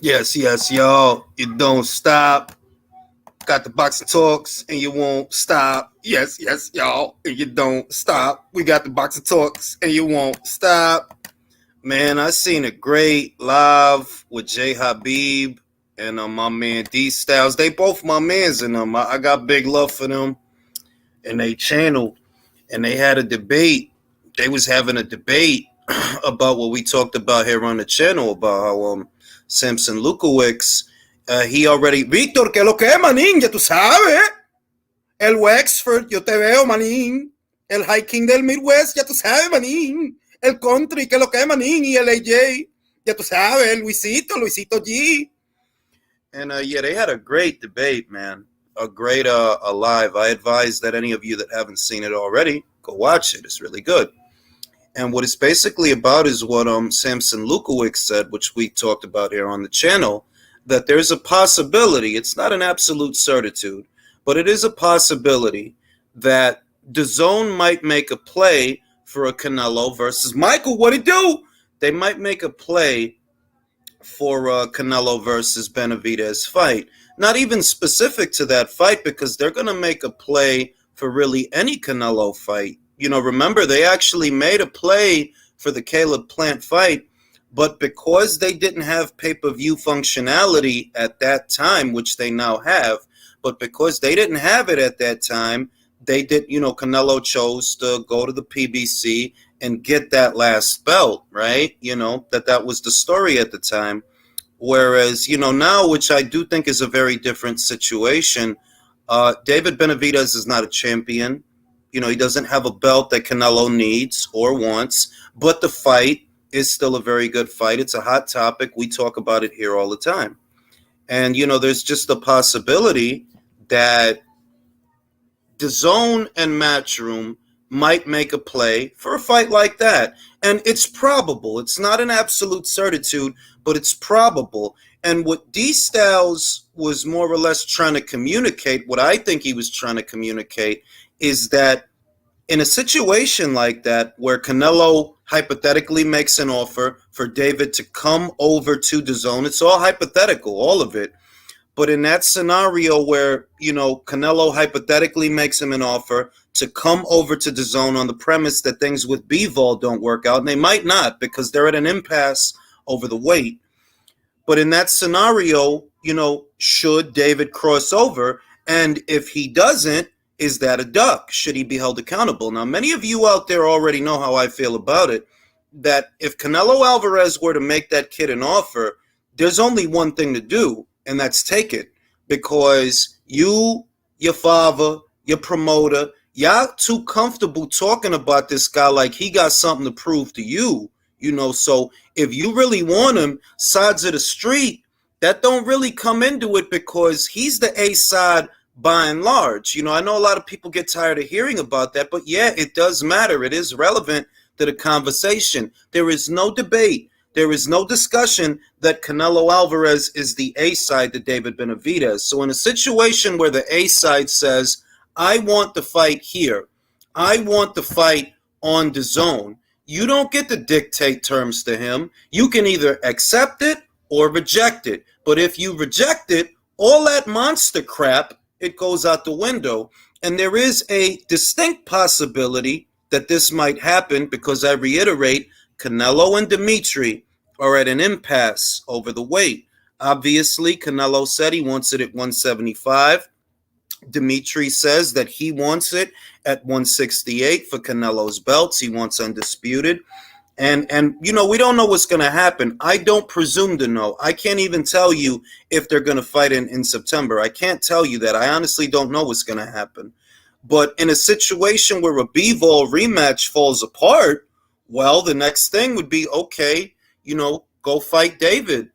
Yes, yes, y'all. You don't stop. Got the box of talks and you won't stop. Yes, yes, y'all. And you don't stop. We got the box of talks and you won't stop. Man, I seen a great live with J Habib and my man D Styles. They both my mans in them. I got big love for them and they channel and they had a debate. They was having a debate about what we talked about here on the channel about how Samson Lukowicz he already Víctor, que lo que es, manín, ya tú sabes. El Wexford, yo te veo, manín. El hiking del Midwest, ya tú sabes, manín. El country, que lo que es, manín, y el AJ, ya tú sabes, Luisito G. And yeah, they had a great debate, man. A great live. I advise that any of you that haven't seen it already, go watch it. It's really good. And what it's basically about is what Samson Lukowicz said, which we talked about here on the channel, that there's a possibility, it's not an absolute certitude, but it is a possibility that DAZN might make a play for a Canelo versus Michael. What it do? They might make a play for Canelo versus Benavidez fight. Not even specific to that fight, because they're going to make a play for really any Canelo fight. You know, remember, they actually made a play for the Caleb Plant fight, but because they didn't have pay-per-view functionality at that time, which they now have, but because they didn't have it at that time, they did, you know, Canelo chose to go to the PBC and get that last belt, right? You know, that was the story at the time. Whereas, you know, now, which I do think is a very different situation, David Benavidez is not a champion. You know, he doesn't have a belt that Canelo needs or wants, but the fight is still a very good fight. It's a hot topic. We talk about it here all the time. And, you know, there's just a possibility that DAZN and Matchroom might make a play for a fight like that. And it's probable. It's not an absolute certitude, but it's probable. And what D Styles was more or less trying to communicate, what I think he was trying to communicate, is that in a situation like that, where Canelo hypothetically makes an offer for David to come over to DAZN, it's all hypothetical, all of it. But in that scenario where, you know, Canelo hypothetically makes him an offer to come over to DAZN on the premise that things with Bivol don't work out, and they might not because they're at an impasse over the weight. But in that scenario, you know, should David cross over? And if he doesn't, is that a duck? Should he be held accountable? Now, many of you out there already know how I feel about it, that if Canelo Alvarez were to make that kid an offer, there's only one thing to do, and that's take it. Because you, your father, your promoter, y'all too comfortable talking about this guy like he got something to prove to you. You know, so if you really want him, sides of the street, that don't really come into it because he's the A side by and large. You know, I know a lot of people get tired of hearing about that, but yeah, it does matter. It is relevant to the conversation. There is no debate. There is no discussion that Canelo Alvarez is the A side to David Benavidez. So in a situation where the A side says, I want the fight here, I want the fight on DAZN, you don't get to dictate terms to him. You can either accept it or reject it. But if you reject it, all that monster crap, it goes out the window. And there is a distinct possibility that this might happen because, I reiterate, Canelo and Dimitri are at an impasse over the weight. Obviously, Canelo said he wants it at 175. Dimitri says that he wants it at 168 for Canelo's belts. He wants undisputed. And you know, we don't know what's going to happen. I don't presume to know. I can't even tell you if they're going to fight in September. I can't tell you that. I honestly don't know what's going to happen. But in a situation where a Bivol rematch falls apart, well, the next thing would be, okay, you know, go fight David.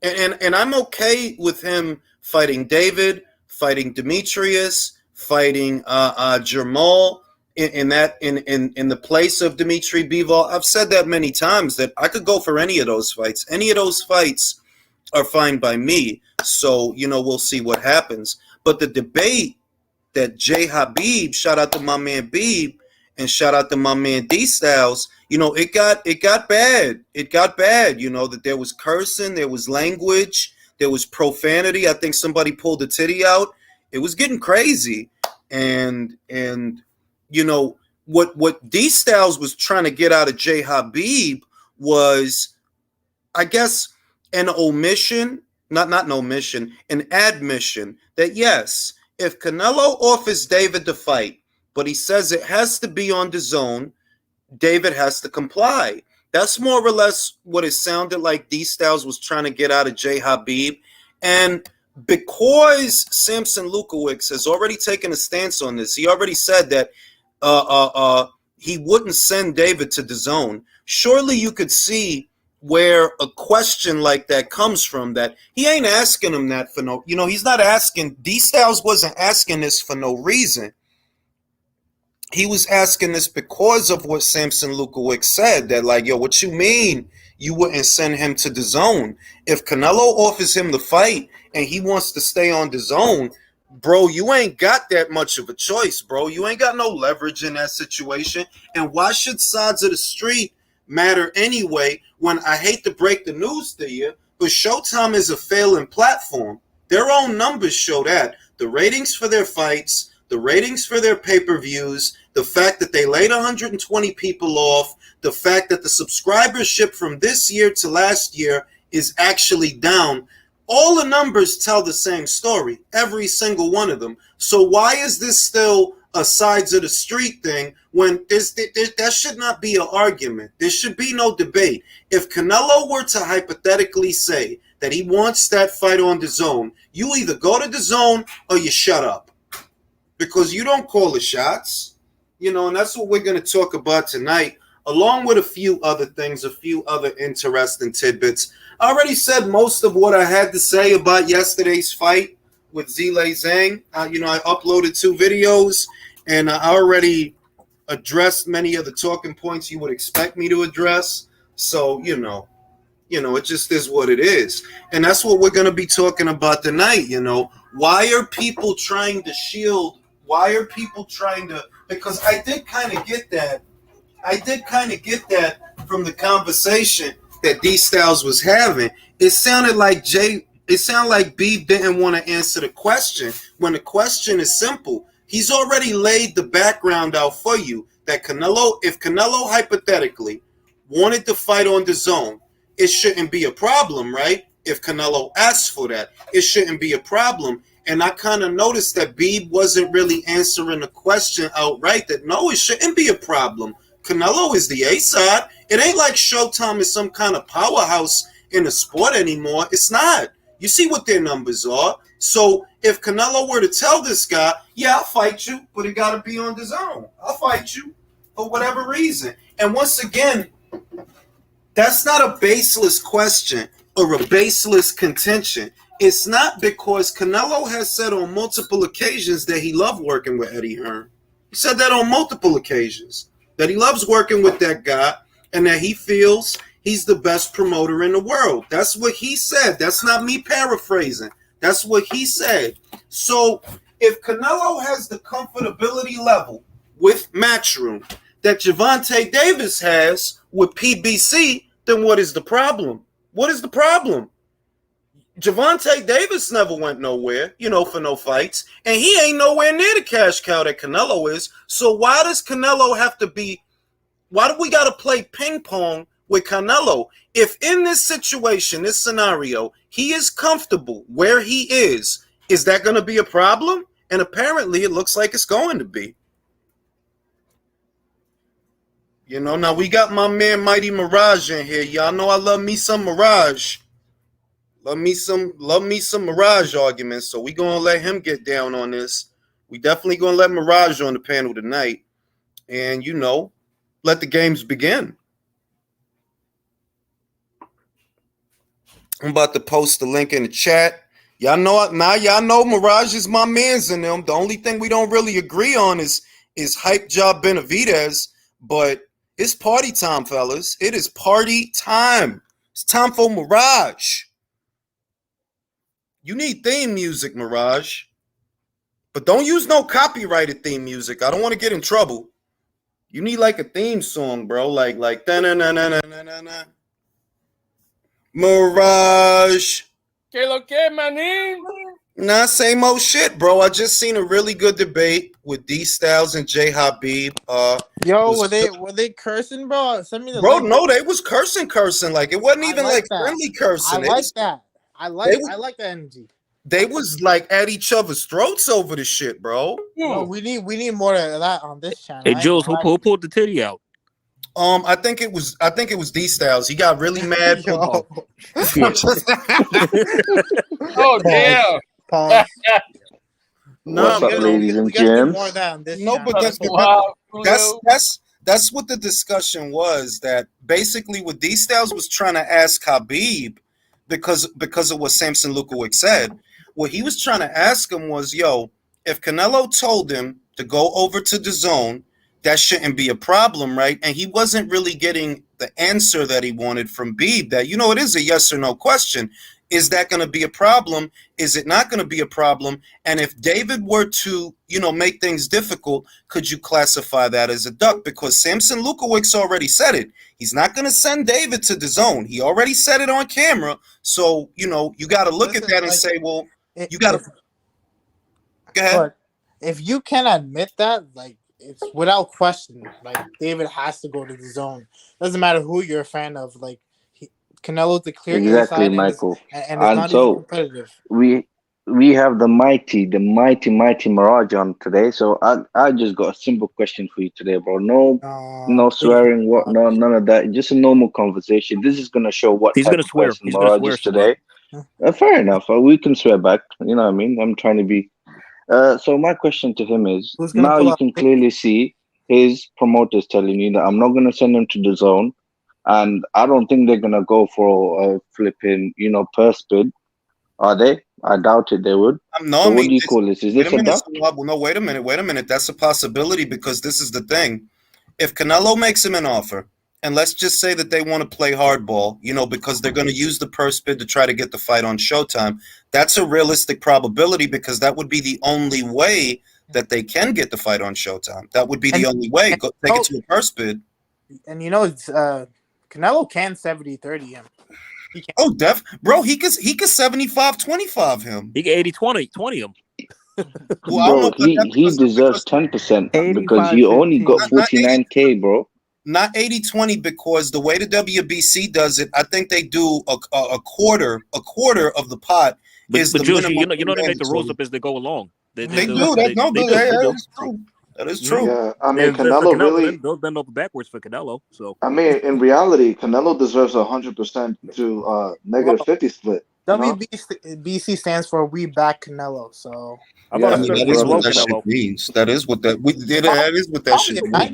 And I'm okay with him fighting David, fighting Demetrius, fighting Jermall in the place of Dimitri Bivol. I've said that many times that I could go for any of those fights. Any of those fights are fine by me. So, you know, we'll see what happens. But the debate that J Habib, shout out to my man Beeb, and shout out to my man D Styles, it got bad. It got bad. That there was cursing, there was language, there was profanity. I think somebody pulled a titty out. It was getting crazy, and what D Styles was trying to get out of J Habib was, I guess, an omission, not an omission, an admission that yes, if Canelo offers David the fight, but he says it has to be on the zone, David has to comply. That's more or less what it sounded like D Styles was trying to get out of J Habib. And because Samson Lukowicz has already taken a stance on this, he already said that he wouldn't send David to the zone. Surely you could see where a question like that comes from, that he ain't asking him that for no, he's not asking, D Styles wasn't asking this for no reason. He was asking this because of what Samson Lukowicz said, that like, yo, what you mean you wouldn't send him to the zone? If Canelo offers him the fight and he wants to stay on the zone, bro, you ain't got that much of a choice, bro. You ain't got no leverage in that situation. And why should sides of the street matter anyway, when I hate to break the news to you, but Showtime is a failing platform. Their own numbers show that. The ratings for their fights, the ratings for their pay-per-views, the fact that they laid 120 people off, the fact that the subscribership from this year to last year is actually down. All the numbers tell the same story, every single one of them. So why is this still a sides of the street thing when that should not be an argument? There should be no debate. If Canelo were to hypothetically say that he wants that fight on the zone, you either go to the zone or you shut up, because you don't call the shots. And that's what we're going to talk about tonight, along with a few other things, a few other interesting tidbits. I already said most of what I had to say about yesterday's fight with Zhilei Zhang. I uploaded 2 videos, and I already addressed many of the talking points you would expect me to address. So, it just is what it is. And that's what we're going to be talking about tonight. Why are people trying to shield? Why are people trying to, because I did kind of get that from the conversation that D Styles was having. It sounded like Beef didn't want to answer the question, when the question is simple. He's already laid the background out for you, that if Canelo hypothetically wanted to fight on the zone, it shouldn't be a problem, right? If Canelo asks for that, it shouldn't be a problem. And I kind of noticed that Beeb wasn't really answering the question outright, that no, it shouldn't be a problem. Canelo is the A-side. It ain't like Showtime is some kind of powerhouse in the sport anymore. It's not. You see what their numbers are. So if Canelo were to tell this guy, yeah, I'll fight you, but it got to be on the zone. I'll fight you for whatever reason. And once again, that's not a baseless question or a baseless contention. It's not, because Canelo has said on multiple occasions that he loved working with Eddie Hearn. He said that on multiple occasions, that he loves working with that guy and that he feels he's the best promoter in the world. That's what he said. That's not me paraphrasing. That's what he said. So if Canelo has the comfortability level with Matchroom that Gervonta Davis has with PBC, then what is the problem? What is the problem? Gervonta Davis never went nowhere, for no fights. And he ain't nowhere near the cash cow that Canelo is. So why does Canelo have to be, why do we got to play ping pong with Canelo? If in this situation, this scenario, he is comfortable where he is that going to be a problem? And apparently it looks like it's going to be. Now we got my man Mighty Mirage in here. Y'all know I love me some Mirage. Love me some Mirage arguments. So we gonna let him get down on this. We definitely gonna let Mirage on the panel tonight. And let the games begin. I'm about to post the link in the chat. Y'all know Mirage is my man's in them. The only thing we don't really agree on is Hype Job Benavidez, but it's party time, fellas. It is party time. It's time for Mirage. You need theme music, Mirage. But don't use no copyrighted theme music. I don't want to get in trouble. You need like a theme song, bro. Like na na na na na na na. Mirage. ¿Qué lo que, manín? Nah, same old shit, bro. I just seen a really good debate with D Styles and J Habib. Yo, was were they cursing, bro? Send me the Bro, link. no, they was cursing. Like it wasn't I even like like that. friendly cursing. I like that. I like the energy. They was like at each other's throats over the shit, bro. No, we need more of that on this channel. Hey, Jules, who pulled the titty out? I think it was D Styles. He got really mad. Yo. Oh, damn. Pause. What's up, ladies and we gotta get gents? more of that on this No, channel. but that's what the discussion was. That basically what D Styles was trying to ask Habib, because of what Samson Lukowicz said. What he was trying to ask him was, yo, if Canelo told him to go over to the zone, that shouldn't be a problem, right? And he wasn't really getting the answer that he wanted from Beeb. That, it is a yes or no question. Is that going to be a problem? Is it not going to be a problem? And if David were to, make things difficult, could you classify that as a duck? Because Samson Lukowicz already said it. He's not going to send David to the zone. He already said it on camera. So, you got to look at that and say, well, you got to. Go ahead. But if you can admit that, like, it's without question, like, David has to go to the zone. Doesn't matter who you're a fan of. Like, Canelo's the clear Exactly, Michael. And it's not so even competitive. we have the mighty Mirage on today. So I just got a simple question for you today, bro. No swearing, none of that. Just a normal conversation. This is gonna show what he's type gonna of swear. person Mirage is today. Huh? Fair enough. We can swear back. You know what I mean? I'm trying to be. So my question to him is: now you can clearly see his promoters telling you that I'm not gonna send him to the zone. And I don't think they're gonna go for a flipping, purse bid, are they? I doubt it. They would. No, so what do you call this? Is this a duck? No, wait a minute. That's a possibility because this is the thing. If Canelo makes him an offer, and let's just say that they want to play hardball, because they're going to use the purse bid to try to get the fight on Showtime. That's a realistic probability because that would be the only way that they can get the fight on Showtime. That would be the only way. Go take it to a purse bid. And it's Canelo can 70-30 him. He can. Oh, bro, he could 75-25 him. He could 80-20 him. Well, bro, he deserves 10% because he only got 49K, bro. Not 80-20 because the way the WBC does it, I think they do a quarter of the pot. But Jules, you know they make the rules up as they go along. They do. That is true. That is true. Yeah, I mean, Canelo really. They'll bend over backwards for Canelo. So I mean, in reality, Canelo deserves 100% to negative 50 split. WBC stands for We Back Canelo. So that is what that shit means. That is what that shit means.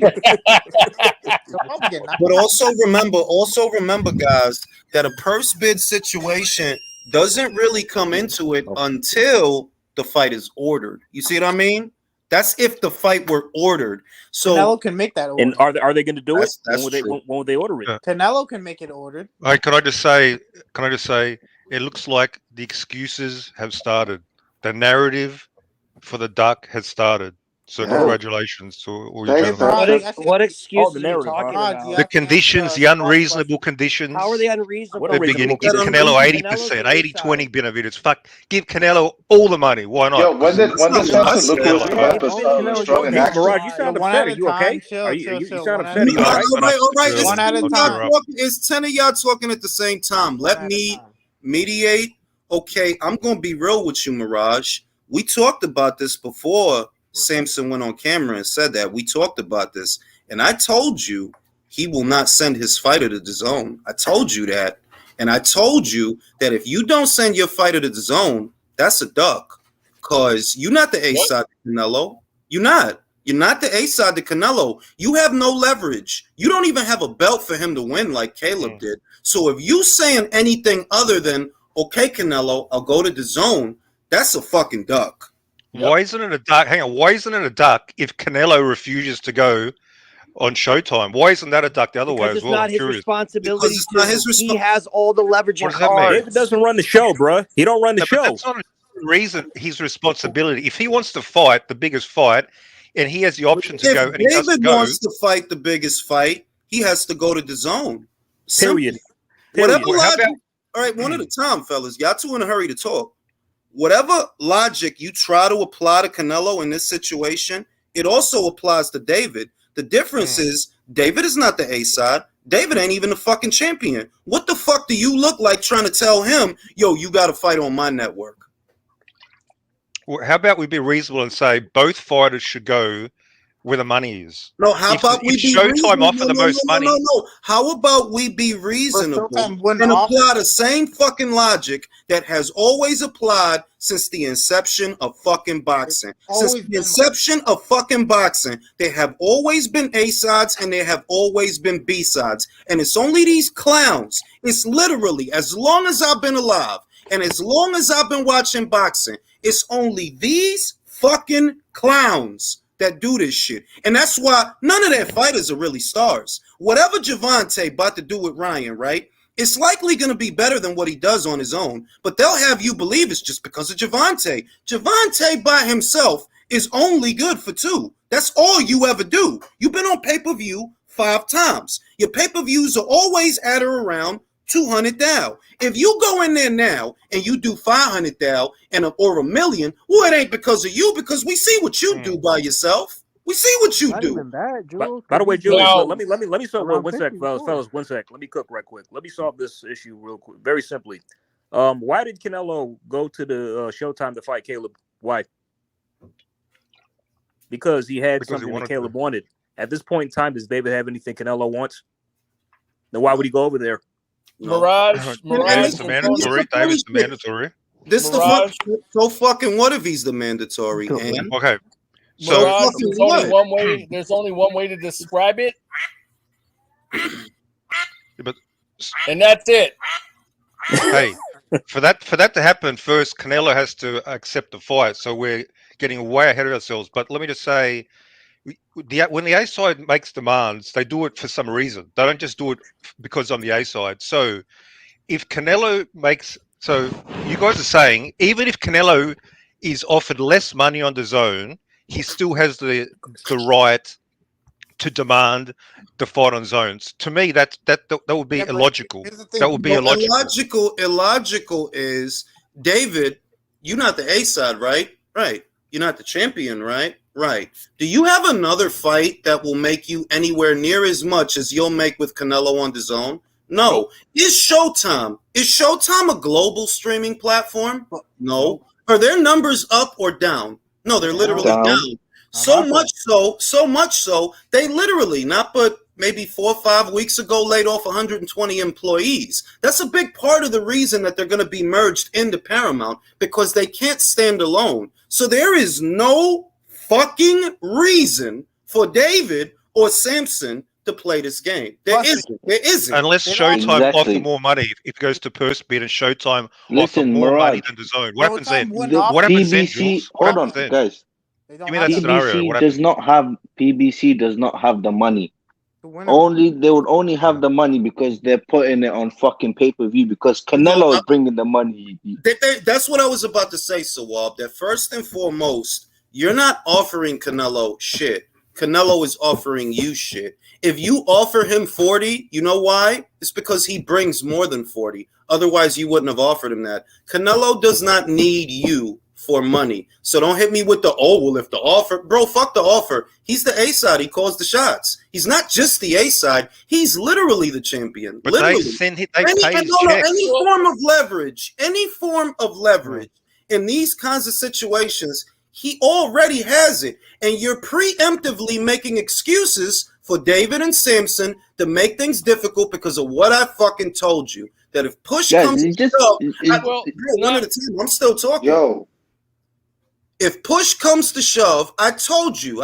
But also remember, guys, that a purse bid situation doesn't really come into it until the fight is ordered. You see what I mean? That's if the fight were ordered. So Canelo can make that order. And are they going to do it? When would they order it? Yeah. Canelo can make it ordered. Can I just say? It looks like the excuses have started. The narrative for the duck has started. So congratulations to all you gentlemen. What excuses are you talking about? The conditions, the unreasonable conditions. How are they unreasonable? They're beginning. Give Canelo 80%, 80-20 Benavides. Fuck, give Canelo all the money. Why not? Yo, when did Samson Lukowicz strong and active? Mirage, you sound upset. Are you okay? You sound upset. All right. One at a time. It's 10 of y'all talking at the same time. Let me mediate. Okay, I'm going to be real with you, Mirage. We talked about this before Samson went on camera and said that. We talked about this. And I told you he will not send his fighter to the zone. I told you that. And I told you that if you don't send your fighter to the zone, that's a duck. Because you're not the A side to Canelo. You're not. You're not the A side to Canelo. You have no leverage. You don't even have a belt for him to win like Caleb did. So if you saying anything other than, okay, Canelo, I'll go to the zone, that's a fucking duck. Why isn't it a duck? Hang on. Why isn't it a duck if Canelo refuses to go on Showtime? Why isn't that a duck the other way as well? It's not his responsibility. He has all the leverage and cards. David doesn't run the show, bro. He don't run the show. That's not a reason. His responsibility. If he wants to fight the biggest fight, and he has the option to if go, and he doesn't David go. wants to fight the biggest fight, he has to go to the zone. Period. Whatever Well, how logic. about- All right, one at a time, fellas. Y'all too in a hurry to talk. Whatever logic you try to apply to Canelo in this situation, it also applies to David. The difference is David is not the A side. David ain't even the fucking champion. What the fuck do you look like trying to tell him, yo, you got to fight on my network? Well, how about we be reasonable and say both fighters should go where the money is? No, how about we be Showtime reasonable? offer the most money? No. How about we be reasonable and apply the same fucking logic that has always applied since the inception of fucking boxing? Since the inception of fucking boxing, there have always been A sides and there have always been B sides, and it's only these clowns. It's literally as long as I've been alive and as long as I've been watching boxing, it's only these fucking clowns that do this shit. And that's why none of their fighters are really stars. Whatever Javante about to do with Ryan, right? It's likely going to be better than what he does on his own, but they'll have you believe it's just because of Javante. Javante by himself is only good for 2. That's all you ever do. You've been on pay-per-view 5 times. Your pay-per-views are always at or around 200 thou. If you go in there now and you do 500 thou or $1 million, well, it ain't because of you, because we see what you do by yourself. We see what you do. By the way, Julius, let me solve one sec, fellas. 1 sec. Let me cook right quick. Let me solve this issue real quick, very simply. Why did Canelo go to the Showtime to fight Caleb? Why? Because he had something that Caleb wanted. At this point in time, does David have anything Canelo wants? Then why would he go over there? Mirage. David's the mandatory. David's the mandatory. This the fuck. So fucking what if he's the mandatory? And okay. So Mirage, there's only one way. There's only one way to describe it, and that's it. Hey, for that to happen, first Canelo has to accept the fight. So we're getting way ahead of ourselves. But let me just say, when the A side makes demands, they do it for some reason. They don't just do it because I'm the A side. So if Canelo makes, so you guys are saying, even if Canelo is offered less money on the zone, he still has the right to demand the fight on zones. To me, that would be illogical. That would be illogical. Illogical is, David, you're not the A side, right? Right. You're not the champion, right? Right. Do you have another fight that will make you anywhere near as much as you'll make with Canelo on the zone? No. Is Showtime a global streaming platform? No. Are their numbers up or down? No, they're literally down. So much so, they literally, not but maybe 4 or 5 weeks ago, laid off 120 employees. That's a big part of the reason that they're going to be merged into Paramount, because they can't stand alone. So there is no fucking reason for David or Samson to play this game. There isn't. Unless Showtime offer more money. If it goes to purse bid and Showtime offer more money than the zone, what happens then? What happens then, Jules? Hold on, guys. Give me that scenario. PBC does not have the money. They would only have the money because they're putting it on fucking pay-per-view, because Canelo is bringing the money. That's what I was about to say, Sawab. That first and foremost, you're not offering Canelo shit. Canelo is offering you shit. If you offer him 40, you know why? It's because he brings more than 40. Otherwise, you wouldn't have offered him that. Canelo does not need you for money. So don't hit me with the, if the offer, bro, fuck the offer. He's the A side. He calls the shots. He's not just the A side. He's literally the champion. But literally. Any form of leverage in these kinds of situations, he already has it. And you're preemptively making excuses for David and Samson to make things difficult because of what I fucking told you. That if push comes to shove, one at a time, I'm still talking. Yo. If push comes to shove, I told you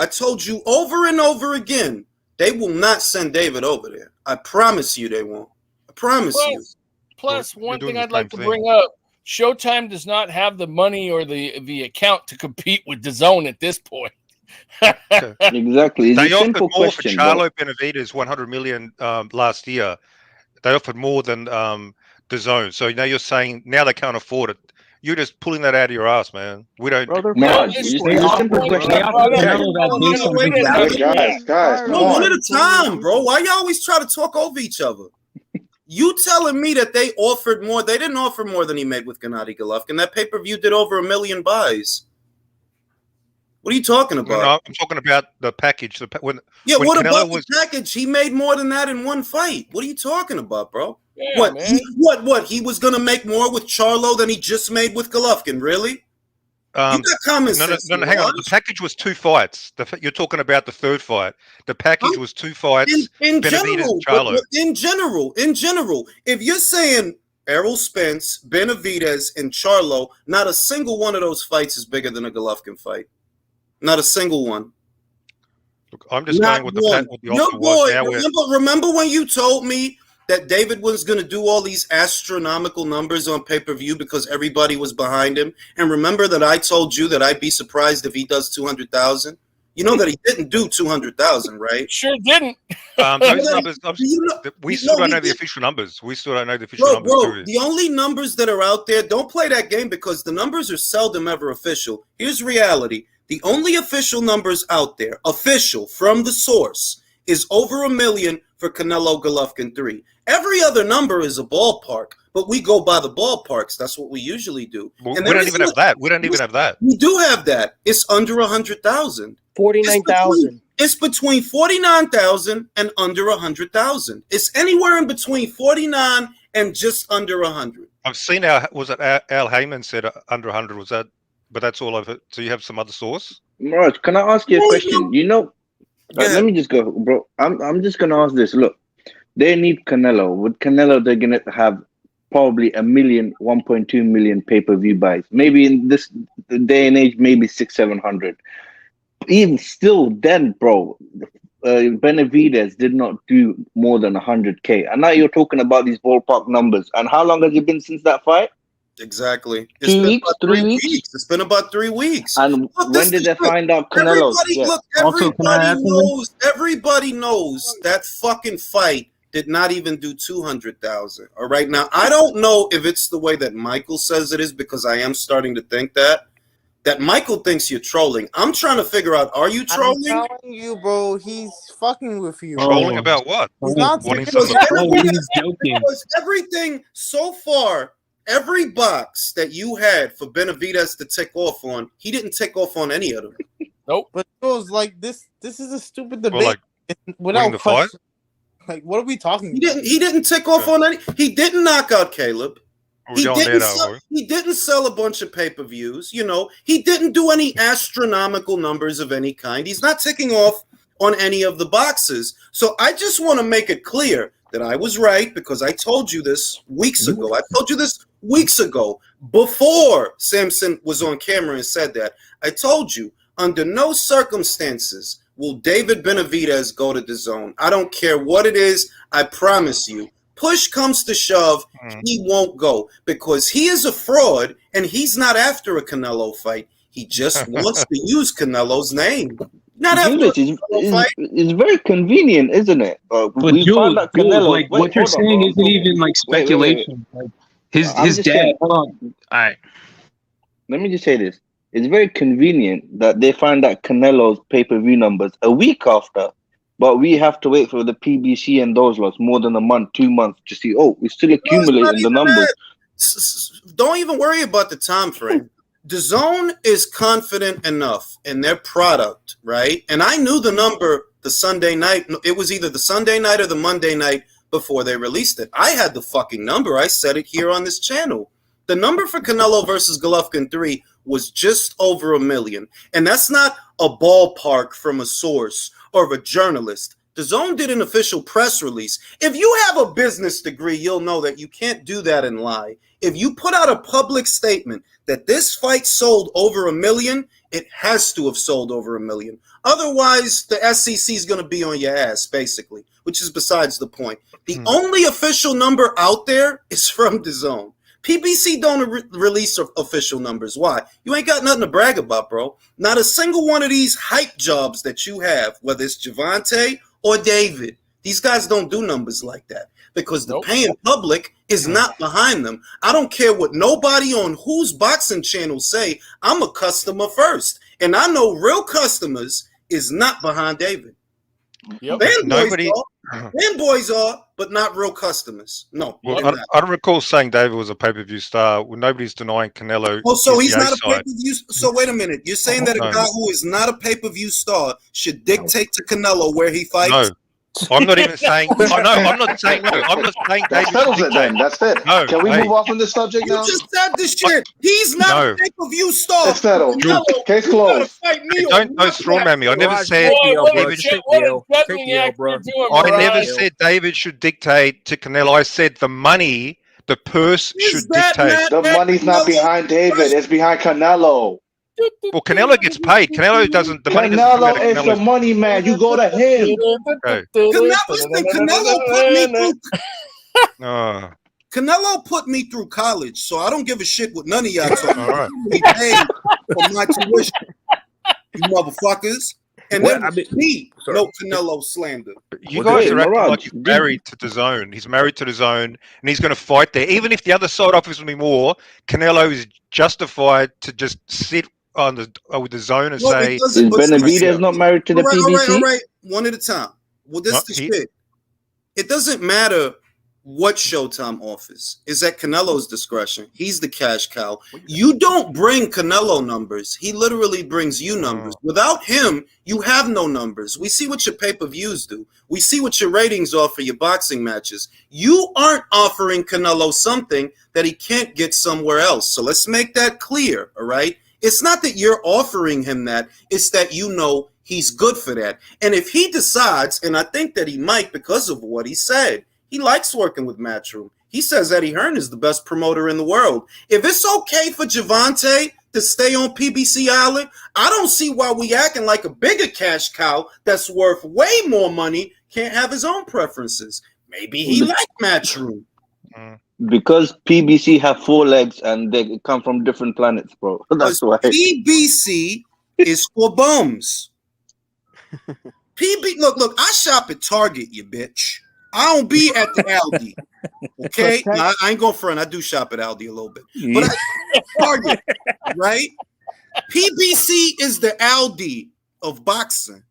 over and over again, they will not send David over there. I promise you they won't. I promise you. Plus, one thing I'd like to bring up, Showtime does not have the money or the account to compete with DAZN at this point. Exactly. They offered more for Charlo Benavidez, 100 million last year. They offered more than DAZN. So now you're saying now they can't afford it. You're just pulling that out of your ass, man. We don't. No, it's a simple question. Guys, no, one at a time, bro. Why y'all always try to talk over each other? You telling me that they offered more? They didn't offer more than he made with Gennady Golovkin. That pay-per-view did over 1 million buys. What are you talking about? No, I'm talking about the package. When what Canelo about the package? He made more than that in one fight. What are you talking about, bro? Yeah, what? Man. He was going to make more with Charlo than he just made with Golovkin? Really? You got common sense. No, hang on. The package was 2 fights. You're talking about the third fight. The package was 2 fights. In general, if you're saying Errol Spence, Benavidez, and Charlo, not a single one of those fights is bigger than a Golovkin fight. Not a single one. Look, I'm just going with the offer was. Remember when you told me that David was going to do all these astronomical numbers on pay-per-view because everybody was behind him? And remember that I told you that I'd be surprised if he does 200,000? You know that he didn't do 200,000, right? Sure didn't. Those numbers, we still don't know the official numbers. We still don't know the official numbers. Bro, the only numbers that are out there, don't play that game because the numbers are seldom ever official. Here's reality. The only official numbers out there, official from the source, is over 1 million for Canelo Golovkin 3. Every other number is a ballpark, but we go by the ballparks. That's what we usually do. Well, we don't even have that. We don't even have that. We do have that. It's under 100,000. 49,000. It's between 49,000 and under 100,000. It's anywhere in between 49 and just under 100. I've seen Al Heyman said under 100. Was that? But that's all I've heard. So you have some other source? Mirage, can I ask you a question? Let me just go, bro. I'm just gonna ask this. Look, they need Canelo. With Canelo, they're gonna have probably 1 million, 1.2 million pay-per-view buys. Maybe in this day and age, maybe 600-700. Even still, then, bro, Benavidez did not do more than 100K. And now you're talking about these ballpark numbers. And how long has it been since that fight? Exactly. It's 2 weeks, 3 weeks? It's been about 3 weeks. And when did they find out Canelo? Everybody knows that fucking fight did not even do 200,000. All right. Now, I don't know if it's the way that Michael says it is, because I am starting to think that Michael thinks you're trolling. I'm trying to figure out, are you trolling? I'm telling you, bro, he's fucking with you. Trolling about what? He's not because everything so far, every box that you had for Benavidez to tick off on, he didn't tick off on any of them. Nope. But it was like this is a stupid debate without question. Like, what are we talking about? He didn't tick off on any. He didn't knock out Caleb. He didn't sell a bunch of pay-per-views. He didn't do any astronomical numbers of any kind. He's not ticking off on any of the boxes. So I just want to make it clear that I was right, because I told you this weeks ago. I told you this weeks ago before Samson was on camera and said that. I told you, under no circumstances will David Benavidez go to DAZN. I don't care what it is. I promise you. Push comes to shove, he won't go, because he is a fraud and he's not after a Canelo fight. He just wants to use Canelo's name. Not after a Canelo fight. It's very convenient, isn't it? But Jules, what you're saying isn't even like speculation. Wait. Like his dad. Hold on. All right. Let me just say this. It's very convenient that they find out Canelo's pay-per-view numbers a week after, but we have to wait for the PBC and those lots more than a month, 2 months to see, we're still accumulating the numbers. Don't even worry about the time frame. DAZN is confident enough in their product, right? And I knew the number the Sunday night. It was either the Sunday night or the Monday night before they released it. I had the fucking number. I said it here on this channel. The number for Canelo versus Golovkin 3 was just over 1 million. And that's not a ballpark from a source or of a journalist. DAZN did an official press release. If you have a business degree, you'll know that you can't do that and lie. If you put out a public statement that this fight sold over 1 million, it has to have sold over 1 million. Otherwise, the SEC is going to be on your ass, basically, which is besides the point. The only official number out there is from DAZN. PBC don't release official numbers. Why? You ain't got nothing to brag about, bro. Not a single one of these hype jobs that you have, whether it's Javante or David, these guys don't do numbers like that. because the paying public is not behind them. I don't care what nobody on whose boxing channel say. I'm a customer first, and I know real customers is not behind David. Yep. Fanboys are, but not real customers. No. Well, I don't recall saying David was a pay-per-view star. Well, nobody's denying Canelo. Oh, so he's not a pay-per-view. So wait a minute. You're saying that a guy who is not a pay-per-view star should dictate to Canelo where he fights? No. I'm not even saying. I'm not saying. No, I'm not saying. That settles it then. That's it. No, Can we move off from this subject now? You just said this shit. He's not a pay-per-view star. It's settled. Case closed. Don't strawman me. I never said David should. I never said David should dictate to Canelo. I said the money, the purse should dictate. The money's not behind David. It's behind Canelo. Well, Canelo gets paid. Canelo doesn't. The money Canelo is the money man. You go to him. Okay. Canelo put me through. Oh. Canelo put me through college, so I don't give a shit what none of y'all talking about. Right. He paid for my tuition, you motherfuckers. And then no Canelo slander. You guys are acting like he's married to the zone. He's married to the zone, and he's going to fight there. Even if the other side offers me more, Canelo is justified to just sit on with the zone and say, "Is Benavidez not married to the PBC?" All right, one at a time. Well, this is the shit. It doesn't matter what Showtime offers. Is at Canelo's discretion. He's the cash cow. You don't bring Canelo numbers. He literally brings you numbers. Without him, you have no numbers. We see what your pay-per-views do. We see what your ratings are for your boxing matches. You aren't offering Canelo something that he can't get somewhere else. So let's make that clear, all right? It's not that you're offering him that. It's that you know he's good for that. And if he decides, and I think that he might because of what he said, he likes working with Matchroom. He says Eddie Hearn is the best promoter in the world. If it's okay for Javante to stay on PBC Island, I don't see why we acting like a bigger cash cow that's worth way more money can't have his own preferences. Maybe he likes Matchroom. Because PBC have 4 legs and they come from different planets, bro. That's why. PBC is for bums. Look, I shop at Target, you bitch. I don't be at the Aldi. Okay? I ain't going front. I do shop at Aldi a little bit. But Target, right? PBC is the Aldi of boxing.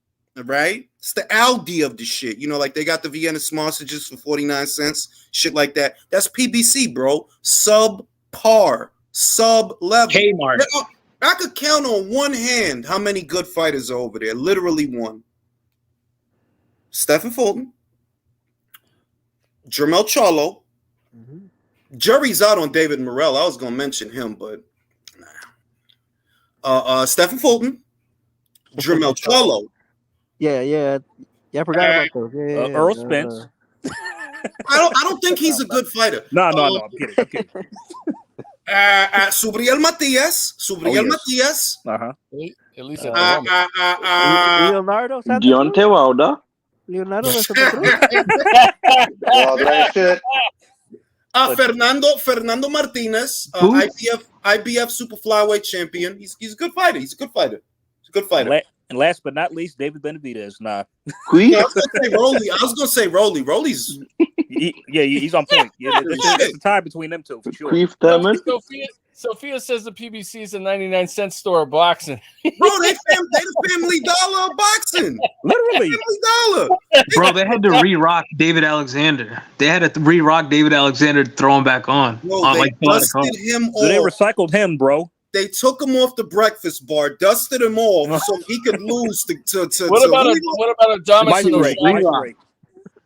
Right? It's the Aldi of the shit. You know, like they got the Vienna sausages for 49 cents, shit like that. That's PBC, bro. Sub-par, sub-level. Kmart. I could count on one hand how many good fighters are over there. Literally one. Stephen Fulton, Jermel Charlo. Jury's out on David Morrell. I was going to mention him, but nah. Stephen Fulton, Jermel Charlo. Yeah, I forgot about those. Yeah, Earl Spence. I don't think he's a good fighter. No, I'm kidding. Subriel Matias. Matias. At least Leonardo Santa Deontay Wilder. Leonardo Santa Cruz. Fernando Martinez, IBF Super Flyweight champion. He's a good fighter. He's a good fighter. And last but not least, David Benavidez. Nah. Yeah, I was gonna say Rolly. Rolly's he's on point. Yeah, there's a tie between them two for sure. Sophia says the PBC is a 99-cent store of boxing. Bro, they the family dollar of boxing. Literally. Family dollar. Bro, they had to re-rock David Alexander. They had to re-rock David Alexander to throw him back on. Bro, they dusted him off. So they recycled him, bro. They took him off the breakfast bar, dusted him off so he could lose to What about Adamas and Oshaki?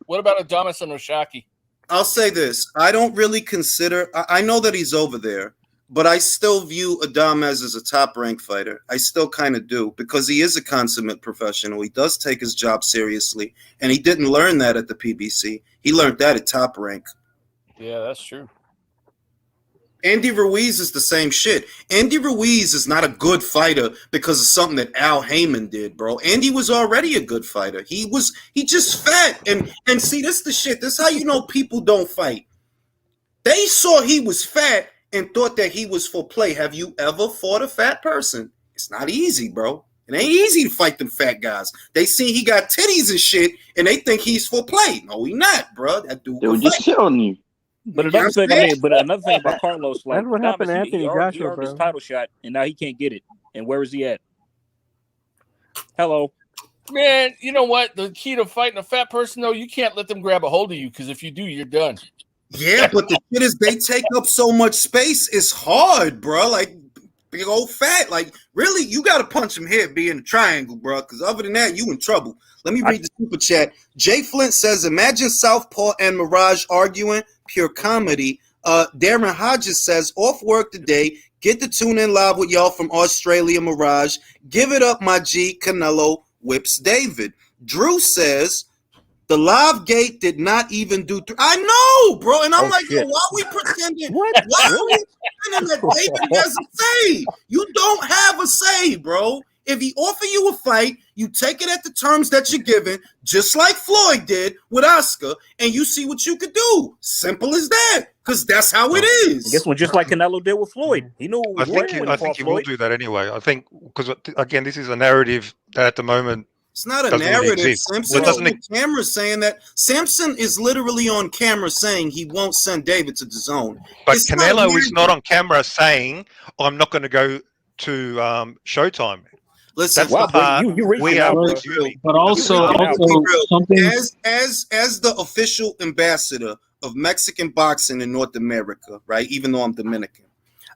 What about Adamas and Oshaki? I'll say this. I don't really consider I know that he's over there, but I still view Adames as a top-ranked fighter. I still kind of do because he is a consummate professional. He does take his job seriously, and he didn't learn that at the PBC. He learned that at top rank. Yeah, that's true. Andy Ruiz is the same shit. Andy Ruiz is not a good fighter because of something that Al Heyman did, bro. Andy was already a good fighter. He just fat. And see, this the shit. This is how you know people don't fight. They saw he was fat and thought that he was for play. Have you ever fought a fat person? It's not easy, bro. It ain't easy to fight them fat guys. They see he got titties and shit, and they think he's for play. No, he not, bro. That dude They would just sit on you. But another thing, about Carlos, like that's what happened to Anthony he Joshua, earned his bro. title shot, and now he can't get it. And where is he at? Hello. Man, you know what? The key to fighting a fat person, though, you can't let them grab a hold of you, because if you do, you're done. Yeah, but the shit is they take up so much space. It's hard, bro. Like big old fat. Like really, you got to punch him here, be in a triangle, bro. Because other than that, you in trouble. Let me read the super chat. Jay Flint says, "Imagine Southpaw and Mirage arguing, pure comedy." Darren Hodges says, "Off work today. Get to tune in live with y'all from Australia, Mirage. Give it up, my G. Canelo whips David." Drew says, "The live gate did not even do I know, bro." And I'm like, yo, why are we pretending? Why are we pretending that David has a say? You don't have a say, bro. If he offer you a fight, you take it at the terms that you're given, just like Floyd did with Oscar, and you see what you could do. Simple as that, because that's how it is. I guess just like Canelo did with Floyd. He knew I think he will do that anyway. I think because again, this is a narrative that at the moment. It's not a narrative. Samson is on camera saying that. Samson is literally on camera saying he won't send David to the zone. But Canelo is not on camera saying, "I'm not going to go to Showtime." Listen, but also something as the official ambassador of Mexican boxing in North America, right? Even though I'm Dominican,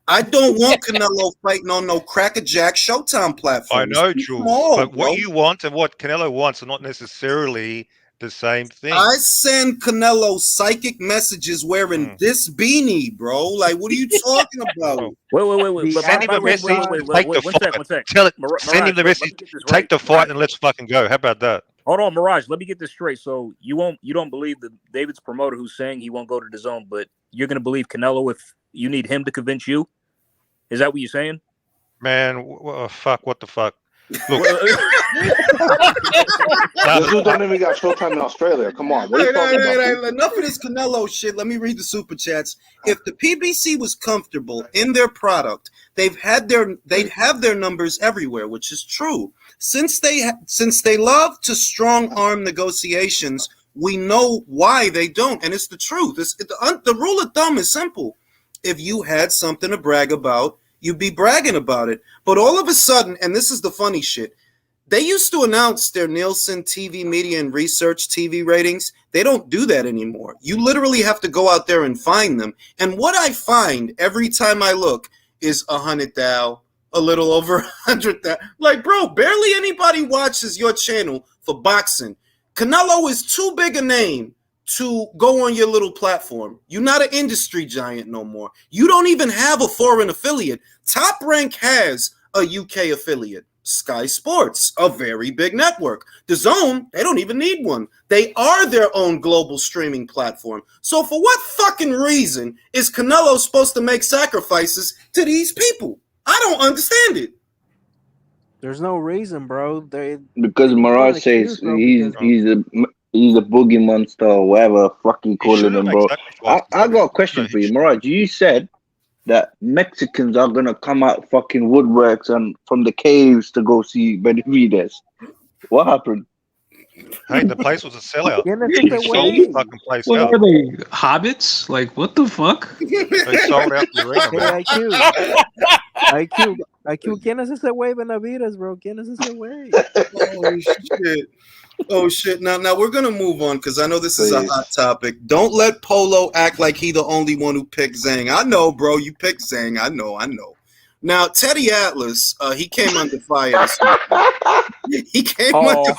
I don't want Canelo fighting on no crackerjack Showtime platform. I know, Jules, but what you want and what Canelo wants are not necessarily the same thing. I send Canelo psychic messages wearing this beanie, bro. Like, what are you talking about? Wait. Send him a message. Take the fight. Tell it. Send him the message. Take the fight and let's fucking go. How about that? Hold on, Mirage. Let me get this straight. So you don't believe that David's promoter who's saying he won't go to the zone, but you're going to believe Canelo if you need him to convince you? Is that what you're saying? Man, fuck. What the fuck? Look. You don't even got Showtime in Australia. Come on. What are you talking about? Enough of this Canelo shit. Let me read the super chats. If the PBC was comfortable in their product, they'd have their numbers everywhere, which is true. Since they love to strong arm negotiations, we know why they don't, and it's the truth. The rule of thumb is simple. If you had something to brag about, you'd be bragging about it. But all of a sudden, and this is the funny shit, they used to announce their Nielsen TV media and research TV ratings. They don't do that anymore. You literally have to go out there and find them. And what I find every time I look is 100,000, a little over 100,000. Like, bro, barely anybody watches your channel for boxing. Canelo is too big a name to go on your little platform. You're not an industry giant no more. You don't even have a foreign affiliate. Top Rank has a UK affiliate. Sky Sports, a very big network. DAZN, they don't even need one. They are their own global streaming platform. So for what fucking reason is Canelo supposed to make sacrifices to these people? I don't understand it. There's no reason, bro. Because Mirage says he's a boogie monster or whatever fucking calling him, bro. I got a question for you, Mirage. You said that Mexicans are gonna come out fucking woodworks and from the caves to go see Benavides. What happened? Hey, the place was a sellout. They sold the fucking place what out. are they? Hobbits? Like what the fuck? They sold out the arena, man. IQ, ¿quién es ese güey Benavides, bro? ¿Quién es ese güey? Oh shit! Now we're gonna move on because I know this is a hot topic. Don't let Polo act like he the only one who picked Zhang. I know, bro. You picked Zhang. I know. Now Teddy Atlas, he came under fire. He came under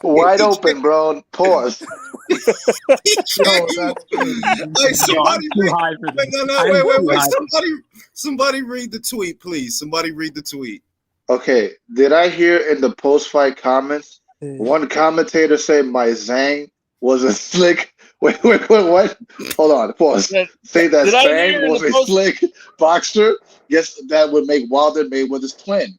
wide open, bro. Pause. Wait. Somebody read the tweet, please. Somebody read the tweet. Okay. Did I hear in the post-fight comments? One commentator said my Zhang was a slick. Wait, what? Hold on, pause. Say that Zhang was a slick boxer. Yes, that would make Wilder Mayweather's twin.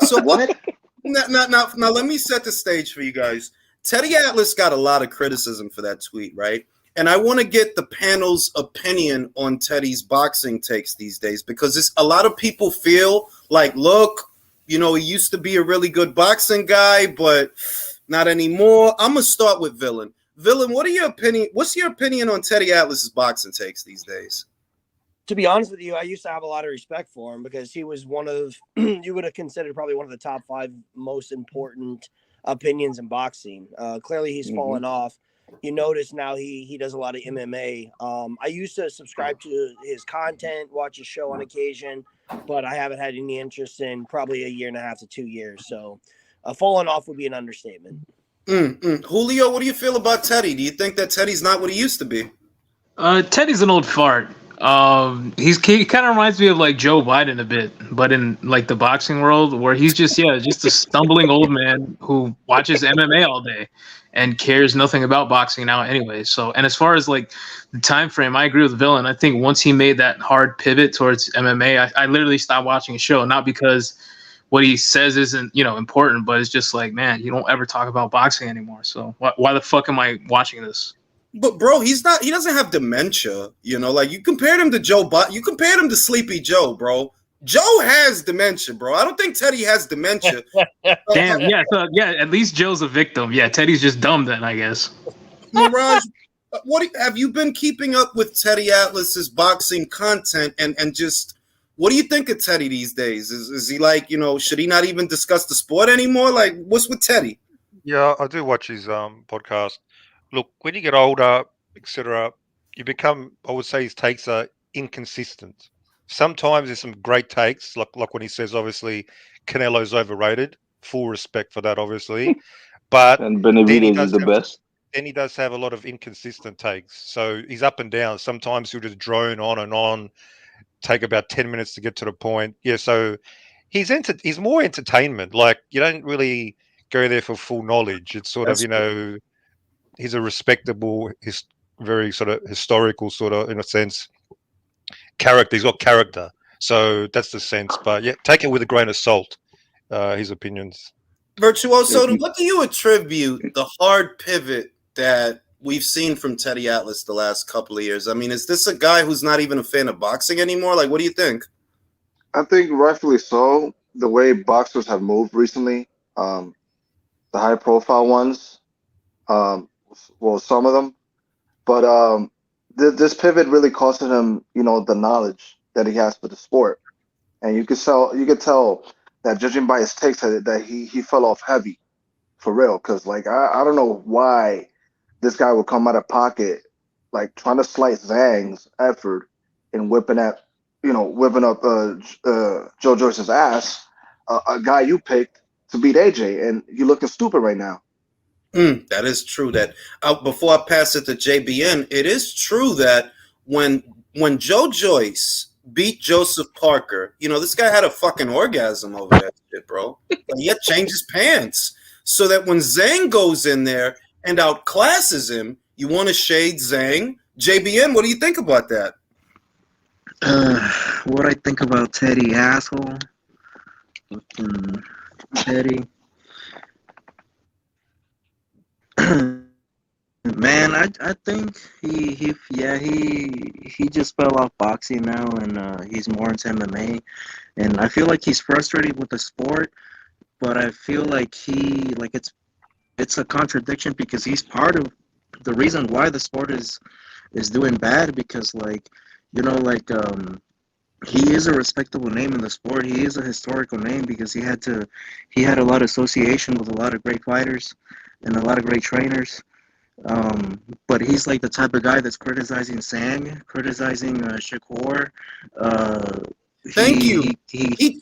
So what? Now, let me set the stage for you guys. Teddy Atlas got a lot of criticism for that tweet, right? And I want to get the panel's opinion on Teddy's boxing takes these days because a lot of people feel like, look, You know, he used to be a really good boxing guy, but not anymore. I'm gonna start with Villain. Villain, what's your opinion on Teddy Atlas's boxing takes these days? To be honest with you, I used to have a lot of respect for him because he was one of you would have considered probably one of the top 5 most important opinions in boxing. Clearly, he's fallen off. You notice now he does a lot of MMA. I used to subscribe to his content, watch his show on occasion, but I haven't had any interest in probably a year and a half to 2 years. So, falling off would be an understatement. Julio, what do you feel about Teddy? Do you think that Teddy's not what he used to be? Teddy's an old fart. He kind of reminds me of like Joe Biden a bit, but in like the boxing world, where he's just a stumbling old man who watches MMA all day and cares nothing about boxing now anyway. So, and as far as like the time frame, I agree with Villain. I think once he made that hard pivot towards MMA, I literally stopped watching a show, not because what he says isn't, important, but it's just like, man, you don't ever talk about boxing anymore. So why the fuck am I watching this? But bro, he doesn't have dementia, like you compared him to you compared him to Sleepy Joe, bro. Joe has dementia, bro. I don't think Teddy has dementia. Damn, at least Joe's a victim. Yeah, Teddy's just dumb then, I guess. Mirage, have you been keeping up with Teddy Atlas's boxing content and just what do you think of Teddy these days? Is he like, should he not even discuss the sport anymore? Like, what's with Teddy? Yeah, I do watch his podcast. Look, when you get older, etc., you become, I would say his takes are inconsistent. Sometimes there's some great takes, like when he says, obviously, Canelo's overrated. Full respect for that, obviously. But and Benavidez is the best. Then he does have a lot of inconsistent takes. So he's up and down. Sometimes he'll just drone on and on, take about 10 minutes to get to the point. Yeah, so he's more entertainment. Like, you don't really go there for full knowledge. It's sort of, he's a respectable, very sort of historical sort of, in a sense, character. He's got character. So that's the sense. But yeah, take it with a grain of salt, his opinions. Virtuoso, what do you attribute the hard pivot that we've seen from Teddy Atlas the last couple of years? I mean, is this a guy who's not even a fan of boxing anymore? Like, what do you think? I think rightfully so. The way boxers have moved recently, the high-profile ones, well, some of them, but this pivot really costed him, the knowledge that he has for the sport, and you could tell that judging by his takes that he fell off heavy, for real. Because like I don't know why this guy would come out of pocket like trying to slice Zhang's effort and whipping up Joe Joyce's ass, a guy you picked to beat AJ, and you're looking stupid right now. That is true. That before I pass it to JBN, it is true that when Joe Joyce beat Joseph Parker, this guy had a fucking orgasm over that shit, bro. Like, he had to change his pants so that when Zhang goes in there and outclasses him, you want to shade Zhang. JBN, what do you think about that? What I think about Teddy, asshole. Teddy. Man, I think he just fell off boxing now, and he's more into MMA, and I feel like he's frustrated with the sport, but I feel like it's a contradiction because he's part of the reason why the sport is doing bad, because he is a respectable name in the sport. He is a historical name because he had a lot of association with a lot of great fighters and a lot of great trainers. But he's like the type of guy that's criticizing Sang, criticizing Shakur. Thank you.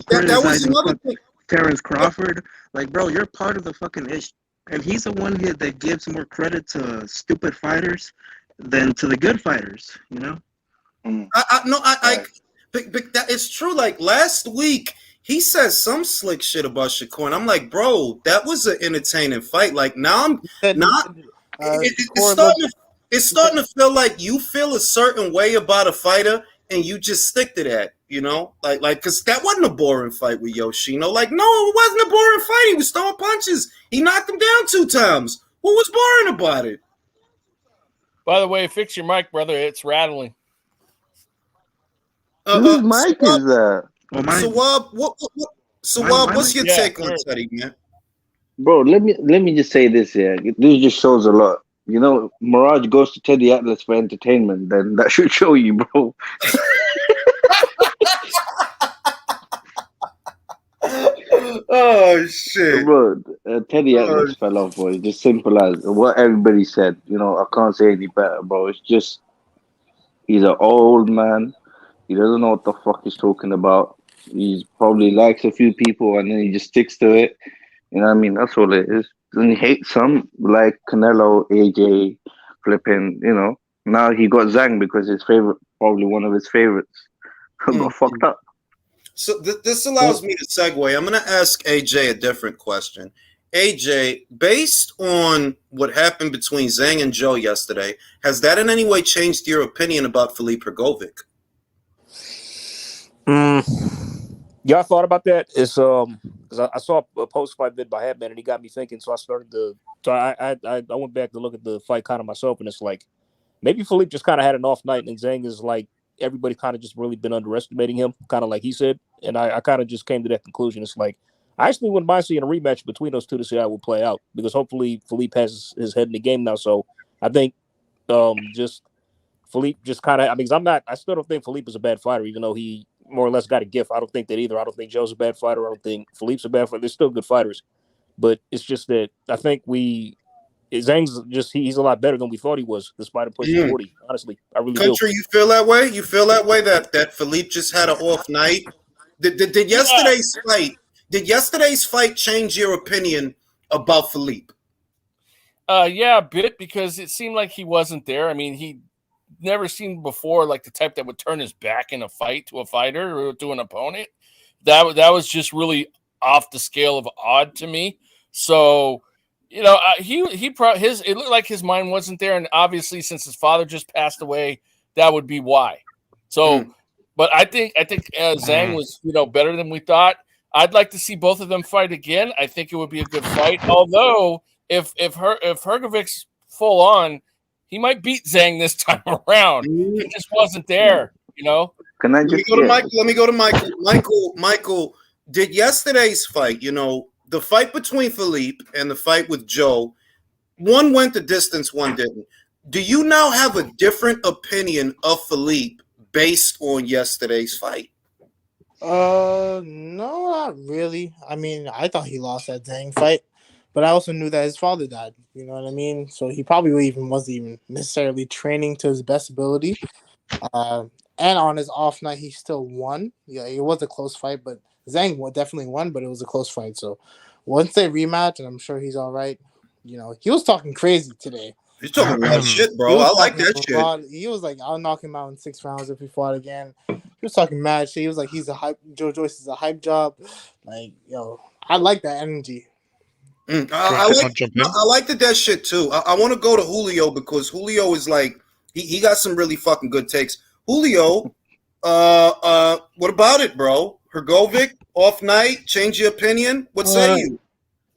That was another thing. Terrence Crawford. Like, bro, you're part of the fucking issue. And he's the one here that gives more credit to stupid fighters than to the good fighters, But that is true. Like last week, he said some slick shit about Shakur, and I'm like, bro, that was an entertaining fight. Like now, I'm not. It's starting to feel like you feel a certain way about a fighter, and you just stick to that. Like because that wasn't a boring fight with Yoshino. Like, no, it wasn't a boring fight. He was throwing punches. He knocked him down 2 times. What was boring about it? By the way, fix your mic, brother. It's rattling. Whose mic is that? So, what So, Rob, what's your take on Teddy, man? Bro, let me just say this here. This just shows a lot. You know, Mirage goes to Teddy Atlas for entertainment. Then that should show you, bro. Oh shit, bro! Teddy Atlas fell off, bro. It's just simple as what everybody said. You know, I can't say any better, bro. It's just he's an old man. He doesn't know what the fuck he's talking about. He's probably likes a few people and then he just sticks to it. You know what I mean? That's all it is. And he hates some, like Canelo, AJ, flipping, you know. Now he got Zhang because his favorite, probably one of his favorites, got fucked up. So this allows me to segue. I'm going to ask AJ a different question. AJ, based on what happened between Zhang and Joe yesterday, has that in any way changed your opinion about Filip Hrgovic? Yeah, I thought about that. It's because I saw a post-fight vid by Headman and he got me thinking. So I started to. So I went back to look at the fight kind of myself, and it's like maybe Filip just kind of had an off night, and Zhang is like everybody kind of just really been underestimating him, kind of like he said. And I kind of just came to that conclusion. It's like I actually wouldn't mind seeing a rematch between those two to see how it will play out because hopefully Filip has his head in the game now. So I think just Filip just kind of. I mean, I still don't think Filip is a bad fighter, even though he more or less got a gift. I don't think that either. I don't think Joe's a bad fighter. I don't think Filip's a bad fighter. They're still good fighters. But it's just that I think Zhang's just, he's a lot better than we thought he was, despite him pushing 40. Honestly, I really do. Country, you feel that way? You feel that way that Filip just had an off night? Did yesterday's fight change your opinion about Filip? Yeah, a bit, because it seemed like he wasn't there. I mean, he never seen before like the type that would turn his back in a fight to a fighter or to an opponent. That was just really off the scale of odd to me. So, you know, it looked like his mind wasn't there, and obviously since his father just passed away, that would be why. So, but I think Zhang was, you know, better than we thought. I'd like to see both of them fight again. I think it would be a good fight. Although if Hrgovic's full on, he might beat Zhang this time around. He just wasn't there, you know. Let me go to Michael. Michael, did yesterday's fight, you know, the fight between Filip and the fight with Joe, one went the distance, one didn't. Do you now have a different opinion of Filip based on yesterday's fight? No, not really. I mean, I thought he lost that Zhang fight, but I also knew that his father died. You know what I mean? So he probably wasn't even necessarily training to his best ability. And on his off night, he still won. Yeah, it was a close fight, but Zhang definitely won, but it was a close fight. So once they rematch, and I'm sure he's all right. You know, he was talking crazy today. He's talking a lot of shit, bro. I like that shit. He was like, I'll knock him out in 6 rounds if we fought again. He was talking mad shit. He was like, he's a hype. Joe Joyce is a hype job. Like, yo, I like that energy. I like that shit too. I want to go to Julio because Julio is like, he got some really fucking good takes. Julio, what about it, bro? Hrgovic, off night, change your opinion? What say you?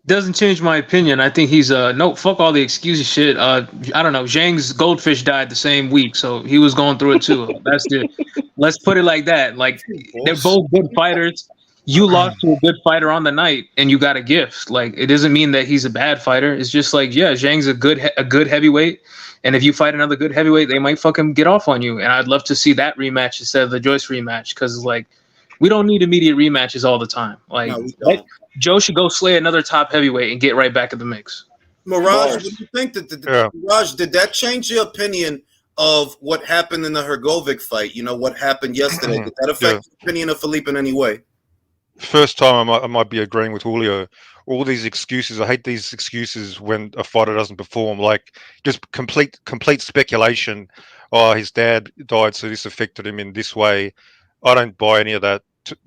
Doesn't change my opinion. I think he's no, fuck all the excuses shit. I don't know. Zhang's goldfish died the same week, so he was going through it too. Let's put it like that. Like, they're both good fighters. You lost to a good fighter on the night, and you got a gift. Like, it doesn't mean that he's a bad fighter. It's just like, yeah, Zhang's a good heavyweight, and if you fight another good heavyweight, they might fucking get off on you. And I'd love to see that rematch instead of the Joyce rematch, because like, we don't need immediate rematches all the time. Like, Joe should go slay another top heavyweight and get right back in the mix. Mirage, what do you think? Mirage, did that change your opinion of what happened in the Hrgovic fight? You know, what happened yesterday? Did that affect your opinion of Filip in any way? First time I might be agreeing with Julio. All these excuses, I hate these excuses when a fighter doesn't perform. Like, just complete speculation. Oh, his dad died, so this affected him in this way. I don't buy any of that.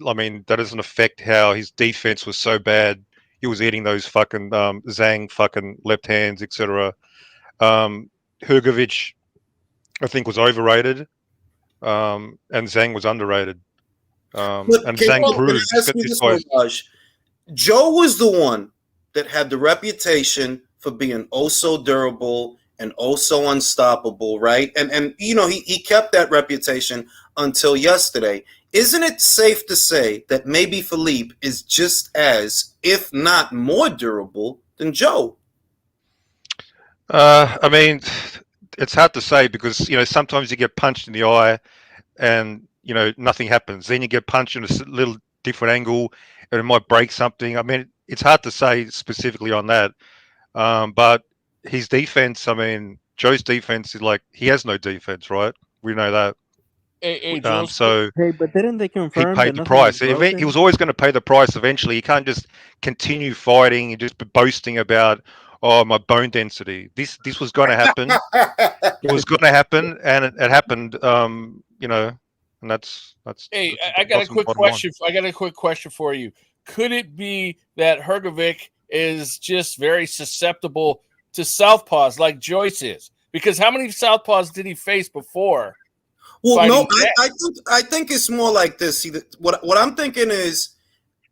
I mean, that doesn't affect how his defense was so bad. He was eating those fucking Zhang fucking left hands, etc. Hrgovic, I think, was overrated, and Zhang was underrated. And Zhang proved. Joe was the one that had the reputation for being oh so durable and oh so unstoppable, right? And you know, he kept that reputation until yesterday. isn't it safe to say that maybe Philippe is just as, if not more durable than Joe? I mean, it's hard to say because sometimes you get punched in the eye and nothing happens. Then you get punched in a little different angle and it might break something. I mean, it's hard to say specifically on that. But his defense, I mean, Joe's defense is like he has no defense, right? We know that. So Hey, but didn't they he confirm paid that the nothing was price. He broken? was always going to pay the price eventually. He can't just continue fighting and just be boasting about, oh, my bone density. This was going to happen. It was going to happen, and it happened. And that's. Hey, that's I got a quick bottom line. question. I got a quick question for you. Could it be that Hrgovic is just very susceptible to southpaws like Joyce is? Because how many southpaws did he face before? Well, no, I think it's more like this. See, what I'm thinking is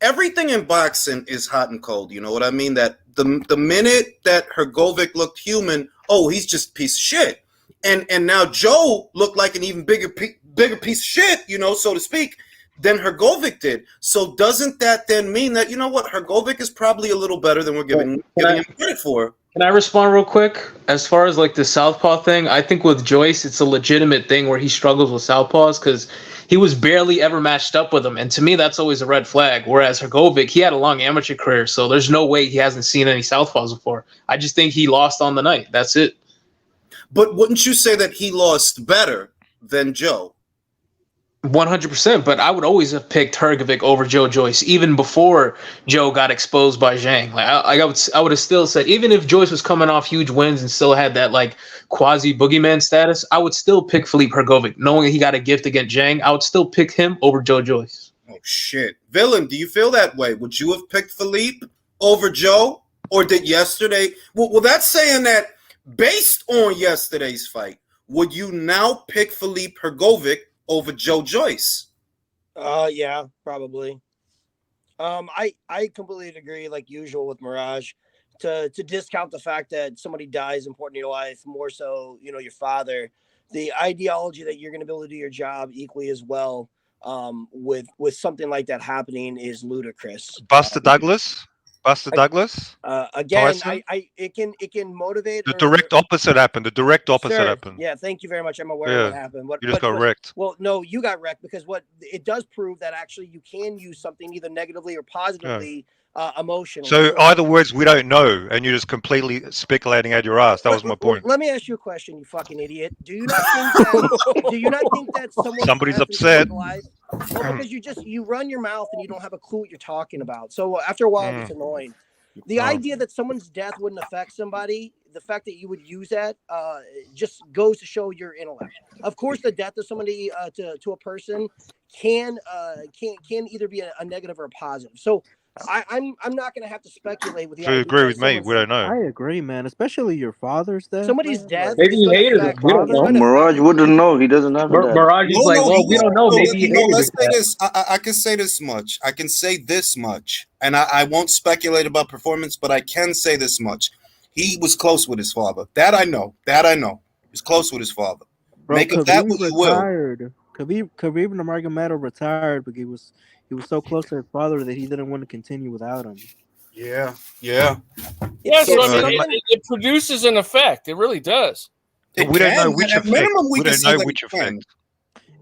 everything in boxing is hot and cold. You know what I mean? That the minute that Hrgovic looked human, oh, he's just a piece of shit. And now Joe looked like an even bigger piece of shit, so to speak, than Hrgovic did. So doesn't that then mean that, Hrgovic is probably a little better than we're giving him credit for? Can I respond real quick? As far as like the southpaw thing, I think with Joyce, it's a legitimate thing where he struggles with southpaws because he was barely ever matched up with him. And to me, that's always a red flag. Whereas Hrgovic, he had a long amateur career, so there's no way he hasn't seen any southpaws before. I just think he lost on the night. That's it. But wouldn't you say that he lost better than Joe? 100%, but I would always have picked Hrgovic over Joe Joyce, even before Joe got exposed by Zhang. Like I would have still said, even if Joyce was coming off huge wins and still had that like quasi boogeyman status, I would still pick Philippe Hrgovic, knowing he got a gift against Zhang. I would still pick him over Joe Joyce. Oh shit, Villain, do you feel that way? Would you have picked Philippe over Joe, or did yesterday? Well, that's saying that based on yesterday's fight, would you now pick Philippe Hrgovic over Joe Joyce? Yeah, probably. I completely agree, like usual with Mirage, to discount the fact that somebody dies important in your life, more so, your father. The ideology that you're going to be able to do your job equally as well, with something like that happening is ludicrous. Buster Douglas. Again, it can motivate. The direct opposite happened. Sure. Yeah, thank you very much. I'm aware of what happened. You just got wrecked. Well, no, you got wrecked because what it does prove that actually you can use something either negatively or positively, emotionally. So either words, we don't know, and you're just completely speculating out your ass. That was my point. Let me ask you a question, you fucking idiot. Do you not think that somebody's upset? Well, because you run your mouth and you don't have a clue what you're talking about. So after a while, it's annoying. The idea that someone's death wouldn't affect somebody, the fact that you would use that, just goes to show your intellect. Of course, the death of somebody to a person can either be a negative or a positive. So I'm not going to have to speculate with you. So you agree with me? We don't know. I agree, man. Especially your father's death. Somebody's death. Maybe he hated him. We don't know. Mirage wouldn't know. He doesn't have that. Mirage is like, well, we don't know. Maybe he hated let's his say this. I can say this much. I can say this much, and I won't speculate about performance, but I can say this much. He was close with his father. That I know. He was close with his father. Bro, Make of that what you will. Khabib Nurmagomedov retired because he was so close to his father that he didn't want to continue without him. Yeah. So it produces an effect. It really does. We don't know which effect. We don't know which effect.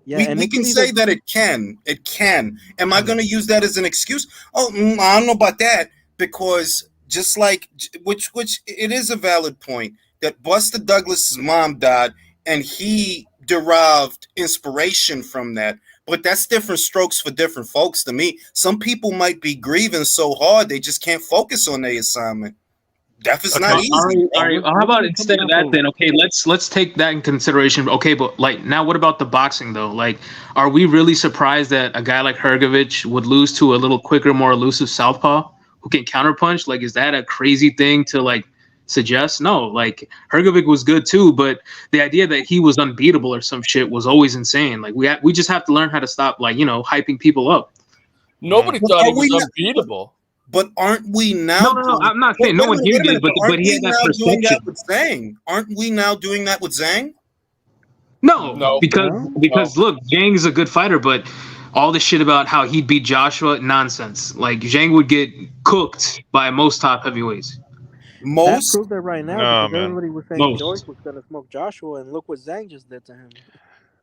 Yeah, we can say that it can. It can. Am I going to use that as an excuse? Oh, I don't know about that, because just like which it is a valid point that Buster Douglas's mom died, and he derived inspiration from that. But that's different strokes for different folks. To me, some people might be grieving so hard they just can't focus on their assignment. Death is not easy. All right. How about instead of that then? Okay, let's take that in consideration. Okay, but like now, what about the boxing though? Like, are we really surprised that a guy like Hrgovic would lose to a little quicker, more elusive southpaw who can counterpunch? Like, is that a crazy thing to like suggest? No, like Hrgovic was good too, but the idea that he was unbeatable or some shit was always insane. Like we just have to learn how to stop hyping people up. Nobody thought he was unbeatable. But aren't we now? No, I'm not saying no one here did, but he had that perception. With Zhang? Aren't we now doing that with Zhang? No, because look, Zhang is a good fighter, but all the shit about how he'd beat Joshua, nonsense. Like Zhang would get cooked by most top heavyweights. That proved it right now No, because man. everybody was saying Most. Joyce was gonna smoke Joshua, and look what Zhang just did to him.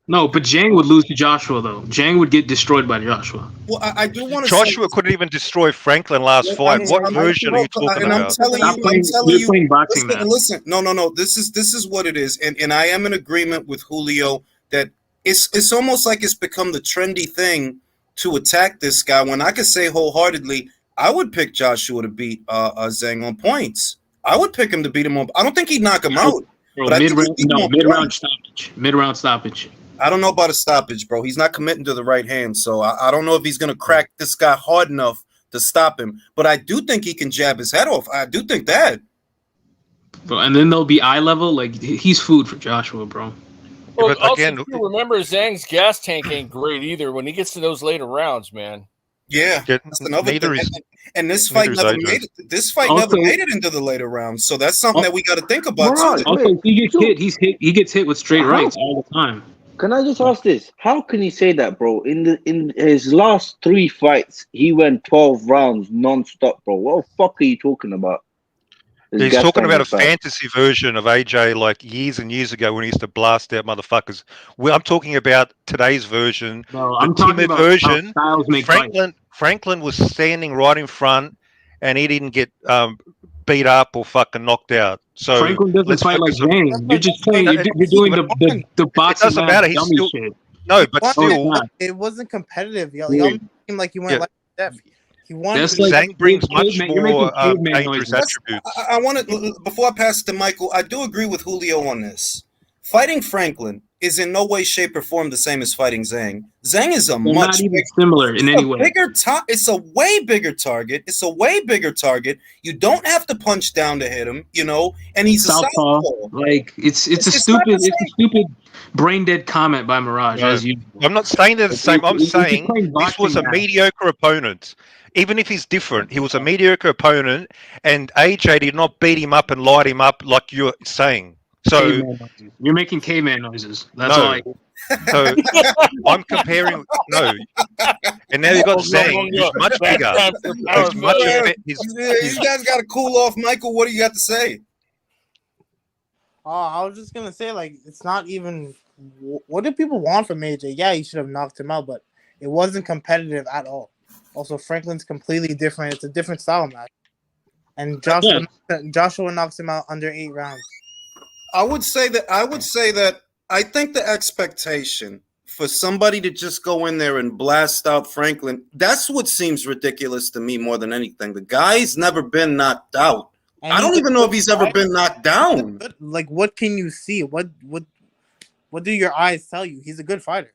No, but Zhang would lose to Joshua though. Zhang would get destroyed by Joshua. Well, I do want to. Joshua couldn't even destroy Franklin last fight. What version are you talking and about? I'm telling Stop you, playing, I'm telling you're you. playing boxing Listen, now. listen, no. This is what it is, and I am in agreement with Julio that it's almost like it's become the trendy thing to attack this guy. When I could say wholeheartedly, I would pick Joshua to beat Zhang on points. I would pick him to beat him on. I don't think he'd knock him out. Bro, but mid-round stoppage. Mid-round stoppage. I don't know about a stoppage, bro. He's not committing to the right hand, so I don't know if he's going to crack this guy hard enough to stop him. But I do think he can jab his head off. I do think that. Bro, and then there'll be eye level. Like he's food for Joshua, bro. Well, but also, again, too, remember Zhang's gas tank ain't great either when he gets to those later rounds, man. Yeah, that's another thing. And this fight never made it. This fight never made it into the later rounds, so that's something that we got to think about too. Also, he gets hit. He gets hit with straight rights all the time. Can I just ask this? How can you say that, bro? In his last 3 fights, he went 12 rounds non-stop, bro. What the fuck are you talking about? He's talking about a fantasy version of AJ like years and years ago when he used to blast out motherfuckers. Well, I'm talking about today's version, the timid version. Franklin was standing right in front, and he didn't get beat up or fucking knocked out. So Franklin doesn't fight like Zhang. You're just playing. You're doing the boxing. It doesn't matter. He's still shit. No, but still, it wasn't competitive. Y'all making him like you went like that. He won. Zhang brings much more dangerous attributes. I want to, before I pass it to Michael, I do agree with Julio on this. Fighting Franklin is in no way, shape, or form the same as fighting Zhang. Zhang is not even similar in any way. It's a way bigger target. It's a way bigger target. You don't have to punch down to hit him, you know. And he's a southpaw. Like it's a stupid brain dead comment by Mirage. No, I'm not saying they're the same. I'm saying this was a mediocre opponent. Even if he's different, he was a mediocre opponent, and AJ did not beat him up and light him up like you're saying. So you're making caveman noises. That's all. So I'm comparing. No, and now you got Zhang, who's much bigger. You guys got to cool off, Michael. What do you got to say? I was just gonna say, like, it's not even. What did people want from AJ? Yeah, he should have knocked him out, but it wasn't competitive at all. Also, Franklin's completely different. It's a different style match. And Joshua knocks him out under 8 rounds. I would say that I think the expectation for somebody to just go in there and blast out Franklin, that's what seems ridiculous to me more than anything. The guy's never been knocked out. I don't even know if he's ever been knocked down. Like, what can you see? What do your eyes tell you? He's a good fighter.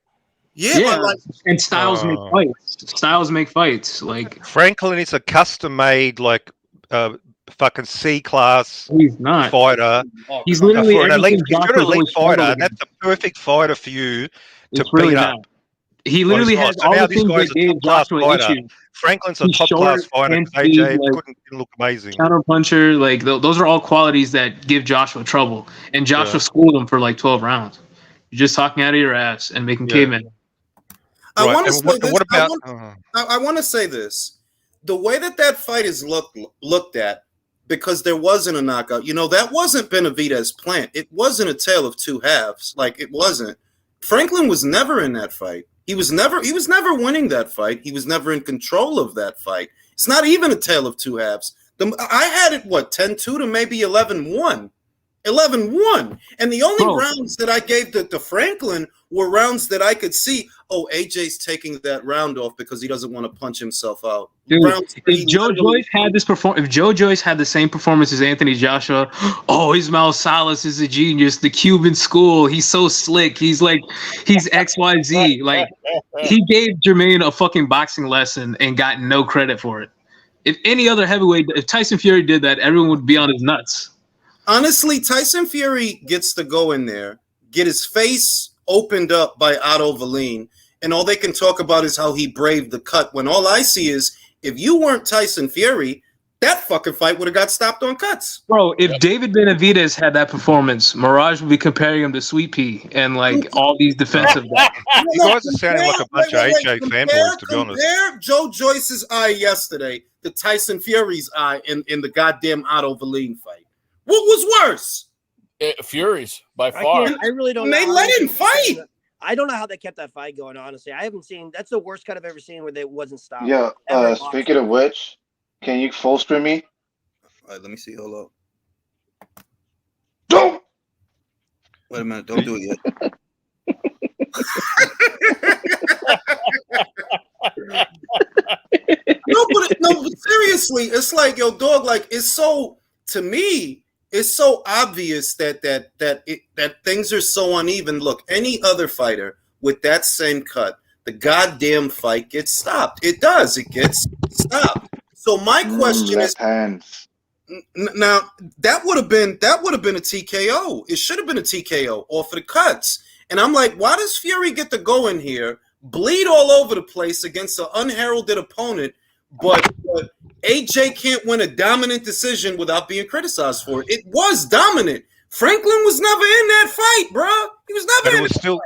Yeah, and styles make fights. Styles make fights. Like Franklin is a custom-made, like fucking C-class fighter. He's literally for an elite fighter, and that's the perfect fighter for you to beat up. He literally has all the things that gave Joshua issues. Franklin's a top-class fighter. AJ didn't look amazing. Counter puncher, like those are all qualities that give Joshua trouble. And Joshua schooled him for like 12 rounds. You're just talking out of your ass and making cavemen. I want to say this. I want to say this. The way that fight is looked at, because there wasn't a knockout. You know, that wasn't Benavidez's plan. It wasn't a tale of two halves. Like, it wasn't. Franklin was never in that fight. He was never winning that fight. He was never in control of that fight. It's not even a tale of two halves. I had it 10-2 to maybe 11-1. 11-1. And the only rounds that I gave to Franklin were rounds that I could see, AJ's taking that round off because he doesn't want to punch himself out. Dude, if Joe Joyce had the same performance as Anthony Joshua, Ismael Salas is a genius. The Cuban school, he's so slick. He's XYZ. Like, he gave Jermaine a fucking boxing lesson and got no credit for it. If any other heavyweight, if Tyson Fury did that, everyone would be on his nuts. Honestly, Tyson Fury gets to go in there, get his face opened up by Otto Valine, and all they can talk about is how he braved the cut, when all I see is, if you weren't Tyson Fury, that fucking fight would have got stopped on cuts. Bro, if David Benavidez had that performance, Mirage would be comparing him to Sweet Pea and like all these defensive guys. You guys are sounding like a bunch of AJ fanboys, to be honest. Compare Joe Joyce's eye yesterday to Tyson Fury's eye in the goddamn Otto Valine fight. What was worse? Fury's by far. I really don't know. They let him fight. I don't know how they kept that fight going, honestly. I haven't seen – that's the worst cut I've ever seen where they wasn't stopped. Yeah, speaking of which, can you full screen me? All right, let me see. Hold up. Don't! Wait a minute. Don't do it yet. No, but seriously, it's like, yo, dog, like, it's so, to me, it's so obvious that things are so uneven. Look, any other fighter with that same cut, the goddamn fight gets stopped. It does. It gets stopped. So my question is, hands. Now that would have been a TKO. It should have been a TKO off of the cuts. And I'm like, why does Fury get to go in here, bleed all over the place against an unheralded opponent, but AJ can't win a dominant decision without being criticized for it? It was dominant. Franklin was never in that fight, bro. He was never in that fight.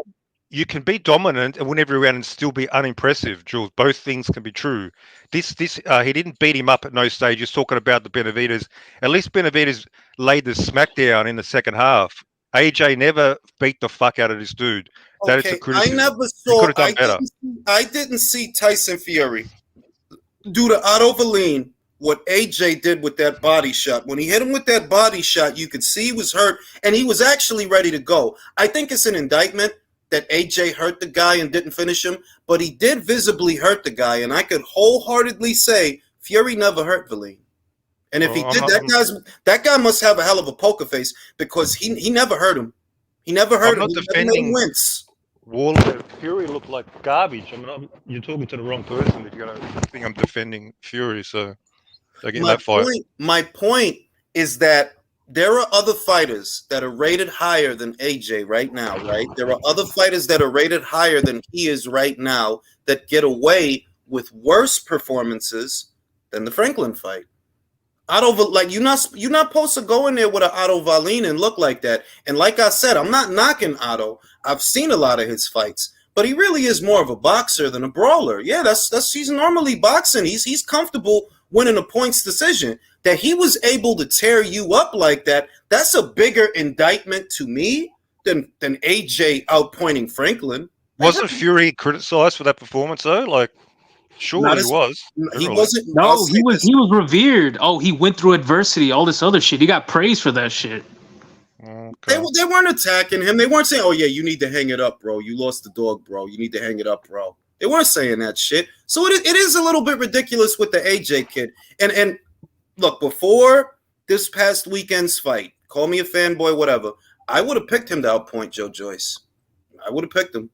You can be dominant and win every round and still be unimpressive, Jules. Both things can be true. He didn't beat him up at no stage. He's talking about the Benavidez. At least Benavidez laid the smackdown in the second half. AJ never beat the fuck out of this dude. That is a criticism. I didn't see Tyson Fury do to Otto Valine what AJ did with that body shot. When he hit him with that body shot, you could see he was hurt, and he was actually ready to go. I think it's an indictment that AJ hurt the guy and didn't finish him, but he did visibly hurt the guy, and I could wholeheartedly say Fury never hurt Valine. And if he did, that guy must have a hell of a poker face, because he never hurt him. He never hurt him. I'm not defending Waller. Fury looked like garbage. You're talking to the wrong person if you're going to think I'm defending Fury. So again, that fight. My point is that there are other fighters that are rated higher than AJ right now, right? There are other fighters that are rated higher than he is right now that get away with worse performances than the Franklin fight. Otto, like, you're not supposed to go in there with an Otto Valine and look like that. And like I said, I'm not knocking Otto. I've seen a lot of his fights, but he really is more of a boxer than a brawler. Yeah, he's normally boxing. He's comfortable winning a points decision. That he was able to tear you up like that, that's a bigger indictment to me than AJ outpointing Franklin. Wasn't Fury criticized for that performance though? Like, sure he was. He wasn't. No, he was revered. Oh, he went through adversity, all this other shit. He got praised for that shit. Okay. They weren't attacking him. They weren't saying, "Oh yeah, you need to hang it up, bro. You lost the dog, bro. You need to hang it up, bro." They weren't saying that shit. So it is a little bit ridiculous with the AJ kid. And look, before this past weekend's fight, call me a fanboy, whatever, I would have picked him to outpoint Joe Joyce. I would have picked him.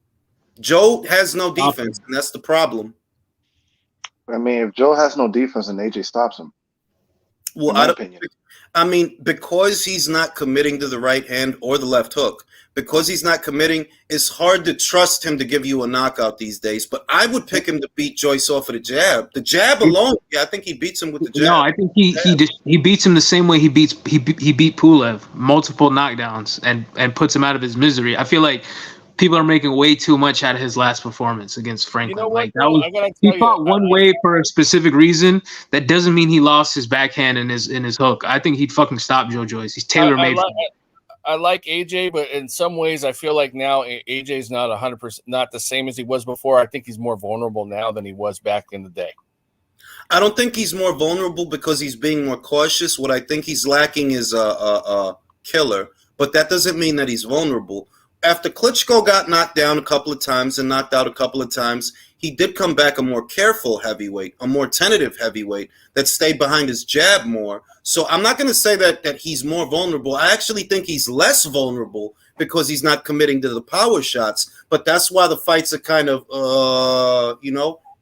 Joe has no defense, and that's the problem. I mean, if Joe has no defense and AJ stops him, well, in my opinion. I mean, because he's not committing to the right hand or the left hook, because he's not committing, it's hard to trust him to give you a knockout these days. But I would pick him to beat Joyce off of the jab. The jab alone, yeah, I think he beats him with the jab. No, I think he beats him the same way he beat Pulev, multiple knockdowns, and puts him out of his misery. I feel like people are making way too much out of his last performance against Franklin. You know what, like that was, he fought one way for a specific reason. That doesn't mean he lost his backhand and his hook. I think he'd fucking stop Joe Joyce. He's tailor-made. I like AJ, but in some ways, I feel like now AJ's not 100%, not the same as he was before. I think he's more vulnerable now than he was back in the day. I don't think he's more vulnerable because he's being more cautious. What I think he's lacking is a killer, but that doesn't mean that he's vulnerable. After Klitschko got knocked down a couple of times and knocked out a couple of times, he did come back a more careful heavyweight, a more tentative heavyweight that stayed behind his jab more. So I'm not going to say that he's more vulnerable. I actually think he's less vulnerable because he's not committing to the power shots. But that's why the fights are kind of,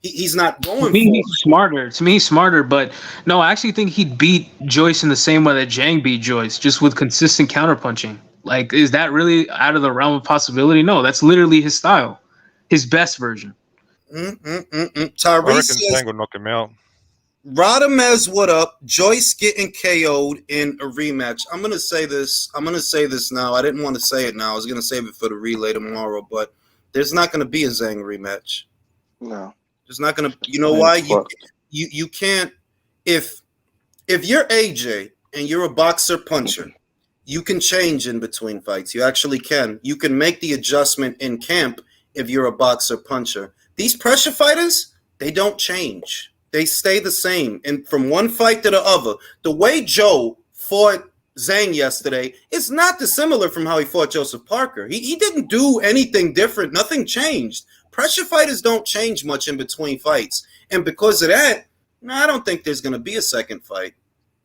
he's not going for it. He's smarter. To me, he's smarter. But no, I actually think he'd beat Joyce in the same way that Zhang beat Joyce, just with consistent counterpunching. Like, is that really out of the realm of possibility? No, that's literally his style, his best version. Tyrese I reckon Zhang would knock him out. Radamez, what up? Joyce getting KO'd in a rematch. I'm gonna say this now. I didn't want to say it now. I was gonna save it for the relay tomorrow, but there's not gonna be a Zhang rematch. No. There's not gonna. You know why? You can't. If you're AJ and you're a boxer puncher, you can change in between fights. You actually can. You can make the adjustment in camp if you're a boxer puncher. These pressure fighters, they don't change. They stay the same. And from one fight to the other, the way Joe fought Zhang yesterday is not dissimilar from how he fought Joseph Parker. He didn't do anything different. Nothing changed. Pressure fighters don't change much in between fights. And because of that, I don't think there's going to be a second fight.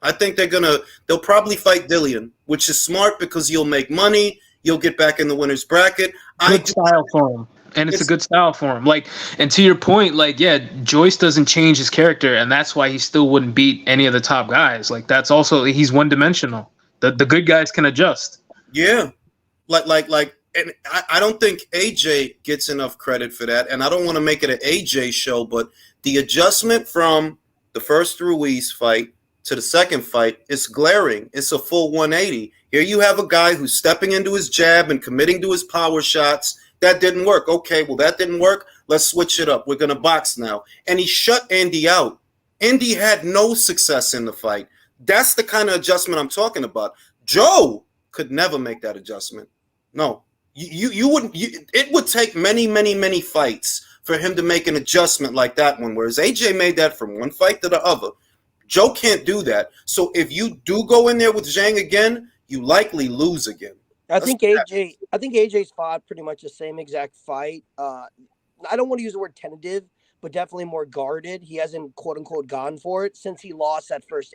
I think they'll probably fight Dillian, which is smart because you'll make money. You'll get back in the winner's bracket. Good style for him. And it's a good style for him. Like, and to your point, like, yeah, Joyce doesn't change his character, and that's why he still wouldn't beat any of the top guys. Like, that's also, he's one dimensional. The good guys can adjust. Yeah. And I don't think AJ gets enough credit for that. And I don't want to make it an AJ show, but the adjustment from the first Ruiz fight to the second fight is glaring. It's a full 180. Here you have a guy who's stepping into his jab and committing to his power shots. That didn't work. Okay, well, that didn't work. Let's switch it up. We're going to box now. And he shut Andy out. Andy had no success in the fight. That's the kind of adjustment I'm talking about. Joe could never make that adjustment. No. You wouldn't. It would take many fights for him to make an adjustment like that one, whereas AJ made that from one fight to the other. Joe can't do that. So if you do go in there with Zhang again, you likely lose again. I think AJ's fought pretty much the same exact fight. I don't want to use the word tentative, but definitely more guarded. He hasn't quote unquote gone for it since he lost that first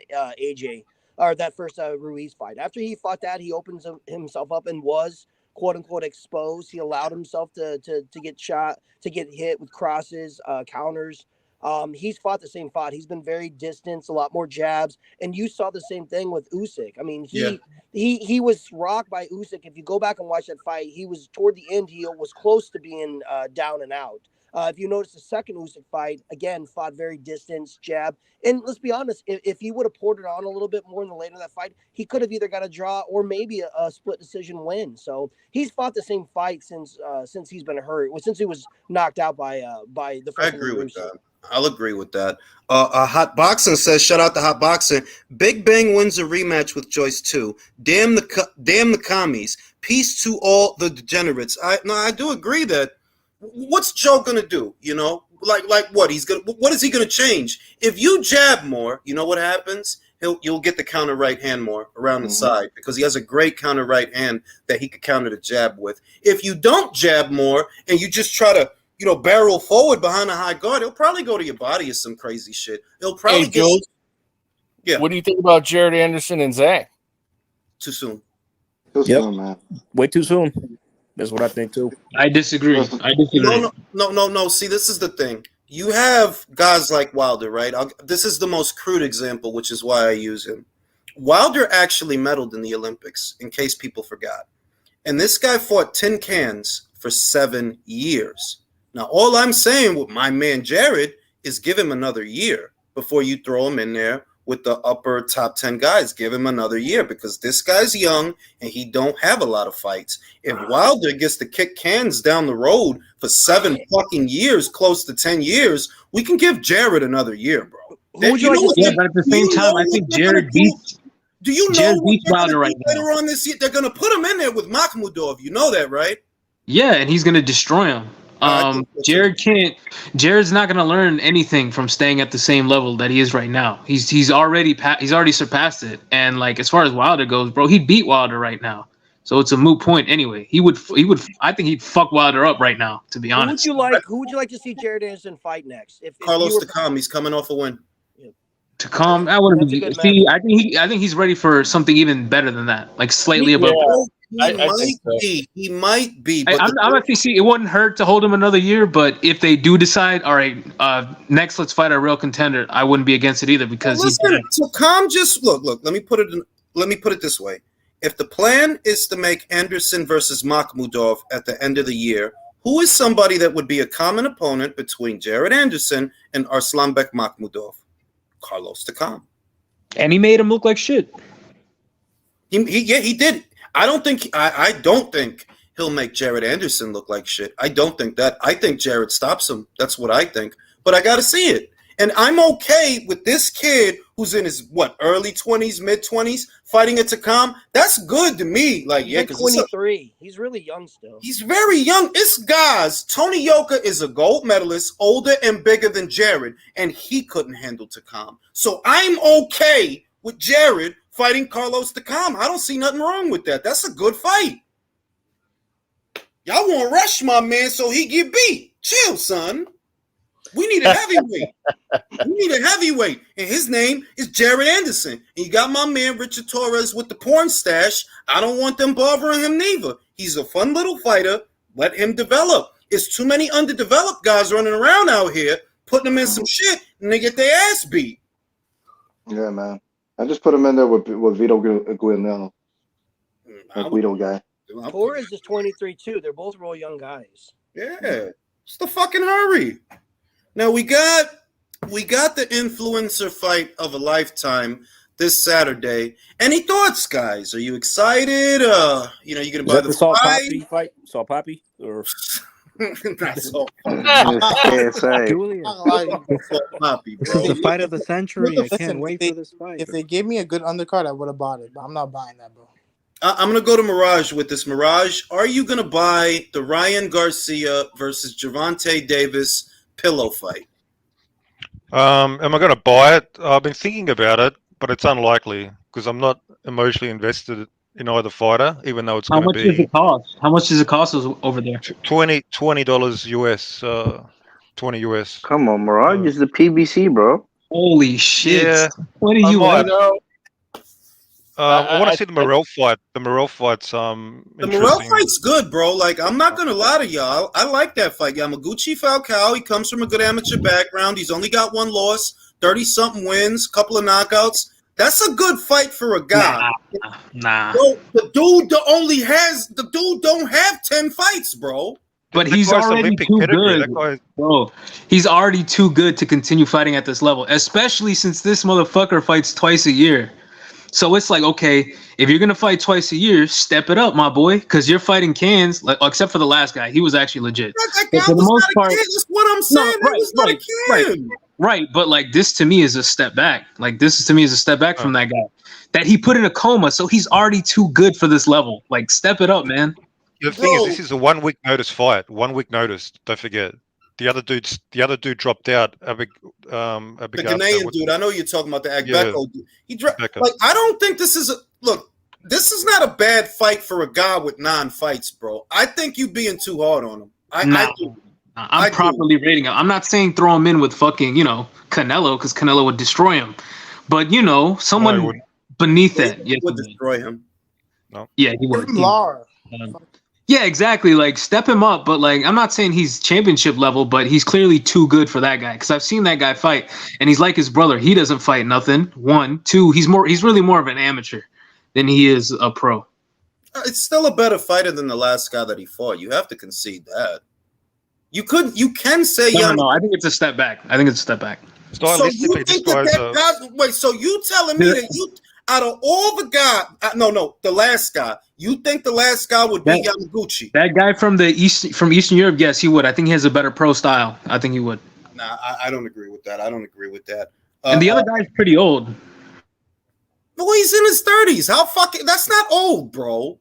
Ruiz fight. After he fought that, he opens himself up and was quote unquote exposed. He allowed himself to get shot, to get hit with crosses, counters. He's fought the same fight. He's been very distant, a lot more jabs, and you saw the same thing with Usyk. I mean, he was rocked by Usyk. If you go back and watch that fight, he was toward the end. He was close to being down and out. If you notice the second Usyk fight, again, fought very distant, jab. And let's be honest, if he would have poured it on a little bit more in the later of that fight, he could have either got a draw or maybe a split decision win. So he's fought the same fight since he's been hurt, since he was knocked out by the first. I agree with that. I'll agree with that. Hot Boxing says, shout out to Hot Boxing. Big Bang wins a rematch with Joyce too. Damn the commies. Peace to all the degenerates. I do agree that. What's Joe gonna do? You know, like what what is he gonna change? If you jab more, you know what happens? You'll get the counter right hand more around the side because he has a great counter right hand that he could counter the jab with. If you don't jab more and you just try to barrel forward behind a high guard, he'll probably go to your body or some crazy shit. He'll probably Yeah. What do you think about Jared Anderson and Zhang? Too soon. Too soon, man. Way too soon. That's what I think too. I disagree. No. See, this is the thing. You have guys like Wilder, right? This is the most crude example, which is why I use him. Wilder actually medaled in the Olympics, in case people forgot. And this guy fought tin cans for 7 years. Now, all I'm saying with my man Jared is give him another year before you throw him in there with the upper top 10 guys. Give him another year because this guy's young and he don't have a lot of fights. If Wilder gets to kick cans down the road for 7 fucking years, close to 10 years, we can give Jared another year, bro. But at the same time, I think Jared beats. Do you know Jared beats Wilder right now? Later on this year, they're gonna put him in there with Makhmudov. You know that, right? Yeah, and he's gonna destroy him. Jared's not gonna learn anything from staying at the same level that he is right now. He's already surpassed it. And like as far as Wilder goes, bro, he beat Wilder right now. So it's a moot point anyway. He would I think he'd fuck Wilder up right now, to be honest. Who would you like to see Jared Anderson fight next? If Carlos Takam, he's coming off a win. Takam, I wouldn't see. I think he's ready for something even better than that, like slightly above. He might be. But I'm actually see. It wouldn't hurt to hold him another year, but if they do decide, all right, next let's fight a real contender, I wouldn't be against it either because Takam just look. Let me put it this way. If the plan is to make Anderson versus Makhmudov at the end of the year, who is somebody that would be a common opponent between Jared Anderson and Arslanbek Makhmudov? Carlos Takam. And he made him look like shit. He did. I don't think he'll make Jared Anderson look like shit. I don't think that. I think Jared stops him. That's what I think. But I got to see it. And I'm okay with this kid who's in his, early 20s, mid-20s, fighting at Takam. That's good to me. Like, he's like 23. He's really young still. He's very young. This guy's, Tony Yoka is a gold medalist, older and bigger than Jared, and he couldn't handle Takam. So I'm okay with Jared fighting Carlos Takam. I don't see nothing wrong with that. That's a good fight. Y'all want to rush my man so he get beat. Chill, son. We need a heavyweight. And his name is Jared Anderson. And you got my man Richard Torres with the porn stash. I don't want them bothering him neither. He's a fun little fighter. Let him develop. It's too many underdeveloped guys running around out here, putting them in some shit, and they get their ass beat. Yeah, man. I just put him in there with Vito Guinel. That Guido guy. Torres is 23 too. They're both real young guys. Yeah. It's the fucking hurry. Now we got the influencer fight of a lifetime this Saturday. Any thoughts, guys? Are you excited? You gonna buy the Salt Poppy fight? Salt Poppy or not Salt Julian. This is the fight of the century. I can't wait for this fight. If they gave me a good undercard, I would have bought it, but I'm not buying that, bro. I'm going to go to Mirage with this. Mirage, are you going to buy the Ryan Garcia versus Gervonta Davis pillow fight? Am I going to buy it? I've been thinking about it, but it's unlikely because I'm not emotionally invested in either fighter, even though it's going to be... How much does it cost? How much does it cost over there? $20 US, 20 US. Come on, Mirage is the PBC, bro. Holy shit. Yeah, 20 US. I want to see the Morel fight. The Morel fight's The Morel fight's good, bro. Like, I'm not gonna lie to y'all. I like that fight. Yamaguchi Falcao. He comes from a good amateur background. He's only got one loss, 30-something wins, couple of knockouts. That's a good fight for a guy. Nah. Bro, the dude don't have 10 fights, bro. But he's already too good, bro. He's already too good to continue fighting at this level, especially since this motherfucker fights twice a year. So it's like, okay, if you're gonna fight twice a year, step it up, my boy, because you're fighting cans. Like, except for the last guy, he was actually legit. That guy was not a kid. That's what I'm saying. That was not a kid. Right, but like this to me is a step back. Like this to me is a step back from that guy that he put in a coma. So he's already too good for this level. Like, step it up, man. The thing is, this is a 1 week notice fight. 1 week notice. Don't forget. The other dude dropped out. The Ghanaian dude. I know you're talking about the Agbeko dude. He dropped. Like, I don't think this is this is not a bad fight for a guy with 9 fights, bro. I think you being too hard on him. I'm properly rating him. I'm not saying throw him in with fucking, Canelo, because Canelo would destroy him. But, someone beneath that. He would destroy him. No. Yeah, he would. Yeah, exactly. Like, step him up. But, like, I'm not saying he's championship level, but he's clearly too good for that guy. Because I've seen that guy fight, and he's like his brother. He doesn't fight nothing. 1, 2, he's really more of an amateur than he is a pro. It's still a better fighter than the last guy that he fought. You have to concede that. You can say no, I think it's a step back. So you think so you telling me that you, out of all the guys, the last guy, you think the last guy would be Yamaguchi? That guy from Eastern Europe, yes, he would. I think he has a better pro style. I think he would. Nah, I don't agree with that. And the other guy's pretty old. No, he's in his 30s. How fucking? That's not old, bro.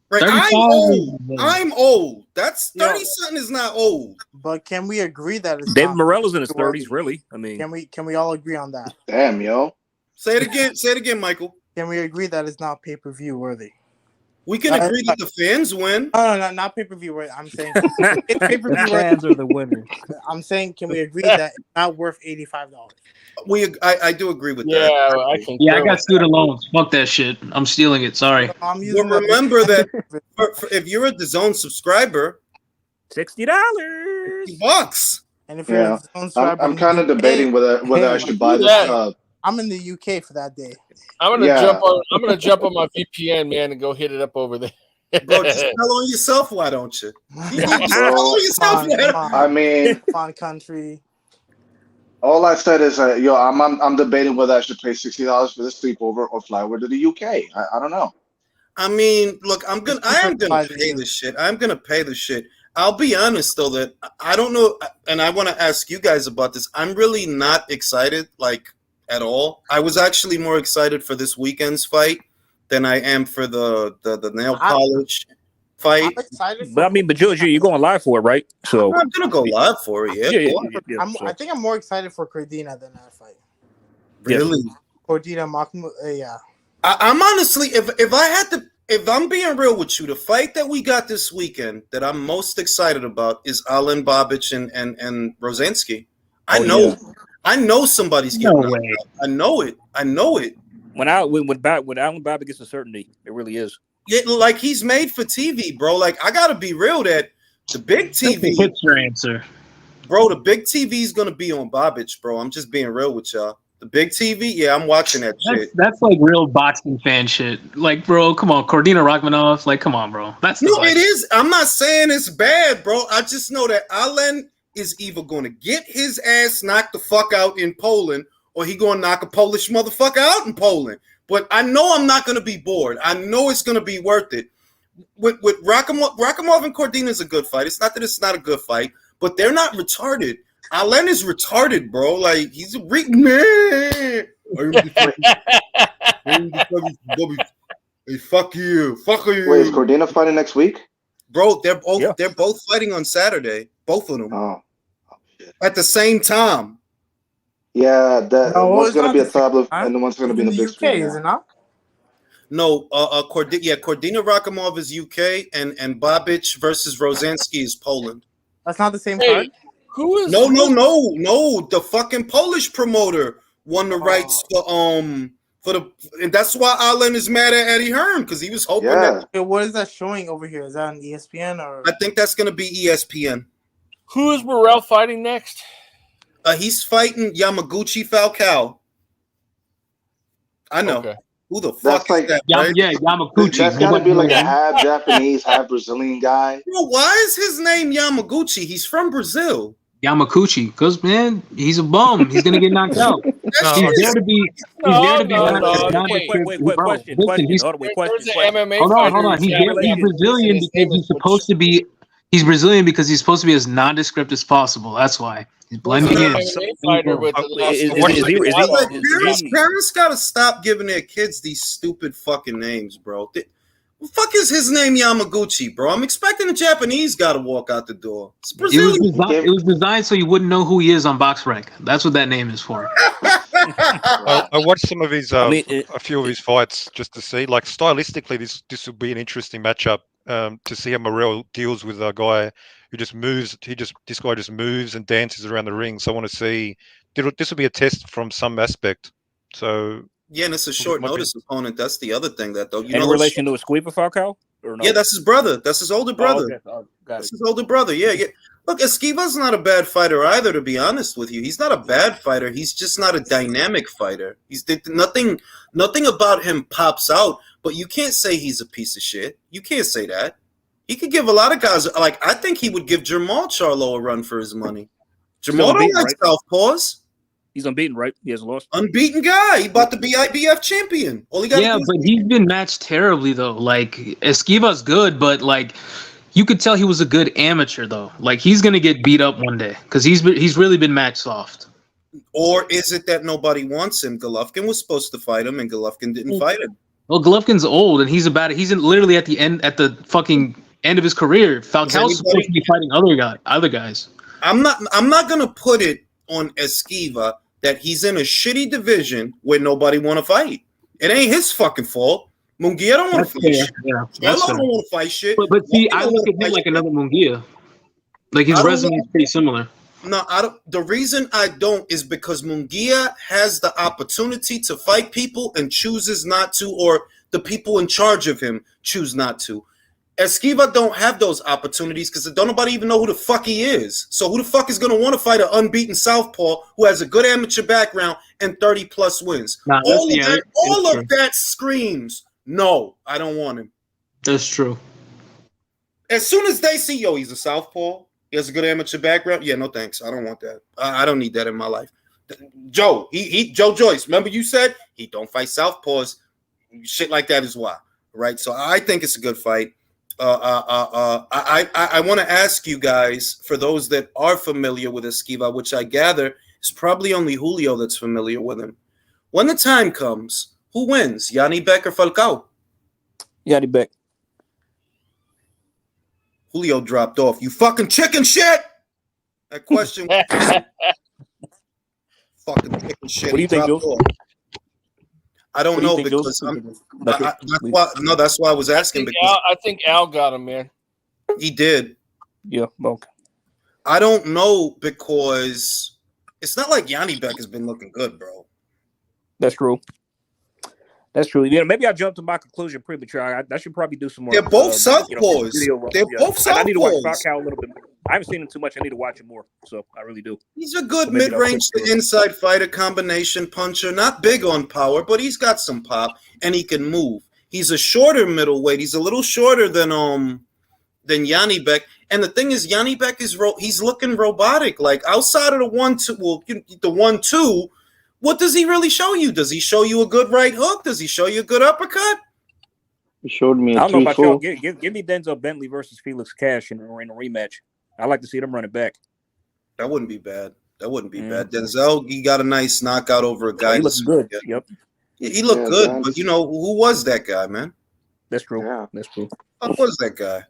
Right? I'm old. That's 30-something is not old. But can we agree that it's David Morello's in his 30s? Really? I mean, can we all agree on that? Damn, yo. Say it again, Michael. Can we agree that it's not pay-per-view worthy? We can agree that the fans win. No, not pay-per-view worthy. I'm saying it's pay-per-view worthy. Fans are the winners. I'm saying, can we agree that it's not worth $85? I do agree with that. I got student loans. Fuck that shit. I'm stealing it. Sorry. But remember that if you're a DAZN subscriber, $60, $60. And if you're a DAZN subscriber, I'm kind of debating whether I should buy this. I'm in the UK for that day. I'm gonna jump on my VPN, man, and go hit it up over there. Bro, just tell on yourself, why don't you? I mean, come on, country. All I said is, I'm debating whether I should pay $60 for this sleepover or fly over to the UK. I don't know. I mean, look, I am gonna pay this shit. I'm gonna pay the shit. I'll be honest though that I don't know, and I want to ask you guys about this. I'm really not excited, like at all. I was actually more excited for this weekend's fight than I am for the nail polish fight. I'm excited. But George, you're going live for it, right? So I'm gonna go live for it. Yeah. I think I'm more excited for Cordina than that fight. Really? Cordina Mahmoud, yeah. I'm honestly, if I'm being real with you, the fight that we got this weekend that I'm most excited about is Alen Babic and Rosansky. I know somebody's getting knocked out. I know it. When Alen Babic gets a certainty, it really is. Yeah, like he's made for TV, bro. Like I gotta be real that the big TV. That's your answer, bro. The big TV is gonna be on Babic, bro. I'm just being real with y'all. The big TV, yeah, I'm watching that shit. That's like real boxing fan shit. Like, bro, come on, Cordina Rachmanov. Like, come on, bro. It is. I'm not saying it's bad, bro. I just know that Alen is either going to get his ass knocked the fuck out in Poland, or he going to knock a Polish motherfucker out in Poland. But I know I'm not going to be bored. I know it's going to be worth it. With Rachmanov and Cordina is a good fight. It's not that it's not a good fight, but they're not retarded. Alen is retarded, bro. Like he's a man. Hey, fuck you. Wait, is Cordina fighting next week? Bro, they're both fighting on Saturday. Both of them. Oh shit. At the same time. Yeah, one's gonna be a tablet and the one's gonna be in the big screen. Is it not? No, Cordina Rachmanov is UK and Babic versus Rosansky is Poland. That's not the same card. Who is No. The fucking Polish promoter won the rights for the, and that's why Alen is mad at Eddie Hearn because he was hoping that. What is that showing over here? Is that on ESPN or? I think that's gonna be ESPN. Who is Morrell fighting next? He's fighting Yamaguchi Falcao. I know. Okay. Who the fuck is that? Yamaguchi. That's gotta be like a half Japanese, half Brazilian guy. Bro, why is his name Yamaguchi? He's from Brazil. Yamaguchi, because man, he's a bum. He's gonna get knocked out. He's there to be. Wait, question. Hold on. He's Brazilian because he's supposed to be. He's Brazilian because he's supposed to be as nondescript as possible. That's why he's blending in. Parents gotta stop giving their kids these stupid fucking names, bro. What the fuck is his name Yamaguchi, bro? I'm expecting a Japanese guy to walk out the door. It's Brazilian. It was designed so you wouldn't know who he is on BoxRec. That's what that name is for. I watched some of his, a few of his fights just to see. Like stylistically, this would be an interesting matchup to see how Morrell deals with a guy who just moves. This guy just moves and dances around the ring. So I want to see. This will be a test from some aspect. So. Yeah, and it's a short notice opponent. That's the other thing that though. In relation to Esquiva Falcao? Or no? Yeah, that's his brother. That's his older brother. That's his older brother. Yeah. Look, Esquiva's not a bad fighter either, to be honest with you. He's not a bad fighter. He's just not a dynamic fighter. He's nothing about him pops out, but you can't say he's a piece of shit. You can't say that. He could give a lot of guys, like, I think he would give Jamal Charlo a run for his money. Jamal don't like southpaws. He's unbeaten, right? He hasn't lost. Unbeaten guy. He about to be IBF champion. All he got but he's been matched terribly though. Like Esquiva's good, but like you could tell he was a good amateur though. Like he's gonna get beat up one day because he's really been matched soft. Or is it that nobody wants him? Golovkin was supposed to fight him, and Golovkin didn't fight him. Well, Golovkin's old, and he's literally at the fucking end of his career. Falcao's supposed to be fighting other guys. I'm not gonna put it on Esquiva that he's in a shitty division where nobody want to fight. It ain't his fucking fault. Munguia don't want to fight shit. Charlo don't want to fight shit. But see, I look at him like another Munguia. Like his resume is pretty similar. No, I don't. The reason I don't is because Munguia has the opportunity to fight people and chooses not to, or the people in charge of him choose not to. Esquiva don't have those opportunities because don't nobody even know who the fuck he is. So who the fuck is going to want to fight an unbeaten southpaw who has a good amateur background and 30-plus wins? All of that screams, no, I don't want him. That's true. As soon as they see, he's a southpaw, he has a good amateur background, yeah, no thanks. I don't want that. I don't need that in my life. Joe, Joe Joyce. Remember you said he don't fight southpaws. Shit like that is why, right? So I think it's a good fight. I want to ask you guys, for those that are familiar with Esquiva, which I gather is probably only Julio that's familiar with him. When the time comes, who wins, Yanni Beck or Falcao? Yanni Beck. Julio dropped off. You fucking chicken shit. That question. Fucking chicken shit. What do you think, Jules? I don't know because that's why I was asking. I think Al got him, man. He did. Yeah, okay. I don't know because it's not like Yanni Beck has been looking good, bro. That's true. That's true. Yeah, maybe I jumped to my conclusion premature. I should probably do some more. They're both southpaws. They're both southpaws. I need to watch Falcao a little bit more. I haven't seen him too much. I need to watch him more. So I really do. He's a good mid-range to inside fighter, combination puncher. Not big on power, but he's got some pop and he can move. He's a shorter middleweight. He's a little shorter than Yanni Beck. And the thing is, Yanni Beck he's looking robotic. Like outside of the 1-2, well, the 1-2. What does he really show you? Does he show you a good right hook? Does he show you a good uppercut? He showed me a 3-4. I don't know about y'all. Give me Denzel Bentley versus Felix Cash in a rematch. I'd like to see them run it back. That wouldn't be bad. Bad. Denzel, he got a nice knockout over a guy. He looked good. Yep. He looked good, but who was that guy, man? That's true. Yeah. That's true. Who was that guy?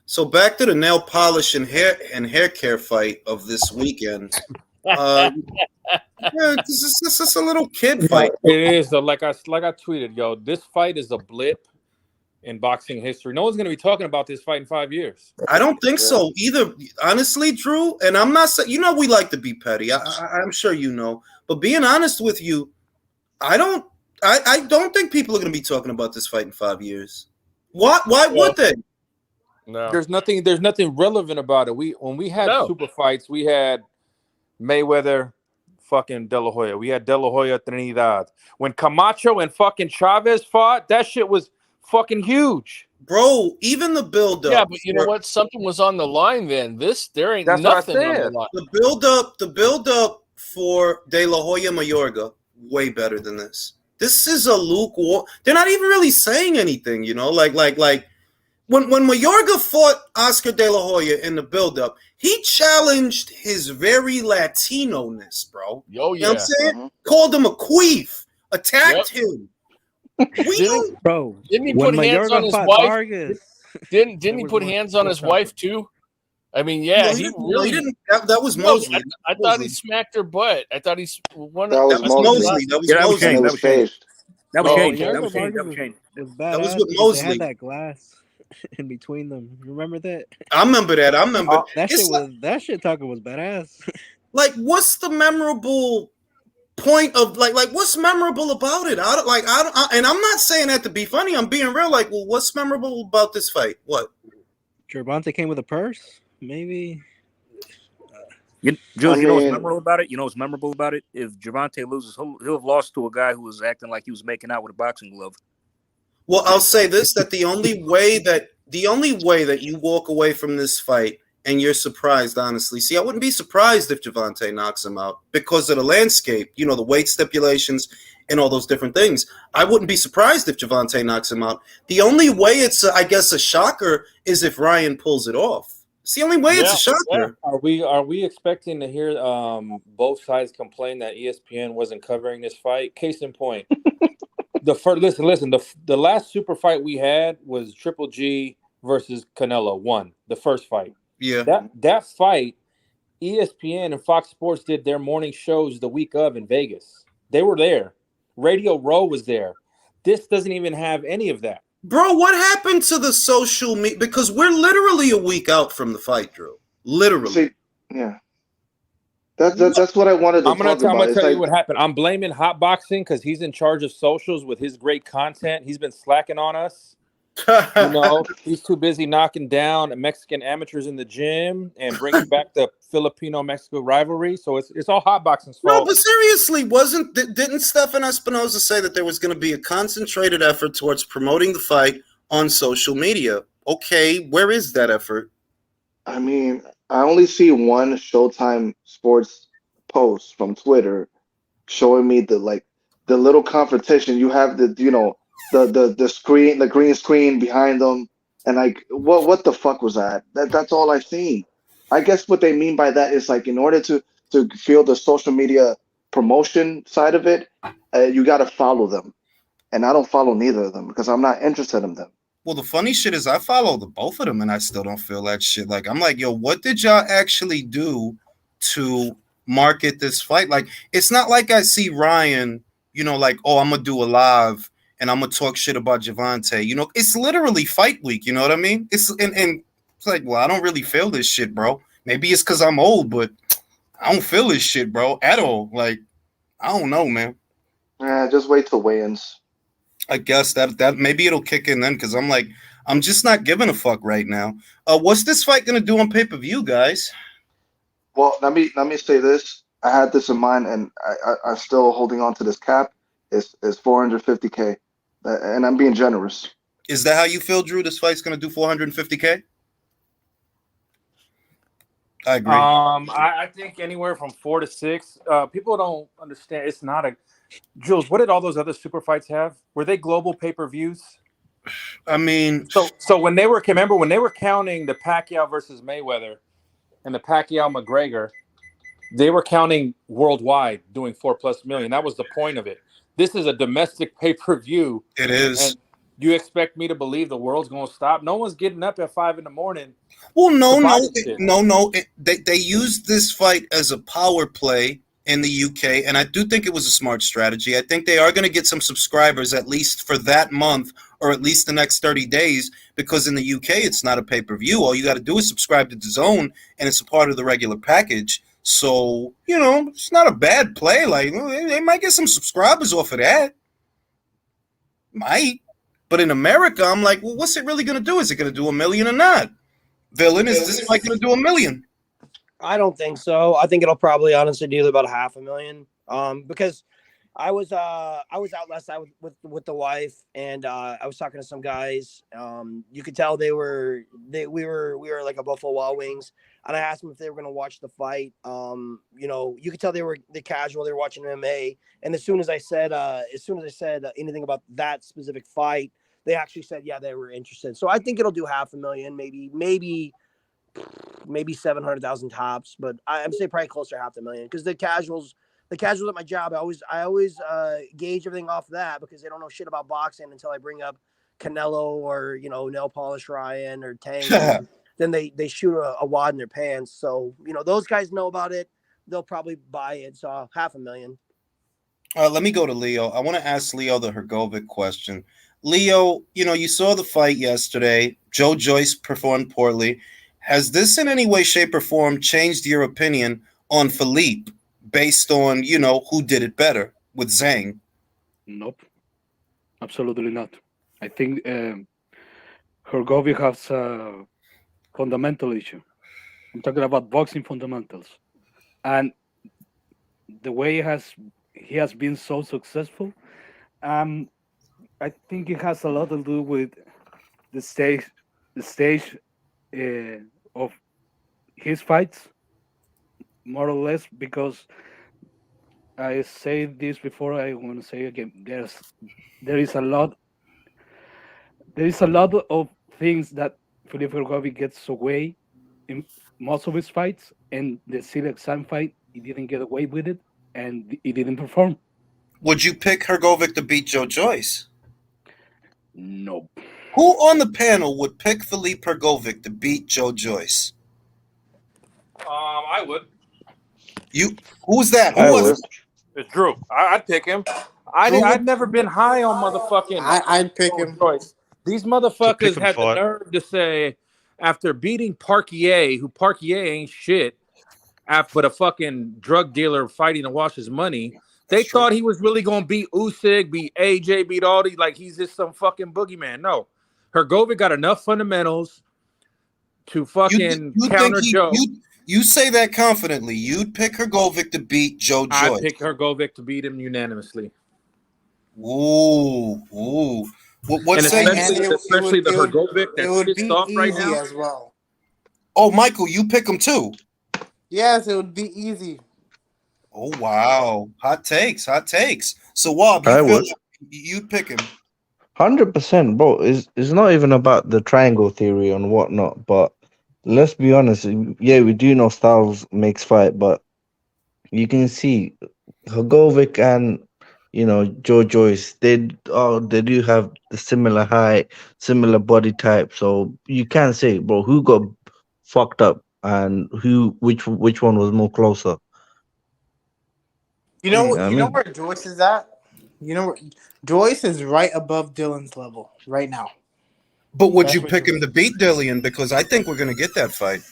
So back to the nail polish and hair care fight of this weekend. This is a little kid fight. It is though. Like I tweeted, yo, this fight is a blip in boxing history. No one's going to be talking about this fight in 5 years. I don't think so either. Honestly, Drew, and I'm not saying we like to be petty. I'm sure you know, but being honest with you, I don't think people are going to be talking about this fight in 5 years. Why would they? No. There's nothing relevant about it. When we had super fights, we had Mayweather, fucking De La Hoya. We had De La Hoya, Trinidad. When Camacho and fucking Chavez fought, that shit was fucking huge, bro. Even the build-up. Yeah, but you know what? Something was on the line then. There ain't nothing on the line. The build-up for De La Hoya Mayorga, way better than this. This is a lukewarm. They're not even really saying anything, like. When Mayorga fought Oscar De La Hoya in the build-up, he challenged his very Latino-ness, bro. Yo, yeah. You know what I'm saying? Called him a queef, attacked him. Bro, didn't he put hands on his wife? Didn't he put hands on his wife too? I mean, yeah, he really didn't. That was Mosley. I thought he smacked her butt. I thought he's one. That was Mosley. That was Mosley. That was Shane. That was Shane. That was with Mosley. They had that glass in between them. Remember that? I remember that. That shit talking was badass. Like, what's the memorable point of like what's memorable about it? And I'm not saying that to be funny. I'm being real. Like, well, what's memorable about this fight? What? Gervonta came with a purse, maybe. Jules, you know what's memorable about it? What's memorable about it? If Gervonta loses, he'll have lost to a guy who was acting like he was making out with a boxing glove. Well, I'll say this: that the only way that you walk away from this fight and you're surprised, honestly. See, I wouldn't be surprised if Gervonta knocks him out because of the landscape, the weight stipulations and all those different things. I wouldn't be surprised if Gervonta knocks him out. The only way it's, I guess, a shocker is if Ryan pulls it off. It's the only way it's a shocker. Yeah. Are we expecting to hear both sides complain that ESPN wasn't covering this fight? Case in point. Listen. The last super fight we had was Triple G versus Canelo. The first fight. Yeah. That fight, ESPN and Fox Sports did their morning shows the week of in Vegas. They were there. Radio Row was there. This doesn't even have any of that. Bro, what happened to the social media? Because we're literally a week out from the fight, Drew. Literally. See, yeah. That's what I wanted to talk about. I'm going to tell you what happened. I'm blaming Hot Boxing because he's in charge of socials with his great content. He's been slacking on us. He's too busy knocking down Mexican amateurs in the gym and bringing back the Filipino-Mexico rivalry. So it's all Hot Boxing's fault. No, but seriously, didn't Stefan Espinosa say that there was going to be a concentrated effort towards promoting the fight on social media? Okay, where is that effort? I mean, I only see one Showtime Sports posts from Twitter showing me the little confrontation. You have the the green screen behind them, and like what the fuck was that? That's all I seen. I guess what they mean by that is like in order to feel the social media promotion side of it, you got to follow them, and I don't follow neither of them because I'm not interested in them. Well, the funny shit is I follow the both of them and I still don't feel that shit. Like, I'm like, yo, what did y'all actually do to market this fight? Like, it's not like I see Ryan, like, oh, I'm gonna do a live and I'm gonna talk shit about Javante. It's literally fight week, you know what I mean? It's it's like, well, I don't really feel this shit, bro. Maybe it's because I'm old, but I don't feel this shit, bro, at all. Like, I don't know, man. Yeah, just wait till weigh-ins. I guess that maybe it'll kick in then because I'm just not giving a fuck right now. What's this fight gonna do on pay-per-view, guys? Well, let me say this. I had this in mind, and I'm still holding on to this cap. Is 450K, and I'm being generous. Is that how you feel, Drew? This fight's gonna do 450K? I agree. I think anywhere from 4 to 6. People don't understand. It's not a Jules. What did all those other super fights have? Were they global pay-per-views? I mean, so when they were counting the Pacquiao versus Mayweather and the Pacquiao McGregor, they were counting worldwide, doing 4+ million. That was the point of it. This is a domestic pay-per-view. It is. And you expect me to believe the world's going to stop? No one's getting up at 5 a.m. Well, no. They used this fight as a power play in the UK, and I do think it was a smart strategy. I think they are going to get some subscribers at least for that month or at least the next 30 days because in the UK it's not a pay-per-view. All you got to do is subscribe to DAZN, and it's a part of the regular package. So, it's not a bad play. Like, they might get some subscribers off of that. Might. But in America, I'm like, well, what's it really going to do? Is it going to do 1 million or not? Villain, is this fight going to do 1 million? I don't think so. I think it'll probably honestly do about 500,000. Because I was out last night with the wife, and I was talking to some guys. You could tell we were like a Buffalo Wild Wings, and I asked them if they were going to watch the fight. You could tell they were casual. They were watching MMA, and as soon as I said anything about that specific fight, they actually said yeah, they were interested. So I think it'll do 500,000, maybe 700,000 tops, but I'm saying probably closer to 500,000 because the casuals at my job, I always gauge everything off of that because they don't know shit about boxing until I bring up Canelo or Nail Polish Ryan or Tank. Then they shoot a wad in their pants. So those guys know about it. They'll probably buy it. So 500,000. Let me go to Leo. I want to ask Leo the Hrgovic question. Leo, you saw the fight yesterday. Joe Joyce performed poorly. Has this in any way, shape, or form changed your opinion on Philippe based on, who did it better with Zhang? Nope. Absolutely not. I think Hrgovic has a fundamental issue. I'm talking about boxing fundamentals. And the way he has been so successful, I think it has a lot to do with the stage of his fights, more or less, because I said this before, I want to say again, there is a lot of things that Filip Hrgovic gets away in most of his fights, and the Silek Sam fight, he didn't get away with it, and he didn't perform. Would you pick Hrgovic to beat Joe Joyce? Nope. Who on the panel would pick Filip Hrgovic to beat Joe Joyce? I would. Who's that? Who was it? It's Drew. I'd pick him. I'd never been high on motherfucking. I'd pick him. Joyce. These motherfuckers had the nerve to say, after beating Parquier, who Parquier ain't shit, but a fucking drug dealer fighting to wash his money, they thought he was really going to beat Usyk, beat AJ, beat all these, like he's just some fucking boogeyman. No. Hrgovic got enough fundamentals to fucking counter Joe. You say that confidently. You'd pick Hrgovic to beat Joe Joyce. I'd pick Hrgovic to beat him unanimously. Ooh. What's especially the Hrgovic that's pissed off right now as well. Oh, Michael, you pick him too. Yes, it would be easy. Oh wow, hot takes. So Wob, I you feel would. you'd pick him? 100%, bro. It's not even about the triangle theory and whatnot, but let's be honest. Yeah, we do know Styles makes fight, but you can see Hagovic and Joe Joyce. They do have the similar height, similar body type. So you can say, bro, who got fucked up and which one was more closer. You know, I you know mean, where Joyce is at. You know, Joyce is right above Dylan's level right now. But would That's you what pick him Joyce to beat Dillian? Because I think we're gonna get that fight.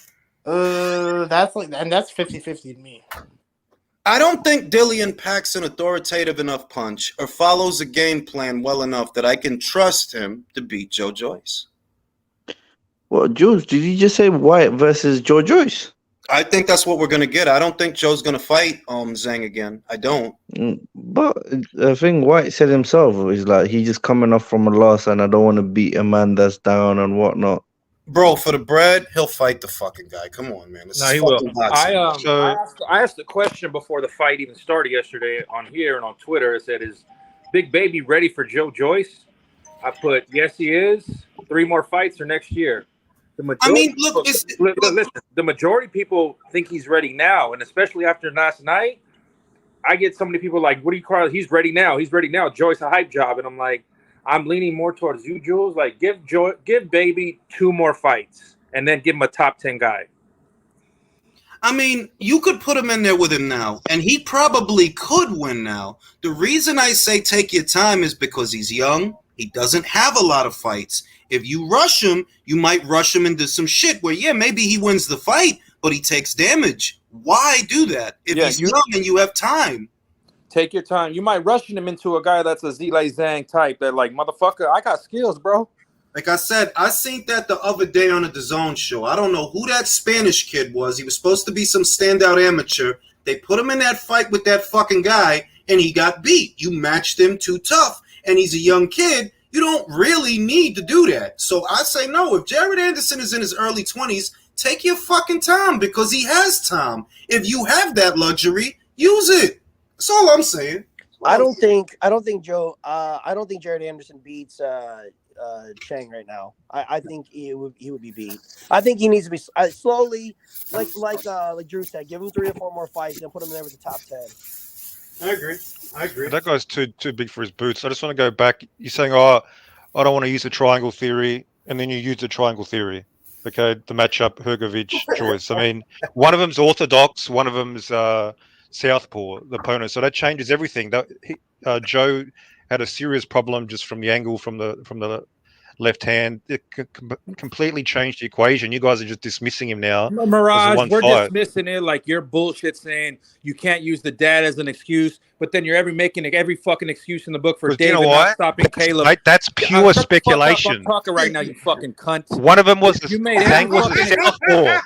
That's like, and that's 50-50 to me. I don't think Dillian packs an authoritative enough punch or follows a game plan well enough that I can trust him to beat Joe Joyce. well, Jules, did you just say White versus Joe Joyce? I think that's what we're gonna get. I don't think Joe's gonna fight Zhang again. I don't. But I think White said himself, he's like, he's just coming off from a loss and I don't want to beat a man that's down and whatnot. Bro, for the bread, he'll fight the fucking guy. Come on, man. This No, is he will. fucking boxing. I asked the question before the fight even started yesterday on here and on Twitter. I said, "Is Big Baby ready for Joe Joyce?" I put, "Yes, he is. 3 more fights or next year." The majority, listen. The majority of people think he's ready now, and especially after last night, I get so many people like, "What do you call it? He's ready now. He's ready now. Joyce a hype job," and I'm like, I'm leaning more towards you, Jules. Like, give Baby 2 more fights, and then give him a top 10 guy. I mean, you could put him in there with him now, and he probably could win now. The reason I say take your time is because he's young. He doesn't have a lot of fights. If you rush him, you might rush him into some shit where, yeah, maybe he wins the fight, but he takes damage. Why do that if he's young and you have time? Take your time. You might rushing him into a guy that's a Zhilei Zhang type that, like, motherfucker, I got skills, bro. Like I said, I seen that the other day on a DAZN show. I don't know who that Spanish kid was. He was supposed to be some standout amateur. They put him in that fight with that fucking guy, and he got beat. You matched him too tough, and he's a young kid. You don't really need to do that. So I say no. If Jared Anderson is in his early 20s, take your fucking time because he has time. If you have that luxury, use it. That's all I'm saying. I don't think Jared Anderson beats Chang right now. I think he would be beat. I think he needs to be slowly, like Drew said, give him 3 or 4 more fights and put him there with the top 10. I agree. That guy's too big for his boots. I just want to go back. You're saying, oh, I don't want to use the triangle theory, and then you use the triangle theory. Okay, the matchup, Hrgovic, Joyce. I mean, one of them's orthodox, one of them's southpaw, the opponent. So that changes everything. Joe had a serious problem just from the angle from the left hand. It completely changed the equation. You guys are just dismissing him now. Mirage, we're dismissing it like you're bullshit saying you can't use the dad as an excuse, but then you're making every fucking excuse in the book for David not stopping Caleb. That's pure speculation. I'm talking right now, you fucking cunt. One of them was Zhang was a southpaw.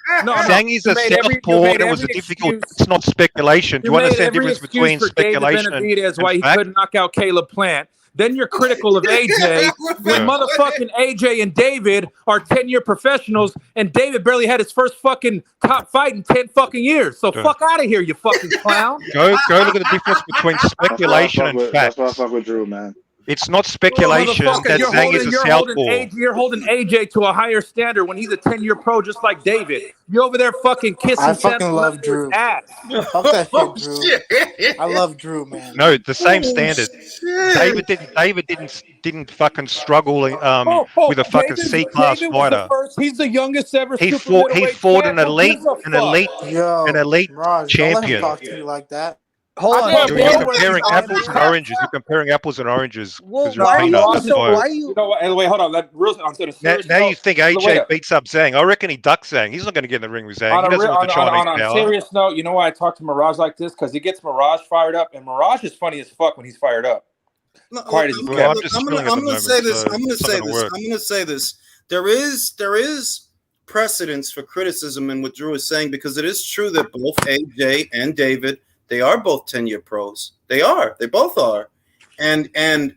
Zhang is a southpaw, and it was a difficult. It's not speculation. Do you understand the difference between speculation and why he couldn't knock out Caleb Plant? Then you're critical of AJ when motherfucking AJ and David are 10-year professionals, and David barely had his first fucking top fight in 10 fucking years. So fuck out of here, you fucking clown. Go look at the difference between speculation and fact. That's why I fuck with Drew, man. It's not speculation that Zhang is a southpaw. You're holding AJ to a higher standard when he's a 10-year pro just like David. You over there fucking kissing I fucking love Drew. Ass. Fuck that shit, Drew. I love Drew, man. No, the same standard. David didn't fucking struggle with a fucking C-class fighter. He's the youngest ever. He fought an elite champion. Talk to you like that. Hold on. You're comparing apples and oranges. You're comparing apples and oranges because you're why peanut. are you? You know what? Wait, hold on. Now you think AJ beats up Zhang. I reckon he ducks Zhang. He's not going to get in the ring with Zhang. He doesn't have the Chinese power. On a serious note, you know why I talk to Mirage like this? Because he gets Mirage fired up, and Mirage is funny as fuck when he's fired up. I'm going to say this. There is precedence for criticism in what Drew is saying because it is true that both AJ and David, they are both 10-year pros. They both are. And you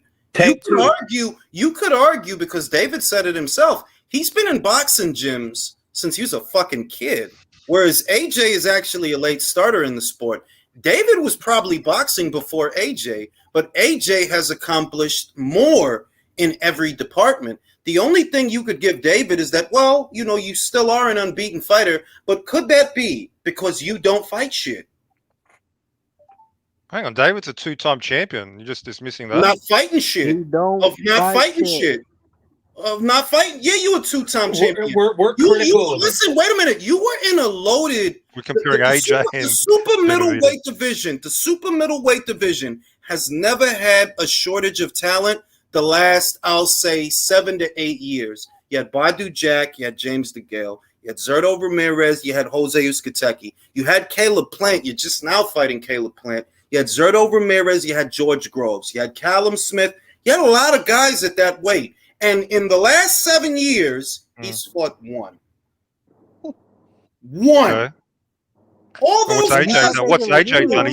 could argue because David said it himself. He's been in boxing gyms since he was a fucking kid. Whereas AJ is actually a late starter in the sport. David was probably boxing before AJ, but AJ has accomplished more in every department. The only thing you could give David is that, well, you know, you still are an unbeaten fighter, but could that be because you don't fight shit? Hang on, David's a 2-time champion. You're just dismissing that? Not fighting shit. He don't Of not fight fighting shit. Of not fighting. Yeah, you a 2-time champion. We're critical. Listen, wait a minute. You were in a loaded. We're comparing AJ the and super middleweight division. The super middleweight division has never had a shortage of talent. The last, I'll say, 7 to 8 years. You had Badu Jack. You had James DeGale. You had Zurdo Ramirez. You had Jose Uzcategui. You had Caleb Plant. You're just now fighting Caleb Plant. You had Zurdo Ramirez. You had George Groves. You had Callum Smith. You had a lot of guys at that weight. And in the last 7 years, he's fought one. One. Okay. All those What's AJ done?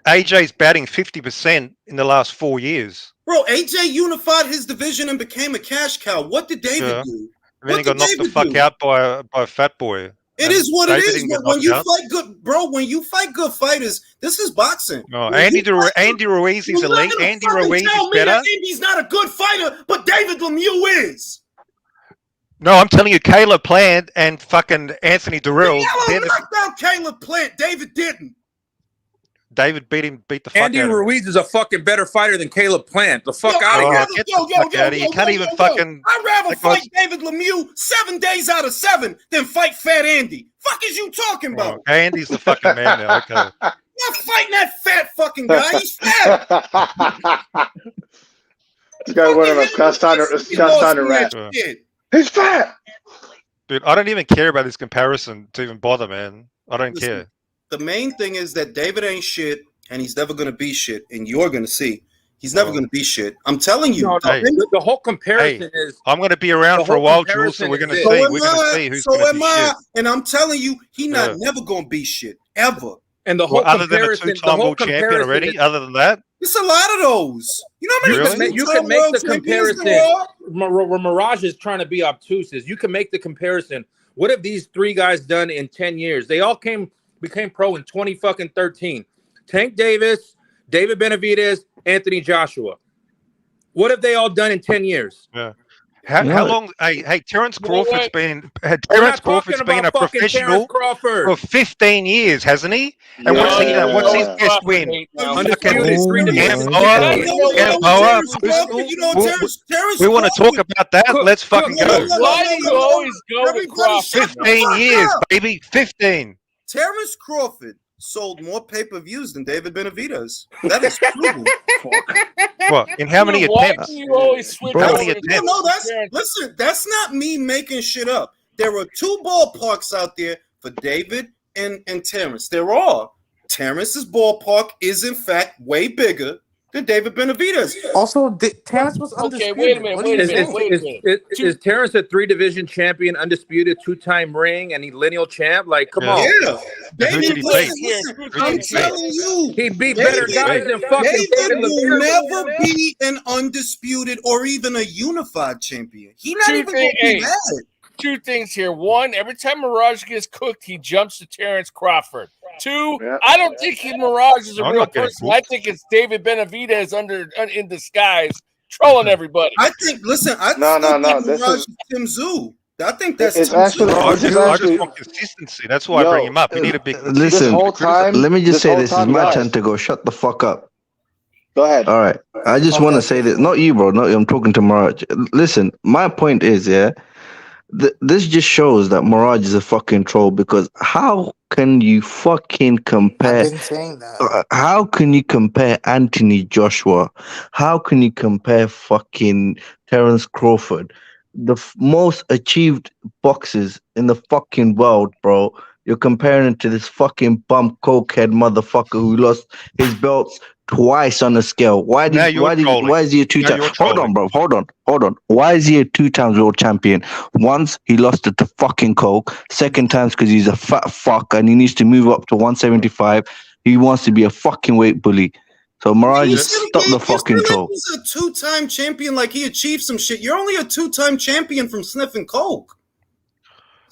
AJ's batting 50% in the last 4 years. Bro, AJ unified his division and became a cash cow. What did David do? And then he got knocked the fuck out by a fat boy. It is what it is. When you fight good, bro, when you fight good fighters, this is boxing. No, Andy Ruiz is elite. Andy Ruiz is better. Andy's not a good fighter, but David Lemieux is. No, I'm telling you, Caleb Plant and fucking Anthony Durrell. Knocked out Caleb Plant. David didn't. David beat the fuck Andy out of him. Ruiz is a fucking better fighter than Caleb Plant. The fuck out of here. Get the fuck out of here. You can't even fucking... I'd rather fight David Lemieux 7 days out of 7 than fight Fat Andy. Fuck is you talking about? Oh, Andy's the fucking man now. Okay. Not fighting that fat fucking guy. He's fat. This guy went on a cast on rant. He's fat. Dude, I don't even care about this comparison to even bother, man. I don't care. The main thing is that David ain't shit, and he's never going to be shit, and you're going to see. He's never going to be shit. I'm telling you. No, the whole comparison is... I'm going to be around for a while, Jules, so we're going to see. We're going to see who's going to be shit. And I'm telling you, he's never going to be shit, ever. And the whole other comparison... than a 2-time world champion already, other than that? It's a lot of those. You know what I mean? You can make the comparison where Mirage is trying to be obtuse. You can make the comparison. What have these 3 guys done in 10 years? They all became pro in 2013. Tank Davis, David Benavidez, Anthony Joshua. What have they all done in 10 years? Yeah. How long? Hey, Terence Crawford's been a professional for 15 years, hasn't he? And what's his best win? Undisputed 3 divisions. We want to talk about that. Let's fucking go. Why do you always go with Crawford? 15 years, baby. 15. Terence Crawford sold more pay-per-views than David Benavidez. That is true. What? In how many attempts? You always switch how many attempts? Listen, that's not me making shit up. There are 2 ballparks out there for David and Terence. There are. Terence's ballpark is, in fact, way bigger than David Benavidez. Also, Terence was undisputed. Okay, wait a minute. Is Terence a 3-division champion, undisputed 2-time ring, and he lineal champ? Like, come on. Yeah. David, I'm telling you. He beat better guys than fucking David will never be an undisputed or even a unified champion. He's not even going to be that. 2 things here. 1, every time Mirage gets cooked, he jumps to Terence Crawford. 2, I don't think Mirage is a real person. I think it's David Benavidez in disguise, trolling everybody. I think. Listen, no. Mirage This is Tim Zoo. I think that's it's actually. I just want consistency. That's why I bring him up. You need a big. Listen, let me just say this is my turn to go. Shut the fuck up. Go ahead. All right. I just want to say this. Not you, bro. I'm talking to Mirage. Listen, my point is, this just shows that Mirage is a fucking troll, because how can you fucking compare? I've been saying that. How can you compare Anthony Joshua? How can you compare fucking Terence Crawford? The most achieved boxers in the fucking world, bro. You're comparing it to this fucking bum cokehead motherfucker who lost his belts twice on the scale. Why is he a 2-time? Hold on, bro. Hold on. Why is he a 2-time world champion? Once he lost it to fucking Coke. Second time because he's a fat fuck and he needs to move up to 175. He wants to be a fucking weight bully. So Mirage, stop the fucking troll. He's a 2-time champion, like he achieved some shit. You're only a 2-time champion from sniffing Coke.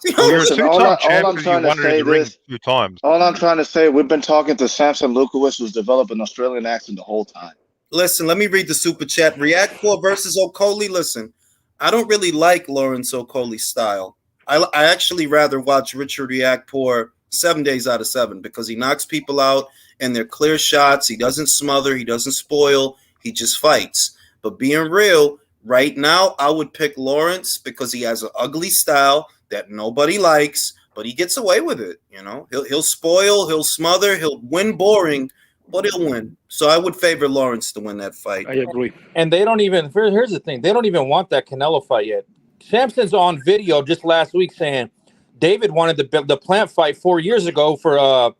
Listen, all I'm trying to say this. 2 times. All I'm trying to say, we've been talking to Samson Lukowicz, who's developed an Australian accent the whole time. Listen, let me read the super chat. Reactpour versus Okoli. Listen, I don't really like Lawrence Okoli's style. I actually rather watch Richard Reactpour 7 days out of 7 because he knocks people out and they're clear shots. He doesn't smother. He doesn't spoil. He just fights. But being real, right now, I would pick Lawrence because he has an ugly style that nobody likes, but he gets away with it. You know, he'll spoil, he'll smother, he'll win boring, but he'll win. So I would favor Lawrence to win that fight. I agree. And they don't even. Here's the thing: they don't even want that Canelo fight yet. Sampson's on video just last week saying David wanted the plant fight 4 years ago for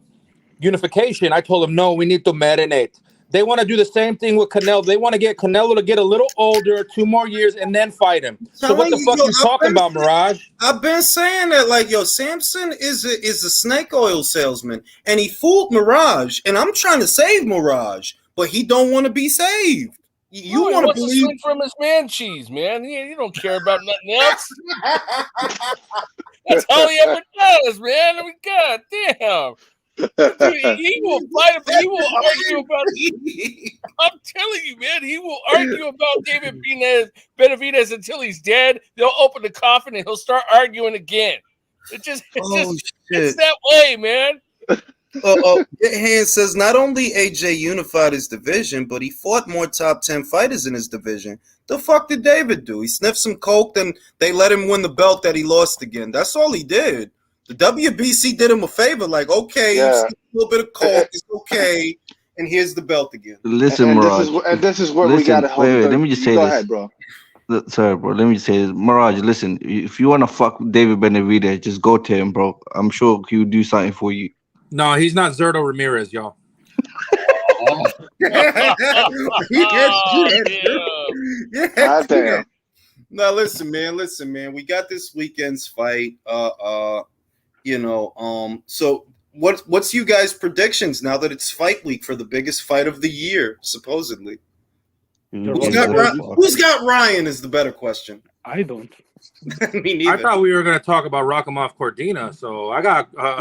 unification. I told him no, we need to marinate. They want to do the same thing with Canelo. They want to get Canelo to get a little older, 2 more years, and then fight him. So what the fuck you talking about, Mirage? I've been saying that, like, yo, Samson is a snake oil salesman, and he fooled Mirage, and I'm trying to save Mirage, but he don't want to be saved. You want to believe swing from his man cheese, man. You don't care about nothing else. That's all he ever does, man. I mean, God damn. Dude, he will fight. He will argue about. I'm telling you, man. He will argue about David Benavidez until he's dead. They'll open the coffin and he'll start arguing again. It's that way, man. Hand says not only AJ unified his division, but he fought more top 10 fighters in his division. The fuck did David do? He sniffed some coke, then they let him win the belt that he lost again. That's all he did. The WBC did him a favor, like, okay, a little bit of coke, it's okay, and here's the belt again. Listen, Mirage. This is where we gotta hold. Wait, let me just say Go this. ahead, bro. Sorry, bro. Let me just say this. Mirage, listen, if you want to fuck David Benavidez, just go to him, bro. I'm sure he'll do something for you. No, he's not Zerto Ramirez, y'all. Now listen, man. We got this weekend's fight. So what's you guys' predictions now that it's fight week for the biggest fight of the year, supposedly? Who's got Ryan is the better question. I don't. Me neither. I thought we were going to talk about Rakhimov Cordina, so I got. I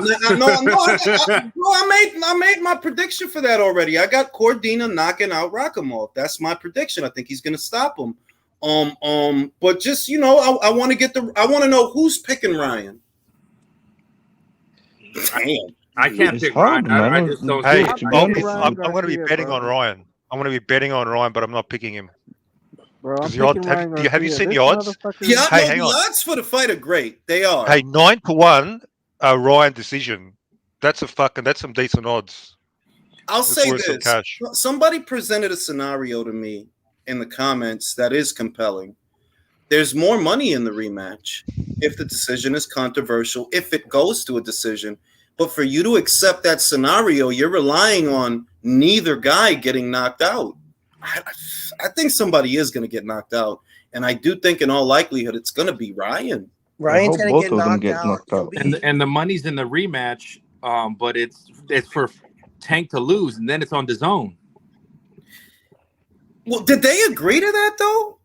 made my prediction for that already. I got Cordina knocking out Rakhimov. That's my prediction. I think he's going to stop him. But just I want to know who's picking Ryan. I can't pick Ryan. I just don't. Hey, I'm going to be betting on Ryan. I'm going to be betting on Ryan, but I'm not picking him. Bro, have you seen the odds? Yeah, the odds for the fight are great. They are. Hey, 9-1, Ryan decision. That's some decent odds. I'll say this: somebody presented a scenario to me in the comments that is compelling. There's more money in the rematch if the decision is controversial, if it goes to a decision. But for you to accept that scenario, you're relying on neither guy getting knocked out. I think somebody is going to get knocked out, and I do think in all likelihood it's going to be Ryan. Ryan's going to get knocked out. And the money's in the rematch, but it's for Tank to lose, and then it's on DAZN. Well, did they agree to that though?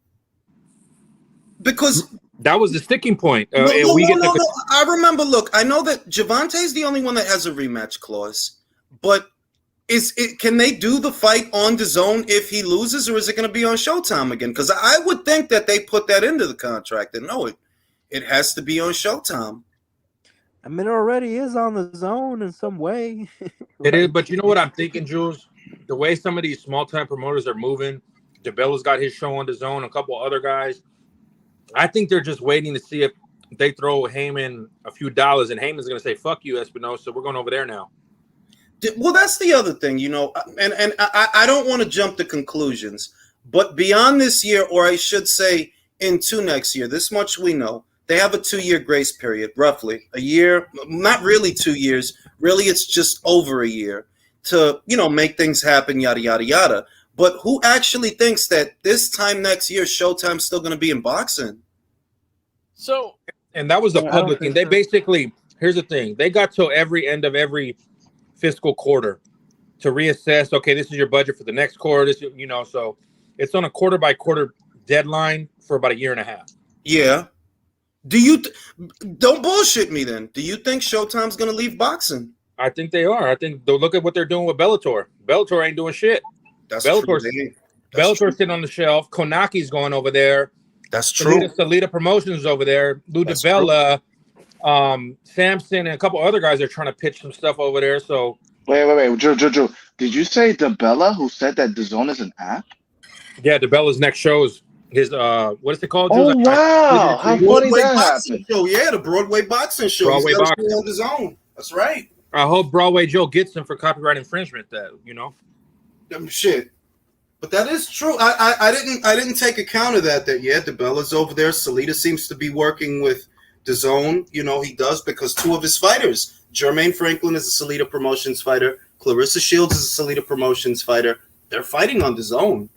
Because that was the sticking point. No. I remember. Look, I know that Javante's the only one that has a rematch clause, but. Can they do the fight on DAZN if he loses, or is it going to be on Showtime again? Because I would think that they put that into the contract and no, it has to be on Showtime. I mean, it already is on the zone in some way. It is, but you know what I'm thinking, Jules? The way some of these small-time promoters are moving, DeBella's got his show on DAZN, a couple other guys. I think they're just waiting to see if they throw Heyman a few dollars, and Heyman's going to say, fuck you, Espinosa, we're going over there now. Well, that's the other thing, and I don't want to jump to conclusions, but beyond this year, or I should say into next year, this much we know. They have a 2-year grace period, roughly. A year, not really 2 years. Really, it's just over a year to, make things happen, yada, yada, yada. But who actually thinks that this time next year, Showtime's still going to be in boxing? So, and that was the public thing. They basically, here's the thing. They got till every end of every fiscal quarter to reassess. Okay, this is your budget for the next quarter. So it's on a quarter by quarter deadline for about a year and a half. Yeah. Don't bullshit me then. Do you think Showtime's going to leave boxing? I think they are. I think they'll look at what they're doing with Bellator. Bellator ain't doing shit. That's Bellator's, true. Bellator's sitting on the shelf. Konaki's going over there. That's true. Salita Promotions over there. Lou DiBella, Samson, and a couple other guys are trying to pitch some stuff over there. So wait, Joe. Did you say DiBella who said that DAZN is an app? Yeah, DiBella's next show is his what is it called? Oh wow! How funny that happened. Show, yeah, the Broadway boxing show. Broadway boxing on DAZN. That's right. I hope Broadway Joe gets him for copyright infringement. That shit. But that is true. I didn't take account of that. That DiBella's over there. Salita seems to be working with DAZN. He does because two of his fighters, Jermaine Franklin is a Salita Promotions fighter. Clarissa Shields is a Salita Promotions fighter. They're fighting on DAZN.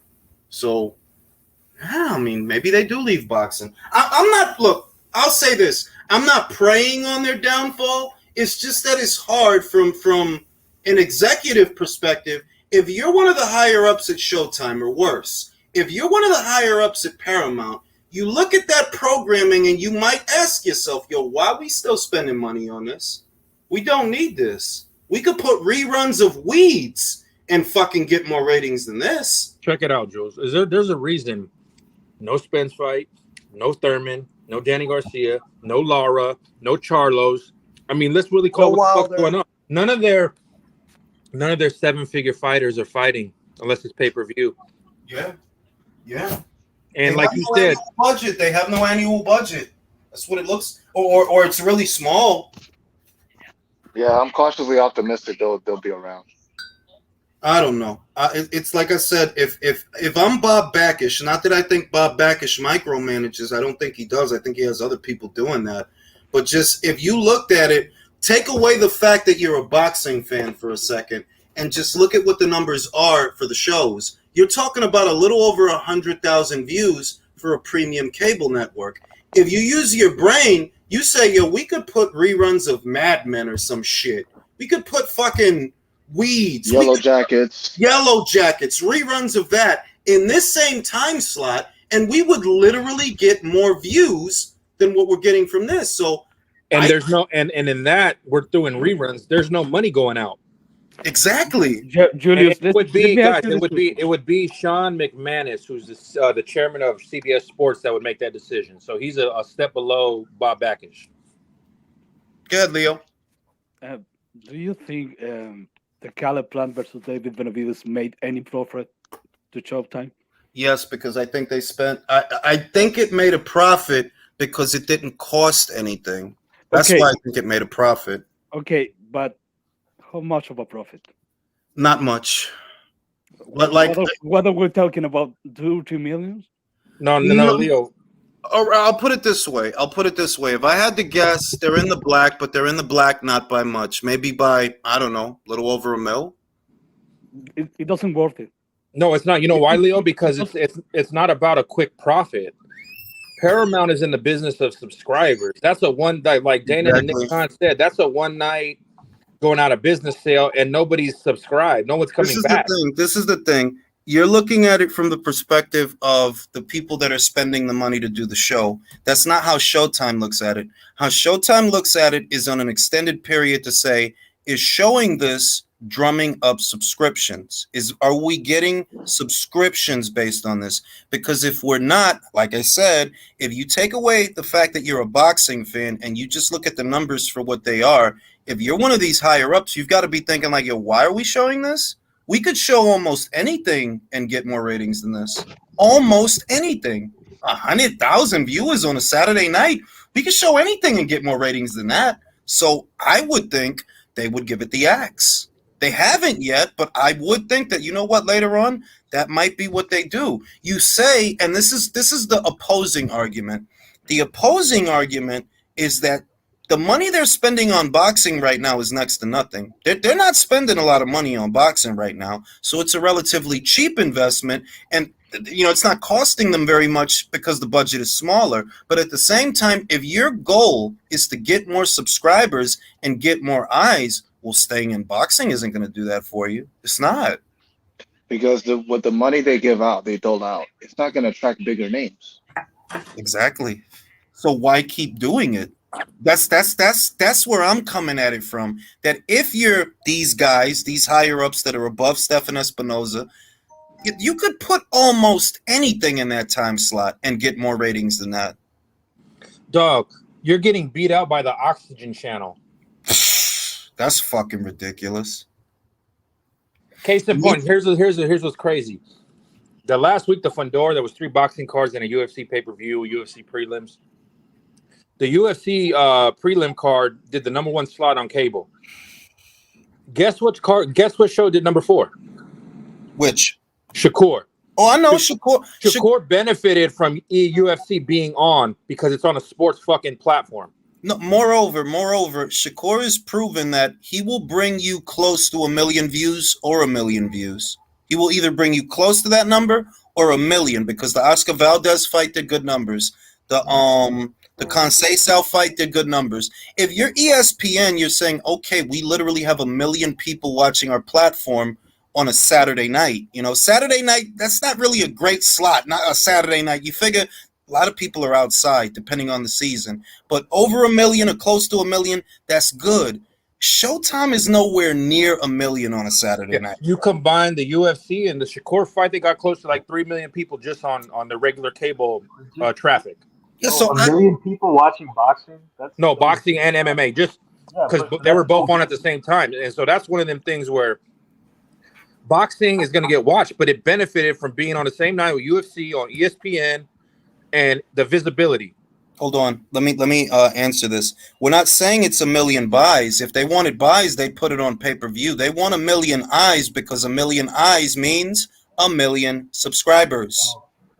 So, yeah, I mean, maybe they do leave boxing. I'm not. Look, I'll say this. I'm not preying on their downfall. It's just that it's hard from an executive perspective. If you're one of the higher ups at Showtime or worse, if you're one of the higher ups at Paramount, you look at that programming and you might ask yourself, yo, why are we still spending money on this? We don't need this. We could put reruns of Weeds and fucking get more ratings than this. Check it out, Jules. There's a reason no Spence fight, no Thurman, no Danny Garcia, no Lara, no Charlos. I mean, let's really call what the fuck's going on. None of their 7-figure fighters are fighting unless it's pay-per-view. Yeah. And like you said, budget. They have no annual budget. That's what it looks, or it's really small. Yeah, I'm cautiously optimistic they'll be around. I don't know. It's like I said, if I'm Bob Backish, not that I think Bob Backish micromanages, I don't think he does. I think he has other people doing that. But just if you looked at it, take away the fact that you're a boxing fan for a second and just look at what the numbers are for the shows. You're talking about a little over 100,000 views for a premium cable network. If you use your brain, you say, yo, we could put reruns of Mad Men or some shit. We could put fucking Weeds. Yellow Jackets, reruns of that in this same time slot, and we would literally get more views than what we're getting from this. So, and in that we're doing reruns. There's no money going out. Exactly, Julius. It would be Sean McManus, who's the chairman of CBS Sports, that would make that decision. So he's a step below Bob Backish. Good, Leo. Do you think the Caleb Plant versus David Benavides made any profit to Showtime? Yes, because I think they spent. I think it made a profit because it didn't cost anything. That's why I think it made a profit. Okay, but how much of a profit? Not much. But like, what are we talking about? 2-3 million? No, Leo. I'll put it this way. If I had to guess, they're in the black, but they're in the black not by much. Maybe by, I don't know, a little over $1 million. It doesn't worth it. No, it's not. You know why, Leo? Because it's not about a quick profit. Paramount is in the business of subscribers. That's a one night, like Dana and Nick Khan said, that's a one night going out of business sale, and nobody's subscribed. No one's coming back. This is the thing. You're looking at it from the perspective of the people that are spending the money to do the show. That's not how Showtime looks at it. How Showtime looks at it is on an extended period to say, is showing this drumming up subscriptions? Are we getting subscriptions based on this? Because if we're not, like I said, if you take away the fact that you're a boxing fan and you just look at the numbers for what they are, if you're one of these higher ups, you've got to be thinking like, yo, why are we showing this? We could show almost anything and get more ratings than this. Almost anything. 100,000 viewers on a Saturday night. We could show anything and get more ratings than that. So I would think they would give it the axe. They haven't yet, but I would think that, you know what, later on, that might be what they do. You say, and this is the opposing argument. The opposing argument is that the money they're spending on boxing right now is next to nothing. They're not spending a lot of money on boxing right now, so it's a relatively cheap investment, and it's not costing them very much because the budget is smaller. But at the same time, if your goal is to get more subscribers and get more eyes, well, staying in boxing isn't going to do that for you. It's not. Because with the money they give out, they dole out, it's not going to attract bigger names. Exactly. So why keep doing it? That's where I'm coming at it from. That if you're these guys, these higher ups that are above Stefan Espinoza, you could put almost anything in that time slot and get more ratings than that. Dog, you're getting beat out by the Oxygen Channel. That's fucking ridiculous. Case in point, here's what's crazy. The last week, the Fundora, there was 3 boxing cards and a UFC pay-per-view, UFC prelims. The UFC prelim card did the #1 slot on cable. Guess what show did #4? Which? Shakur. Oh, I know Shakur. Shakur benefited from UFC being on because it's on a sports fucking platform. No, moreover, Shakur has proven that he will bring you close to 1 million views or 1 million views. He will either bring you close to that number or 1 million, because the Oscar Valdez fight did good numbers. The Conceição fight did good numbers. If you're ESPN, you're saying, okay, we literally have 1 million people watching our platform on a Saturday night. You know, Saturday night, that's not really a great slot, not a Saturday night. You figure a lot of people are outside, depending on the season. But over 1 million or close to 1 million, that's good. Showtime is nowhere near 1 million on a Saturday night. You combine the UFC and the Shakur fight, they got close to like 3 million people just on the regular cable traffic. Yeah, so 1 million people watching boxing? No, boxing and MMA, just because they were both on at the same time. And so that's one of them things where boxing is going to get watched, but it benefited from being on the same night with UFC on ESPN and the visibility. Hold on. Let me answer this. We're not saying it's 1 million buys. If they wanted buys, they'd put it on pay-per-view. They want 1 million eyes because 1 million eyes means 1 million subscribers.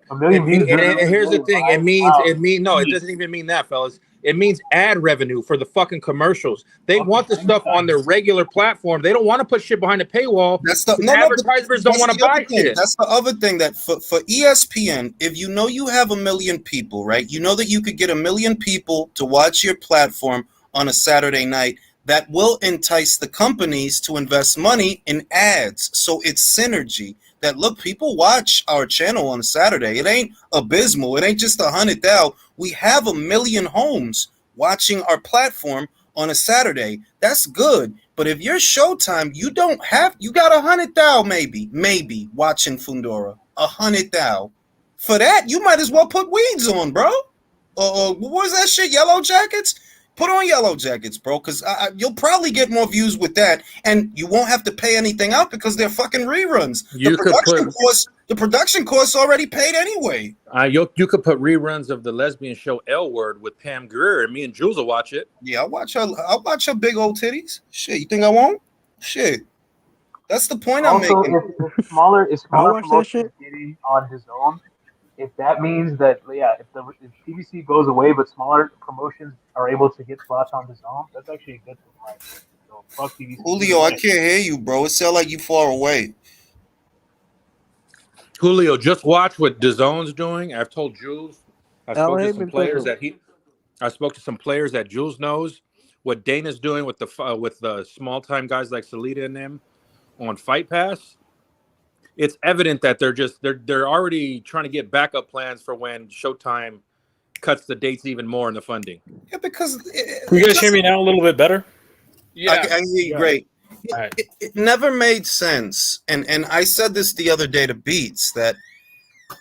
1 million views. And here's the thing. It doesn't even mean that, fellas. It means ad revenue for the fucking commercials. They want the stuff on their regular platform. They don't want to put shit behind a paywall. Advertisers don't want to buy shit. That's the other thing, that for ESPN, if you know you have 1 million people, right? You know that you could get 1 million people to watch your platform on a Saturday night. That will entice the companies to invest money in ads. So it's synergy. That look, people watch our channel on a Saturday. It ain't abysmal. It ain't just 100,000. We have 1 million homes watching our platform on a Saturday. That's good. But if you're Showtime, you got 100,000 maybe watching Fundora. 100,000. For that, you might as well put weeds on, bro. What was that shit? Yellow Jackets? Put on Yellow Jackets, bro, because you'll probably get more views with that, and you won't have to pay anything out because they're fucking reruns. The production costs already paid anyway. You could put reruns of the lesbian show L Word with Pam Grier, and me and Jules will watch it. Yeah, I'll watch her big old titties. Shit, you think I won't? Shit. That's the point I'm making. If smaller promotions getting on his own, if that means that, if PBC goes away but smaller promotions are able to get slots on the zone, that's actually good for life. So fuck PBC. Julio, I can't hear you, bro. It sounds like you far away. Julio, just watch what DAZN's doing. I've told Jules. I spoke to some players that Jules knows. What Dana's doing with the small time guys like Salita and them on Fight Pass. It's evident that they're already trying to get backup plans for when Showtime cuts the dates even more in the funding. Yeah, because can you guys hear me now a little bit better? Yeah, I can hear you great. It never made sense, and I said this the other day to Beats, that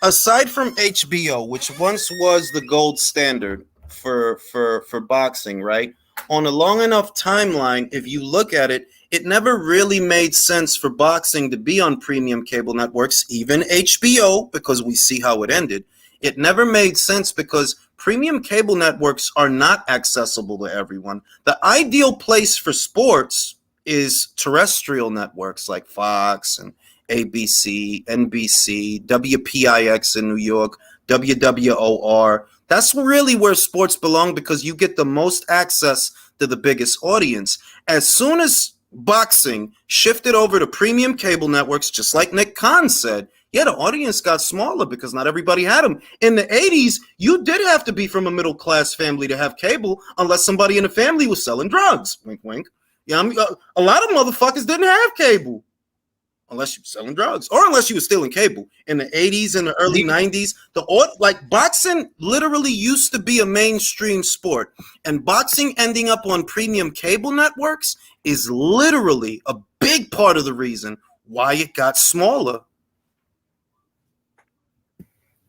aside from HBO, which once was the gold standard for boxing, right? On a long enough timeline, if you look at it, it never really made sense for boxing to be on premium cable networks, even HBO, because we see how it ended. It never made sense because premium cable networks are not accessible to everyone. The ideal place for sports is terrestrial networks like Fox and ABC, NBC, WPIX in New York, WWOR. That's really where sports belong because you get the most access to the biggest audience. As soon as boxing shifted over to premium cable networks, just like Nick Khan said, yeah, the audience got smaller because not everybody had them. In the 80s, you did have to be from a middle-class family to have cable unless somebody in the family was selling drugs. Wink, wink. Yeah, a lot of motherfuckers didn't have cable. unless you were selling drugs or unless you were stealing cable. In the 80s and the early 90s, boxing literally used to be a mainstream sport, and boxing ending up on premium cable networks is literally a big part of the reason why it got smaller.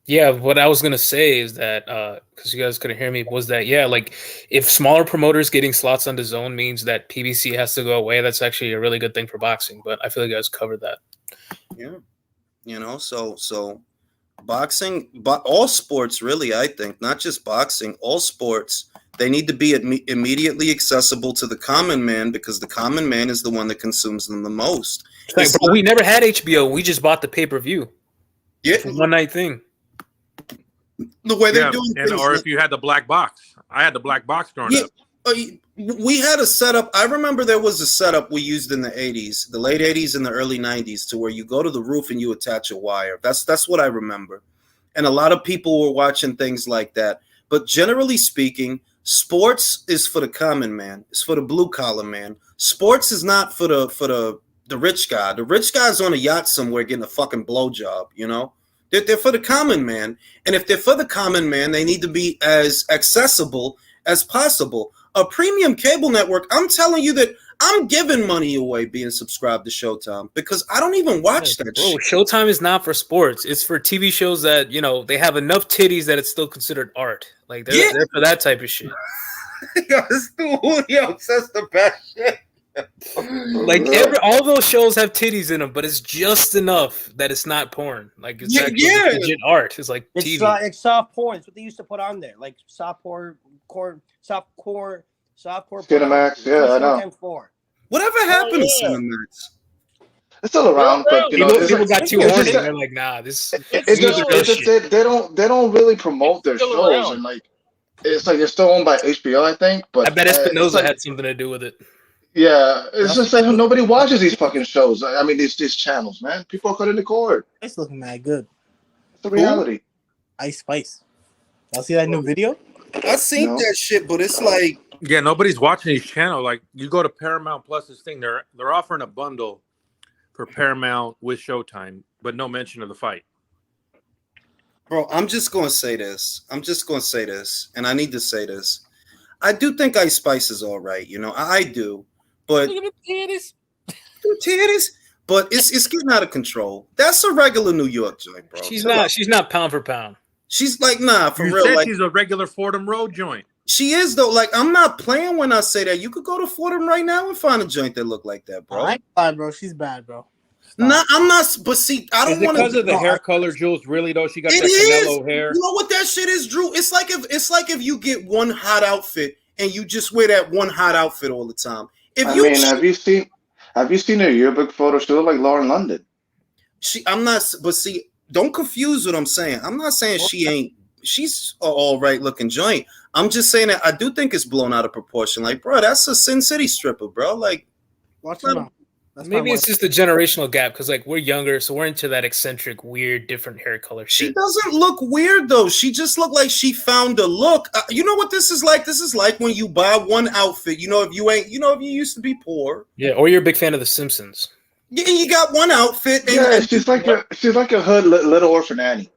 Yeah, what I was gonna say is that because you guys couldn't hear me, was that like if smaller promoters getting slots on the zone means that PBC has to go away, that's actually a really good thing for boxing. But I feel like you guys covered that. Yeah, so boxing, but all sports really, I think, not just boxing, all sports, they need to be immediately accessible to the common man because the common man is the one that consumes them the most. Bro, we never had HBO. We just bought the pay-per-view. Yeah, it's a one-night thing. The way they're doing things, or if you had the black box. I had the black box growing up. We had a setup. I remember there was a setup we used in the 80s, the late 80s and the early 90s, to where you go to the roof and you attach a wire. That's what I remember. And a lot of people were watching things like that. But generally speaking, sports is for the common man. It's for the blue collar man. Sports is not for the rich guy. The rich guy's on a yacht somewhere getting a fucking blowjob, you know? They're for the common man. And if they're for the common man, they need to be as accessible as possible. A premium cable network, I'm telling you that I'm giving money away being subscribed to Showtime because I don't even watch that shit. Showtime is not for sports. It's for TV shows that, they have enough titties that it's still considered art. Like, they're for that type of shit. That's the best shit. Like all those shows have titties in them, but it's just enough that it's not porn. Like it's actually legit art. It's like TV. It's soft porn. It's what they used to put on there, like soft core. Cinemax, I know. Whatever happened to Cinemax? It's still around, but people got too horny. They're like, nah, this. They don't really promote their shows, around. And like it's like they're still owned by HBO, I think. But I bet Espinosa had something to do with it. Yeah, it's just like nobody watches these fucking shows. I mean, these channels, man. People are cutting the cord. It's looking mad good. It's the reality. Ice Spice. Y'all see that new video? I seen that shit, but it's like nobody's watching these channels. Like you go to Paramount Plus's thing, they're offering a bundle for Paramount with Showtime, but no mention of the fight. Bro, I'm just gonna say this, and I need to say this. I do think Ice Spice is all right, I do. But look at the titties. But it's getting out of control. That's a regular New York joint, bro. She's not pound for pound. She's like, nah, for real. Said like, she's a regular Fordham Road joint. She is though. Like, I'm not playing when I say that. You could go to Fordham right now and find a joint that look like that, bro. I ain't bad, bro. She's bad, bro. Nah, I'm not. But see, I don't want to. Because of the hair color, Jules. Really though, she got that Canelo hair. You know what that shit is, Drew? It's like if you get one hot outfit and you just wear that one hot outfit all the time. Have you seen her yearbook photo? She look like Lauren London. But see, don't confuse what I'm saying. I'm not saying she ain't. She's an all right looking joint. I'm just saying that I do think it's blown out of proportion. Like, bro, that's a Sin City stripper, bro. Like, watch them out. Maybe it's just the generational gap because, like, we're younger, so we're into that eccentric, weird, different hair color shit. She doesn't look weird though. She just looked like she found a look. You know what this is like? This is like when you buy one outfit. If you used to be poor. Yeah, or you're a big fan of The Simpsons. Yeah, you got one outfit. And she's like a hood little orphan Annie.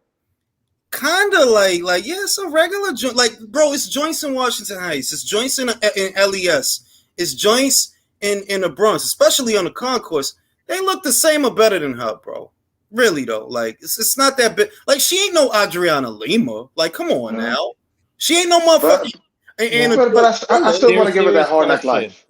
Kinda like it's a regular joint. Like, bro, it's joints in Washington Heights. It's joints in LES. It's joints in the Bronx, especially on the concourse. They look the same or better than her, bro. Really though, like it's not that big. Like, she ain't no Adriana Lima. Like, come on now, she ain't no motherfucker. But I still want to give her that hard knock life.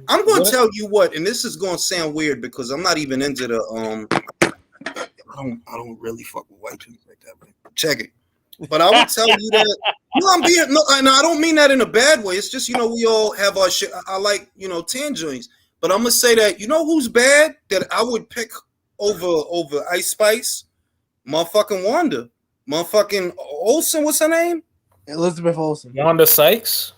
I'm going to tell you what, and this is going to sound weird because I'm not even into the I don't really fuck with white people like that. But check it. But I would tell you that and I don't mean that in a bad way. It's just, we all have our shit. I like, tan joints. But I'm gonna say that, who's bad that I would pick over Ice Spice? Motherfucking Wanda. Motherfucking Olsen, what's her name? Elizabeth Olsen. Wanda Sykes?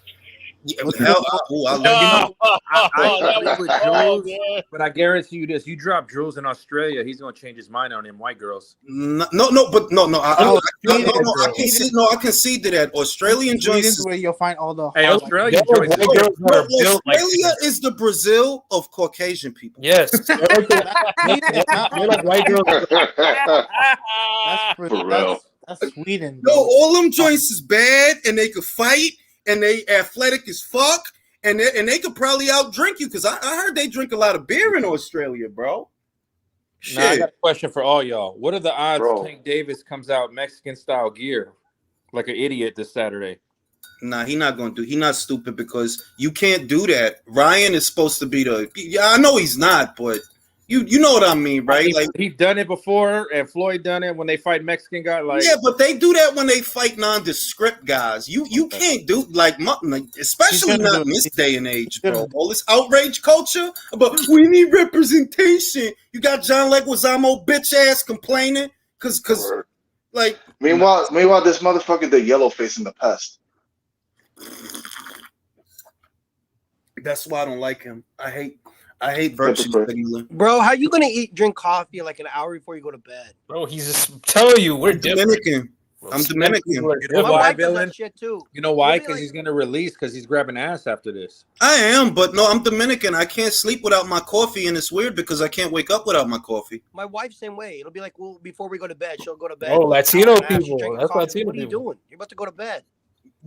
Yeah, hell, I love I agree with Oh, Jules, man. but I guarantee you this: you drop Jules in Australia, he's gonna change his mind on them white girls. no. I can see that Australian joints. Sweden's where you'll find all the. Hey, Australian There are joints. white girls that are built like Australia is the Brazil of Caucasian people. yes. They're like white girls. That's Sweden. No, all them joints is bad, and they could fight, and they athletic as fuck, and they could probably outdrink you because I heard they drink a lot of beer in Australia, bro. Now, I got a question for all y'all. What are the odds Tank Davis comes out Mexican style gear like an idiot this Saturday? Nah, he's not stupid because you can't do that. Ryan is supposed to be I know he's not, but you know what I mean, right? Like he's done it before, and Floyd done it when they fight Mexican guys. Like yeah, but they do that when they fight nondescript guys. You can't do especially not in this day and age, bro. All this outrage culture about we need representation. You got John Leguizamo bitch ass complaining because like meanwhile this motherfucker did Yellowface in The Pest. That's why I don't like him. I hate virtue signaling. Bro, how you gonna drink coffee like an hour before you go to bed? Bro, he's just telling you we're Dominican. I'm Dominican. You know why, does Dylan? that shit too. You know why? Because he's gonna release because he's grabbing ass after this. I am, but no, I'm Dominican. I can't sleep without my coffee, and it's weird because I can't wake up without my coffee. My wife's same way. It'll be like, well, before we go to bed, she'll go to bed. Oh, Latino She'll people. drink That's coffee. Latino What are you people. doing? You're about to go to bed.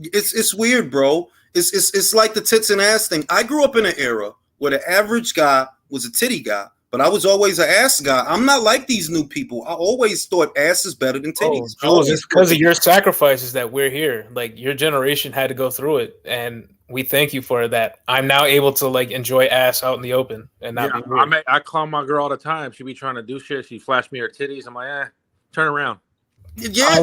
It's weird, bro. It's like the tits and ass thing. I grew up in an era where the average guy was a titty guy, but I was always an ass guy. I'm not like these new people. I always thought ass is better than titties. Jules, it's because of your sacrifices that we're here. Like your generation had to go through it, and we thank you for that. I'm now able to like enjoy ass out in the open and not be weird. I call my girl all the time. She be trying to do shit. She flash me her titties. I'm like, turn around. Yeah.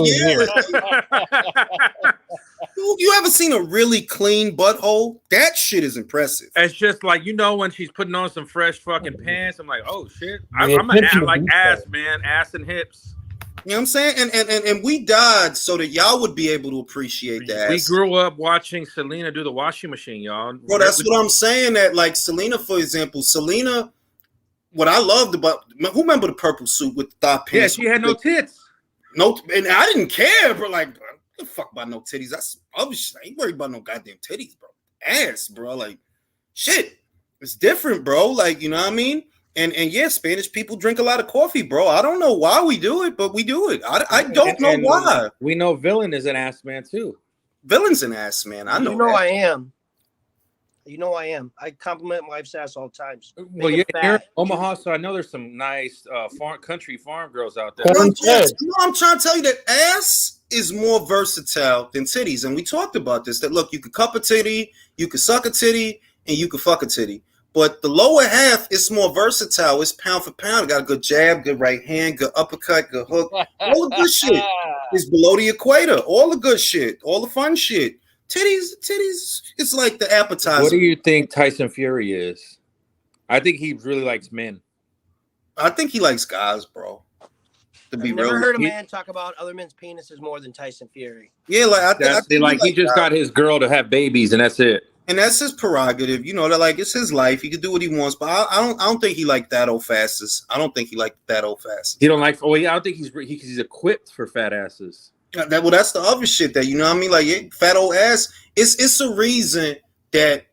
You ever seen a really clean butthole? That shit is impressive. It's just like, when she's putting on some fresh fucking pants, I'm like, oh shit. I'm like ass, man, ass and hips. You know what I'm saying? And we died so that y'all would be able to appreciate that. We grew up watching Selena do the washing machine, y'all. Bro, that's what I'm saying. That like Selena, for example, what I loved about who remember the purple suit with the thigh pants? Yeah, she had no tits. No, and I didn't care, bro. Like, the fuck about no titties? That's obviously I ain't worried about no goddamn titties, bro. Ass, bro. Like, shit. It's different, bro. Like, you know what I mean? And yeah, Spanish people drink a lot of coffee, bro. I don't know why we do it, but we do it. I don't know why. We know Villain is an ass man too. Villain's an ass man. I know. You know I am. You know I am. I compliment my wife's ass all the time. Well, you're in Omaha, so I know there's some nice country farm girls out there. I'm trying to tell you that ass is more versatile than titties. And we talked about this, that look, you could cup a titty, you could suck a titty, and you could fuck a titty. But the lower half is more versatile. It's pound for pound. It got a good jab, good right hand, good uppercut, good hook. All the good shit is below the equator. All the good shit. All the fun shit. Titties, it's like the appetizer. What do you think Tyson Fury is? I think he really likes men. I think he likes guys, bro. To be I've real. never heard a man talk about other men's penises more than Tyson Fury. Yeah, like I think he just got his girl to have babies, and that's it. And that's his prerogative, that like it's his life. He can do what he wants, but I don't think he like that old fastest. I don't think he like that old fastest. He don't like. Oh yeah, I don't think he's equipped for fat asses. That's the other shit that you know what I mean. Like fat old ass. It's a reason that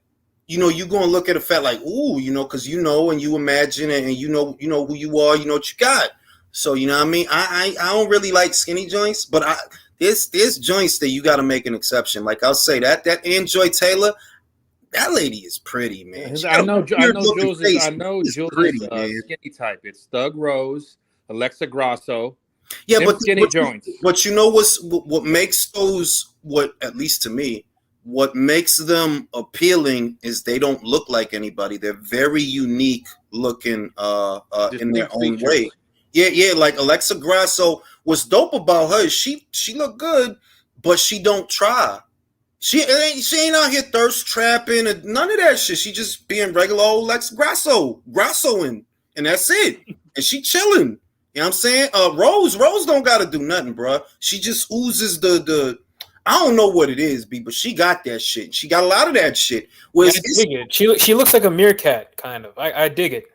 you're gonna look at a fat like ooh because and you imagine it and you know who you are. You know what you got. So you know what I mean. I don't really like skinny joints, but there's joints that you got to make an exception. Like I'll say that Enjoy Taylor. That lady is pretty, man. I know Jules is skinny type. It's Thug Rose, Alexa Grasso. Yeah, but skinny joints. But you know what makes those at least to me, what makes them appealing is they don't look like anybody. They're very unique looking in their own way. Yeah, like Alexa Grasso. What's dope about her is she look good, but she don't try. She ain't out here thirst trapping and none of that shit. She just being regular old Lex Grassoing, and that's it. And she chilling. You know what I'm saying? Rose don't gotta do nothing, bro. She just oozes the I don't know what it is, B, but she got that shit. She got a lot of that shit. I dig it. She looks like a meerkat, kind of. I dig it.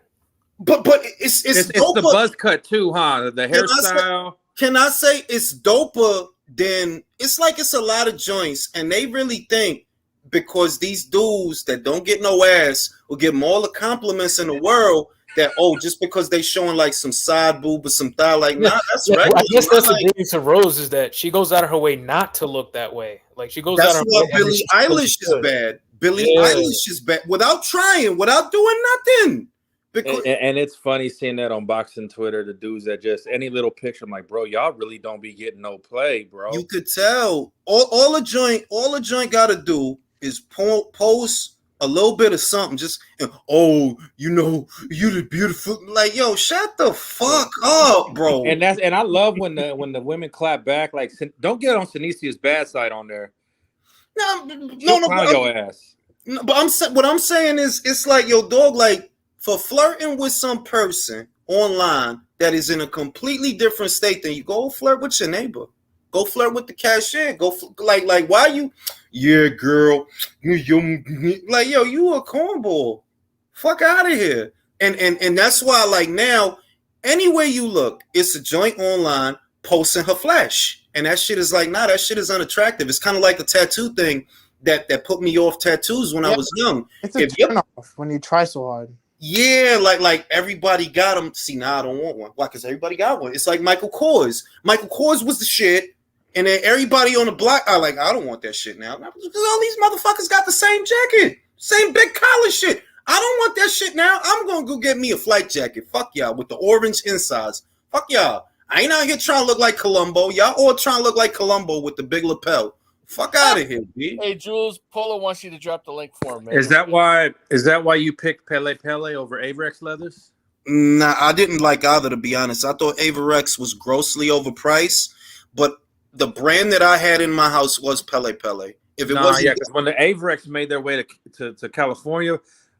But it's the buzz cut too, huh? The hairstyle. Can I say it's doper than it's like it's a lot of joints, and they really think because these dudes that don't get no ass will give them all the compliments in the world that just because they showing like some side boob or some thigh, like nah, that's right. I guess that's the thing to Rose is that she goes out of her way not to look that way. Like she goes out of her way. Billie Eilish is bad. Billie Eilish is bad without trying, without doing nothing. Because and it's funny seeing that on boxing Twitter, the dudes that just any little picture, I'm like, bro, y'all really don't be getting no play, bro. You could tell all a joint got to do is post a little bit of something. Just you the beautiful, like yo, shut the fuck up, bro. And I love when the women clap back. Like, don't get on Sinisia's bad side on there. No, your ass. No, but what I'm saying is, it's like yo, dog, like. For flirting with some person online that is in a completely different state than you, go flirt with your neighbor. Go flirt with the cashier. Go like why you? Yeah, girl. Like yo, you a cornball. Fuck out of here. And that's why like now, anywhere you look, it's a joint online posting her flesh, and that shit is like that shit is unattractive. It's kind of like the tattoo thing that put me off tattoos when I was young. It's a turn off when you try so hard. Yeah, like everybody got them. See, now I don't want one. Why? Because everybody got one. It's like Michael Kors. Michael Kors was the shit, and then everybody on the block are like, I don't want that shit now. Because all these motherfuckers got the same jacket, same big collar shit. I don't want that shit now. I'm gonna go get me a flight jacket. Fuck y'all with the orange insides. Fuck y'all. I ain't out here trying to look like Columbo. Y'all all trying to look like Columbo with the big lapel. Fuck out of here, B. Hey, Jules, Polo wants you to drop the link for him, man. Is that why you picked Pele over Averex leathers? Nah, I didn't like either, to be honest. I thought Averex was grossly overpriced, but the brand that I had in my house was Pele. If it wasn't, because when the Averex made their way to California,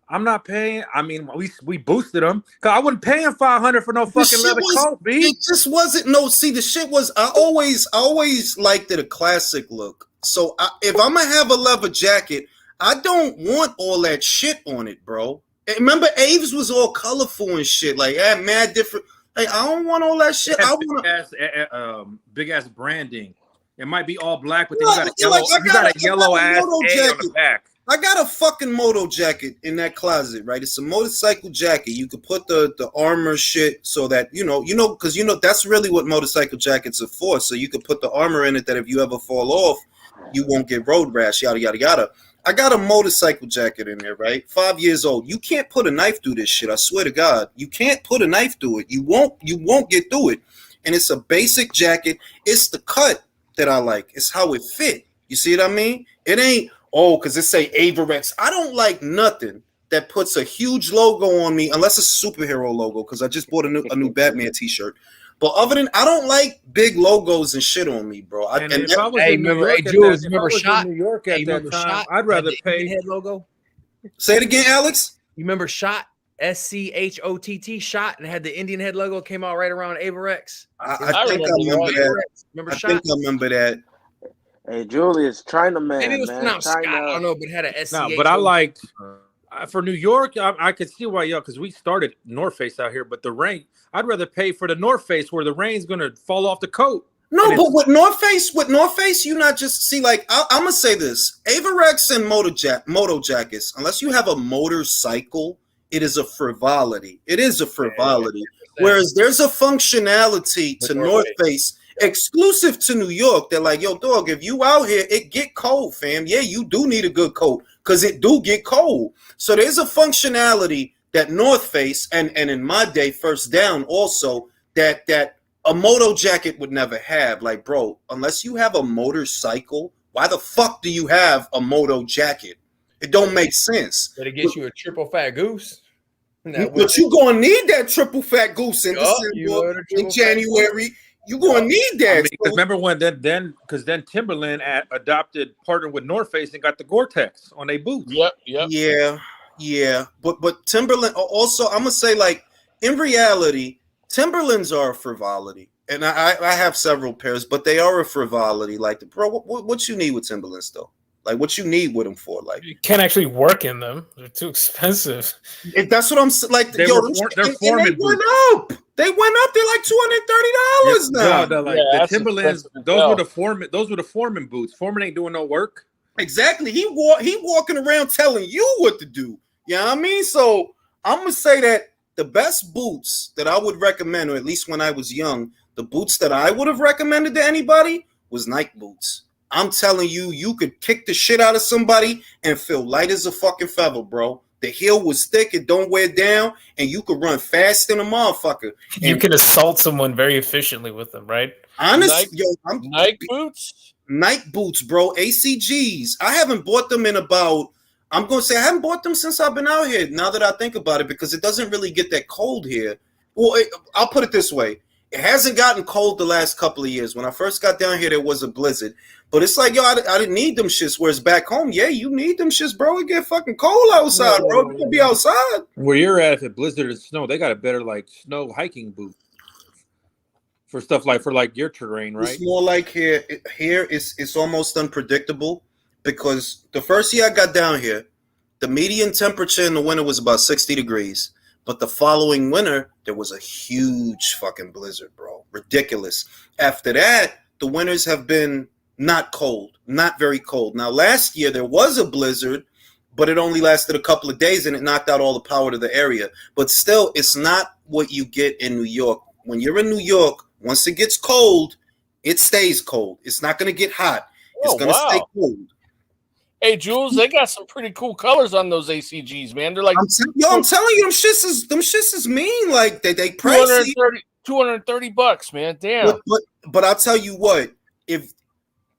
I'm not paying. I mean, we boosted them because I wasn't paying $500 for no fucking leather coat, B. It just wasn't. No, see, the shit was. I always liked it a classic look. So if I'm gonna have a leather jacket, I don't want all that shit on it, bro. Remember, Aves was all colorful and shit, like mad different. Like I don't want all that shit. I want big ass branding. It might be all black, but then you got a yellow ass A on the back. I got a fucking moto jacket in that closet, right? It's a motorcycle jacket. You could put the armor shit so that because that's really what motorcycle jackets are for. So you could put the armor in it that if you ever fall off, you won't get road rash, yada, yada, yada. I got a motorcycle jacket in there, right? 5 years old. You can't put a knife through this shit. I swear to God. You can't put a knife through it. You won't get through it. And it's a basic jacket. It's the cut that I like. It's how it fit. You see what I mean? It ain't, because it say Averex. I don't like nothing that puts a huge logo on me, unless it's a superhero logo, because I just bought a new Batman t-shirt. But other than, I don't like big logos and shit on me, bro. If I was in New York at that time, I'd rather pay. Head logo. Say it again, Alex. You remember Shot? SCHOTT Shot, and it had the Indian head logo. Came out right around Averex. I think I remember that. Remember Shot? I think I remember that. Hey, Julius, China man. Maybe it was pronounced Scott. I don't know, but it had a SCH. No, but I liked for New York. I could see why y'all, because we started North Face out here, but the rain. I'd rather pay for the North Face where the rain's gonna fall off the coat. No, but with North Face, you not just see like I'm gonna say this: Averex and moto jackets. Unless you have a motorcycle, it is a frivolity. It is a frivolity. Whereas there's a functionality to North Face exclusive to New York. They're like, yo, dog, if you out here, it get cold, fam. Yeah, you do need a good coat because it do get cold. So there's a functionality that North Face and in my day, First Down also that a moto jacket would never have. Like, bro, unless you have a motorcycle, why the fuck do you have a moto jacket? It don't make sense. But it gets you a triple fat goose. But you gonna need that triple fat goose in December, in January. You gonna need that. Because remember when then Timberland partnered with North Face and got the Gore-Tex on their boots. Yep. Yeah. But Timberland also, I'm gonna say, like, in reality, Timberlands are a frivolity. And I have several pairs, but they are a frivolity. Like, bro, what you need with Timberlands though? Like, what you need with them for? Like, you can't actually work in them; they're too expensive. That's what I'm like. They're Yo, foreman they went boots. up. They went up. They're like $230 now. The Timberlands. Those were the foreman. Those were the foreman boots. Foreman ain't doing no work. Exactly. He walking around telling you what to do. You know what I mean? So I'm gonna say that the best boots that I would recommend, or at least when I was young, the boots that I would have recommended to anybody was Nike boots. I'm telling you, you could kick the shit out of somebody and feel light as a fucking feather, bro. The heel was thick, it don't wear down, and you could run fast in a motherfucker. You can assault someone very efficiently with them, right? Honestly, Nike boots? Nike boots, bro. ACGs. I haven't bought them in about, I'm going to say I haven't bought them since I've been out here, now that I think about it, because it doesn't really get that cold here. Well, I'll put it this way. It hasn't gotten cold the last couple of years. When I first got down here, there was a blizzard. But it's like, yo, I didn't need them shits. Whereas back home, yeah, you need them shits, bro. It get fucking cold outside, bro. You gonna be outside. Where you're at, if it blizzard and snow, they got a better like snow hiking boot for stuff like your terrain, right? It's more like here it's almost unpredictable because the first year I got down here, the median temperature in the winter was about 60 degrees. But the following winter, there was a huge fucking blizzard, bro. Ridiculous. After that, the winters have been not cold, not very cold. Now, last year, there was a blizzard, but it only lasted a couple of days, and it knocked out all the power to the area. But still, it's not what you get in New York. When you're in New York, once it gets cold, it stays cold. It's not going to get hot. It's going to stay cold. Hey, Jules, they got some pretty cool colors on those ACGs, man. They're like, I'm telling you, them shits is mean. Like they pricey. $230, man. Damn. But I'll tell you what, if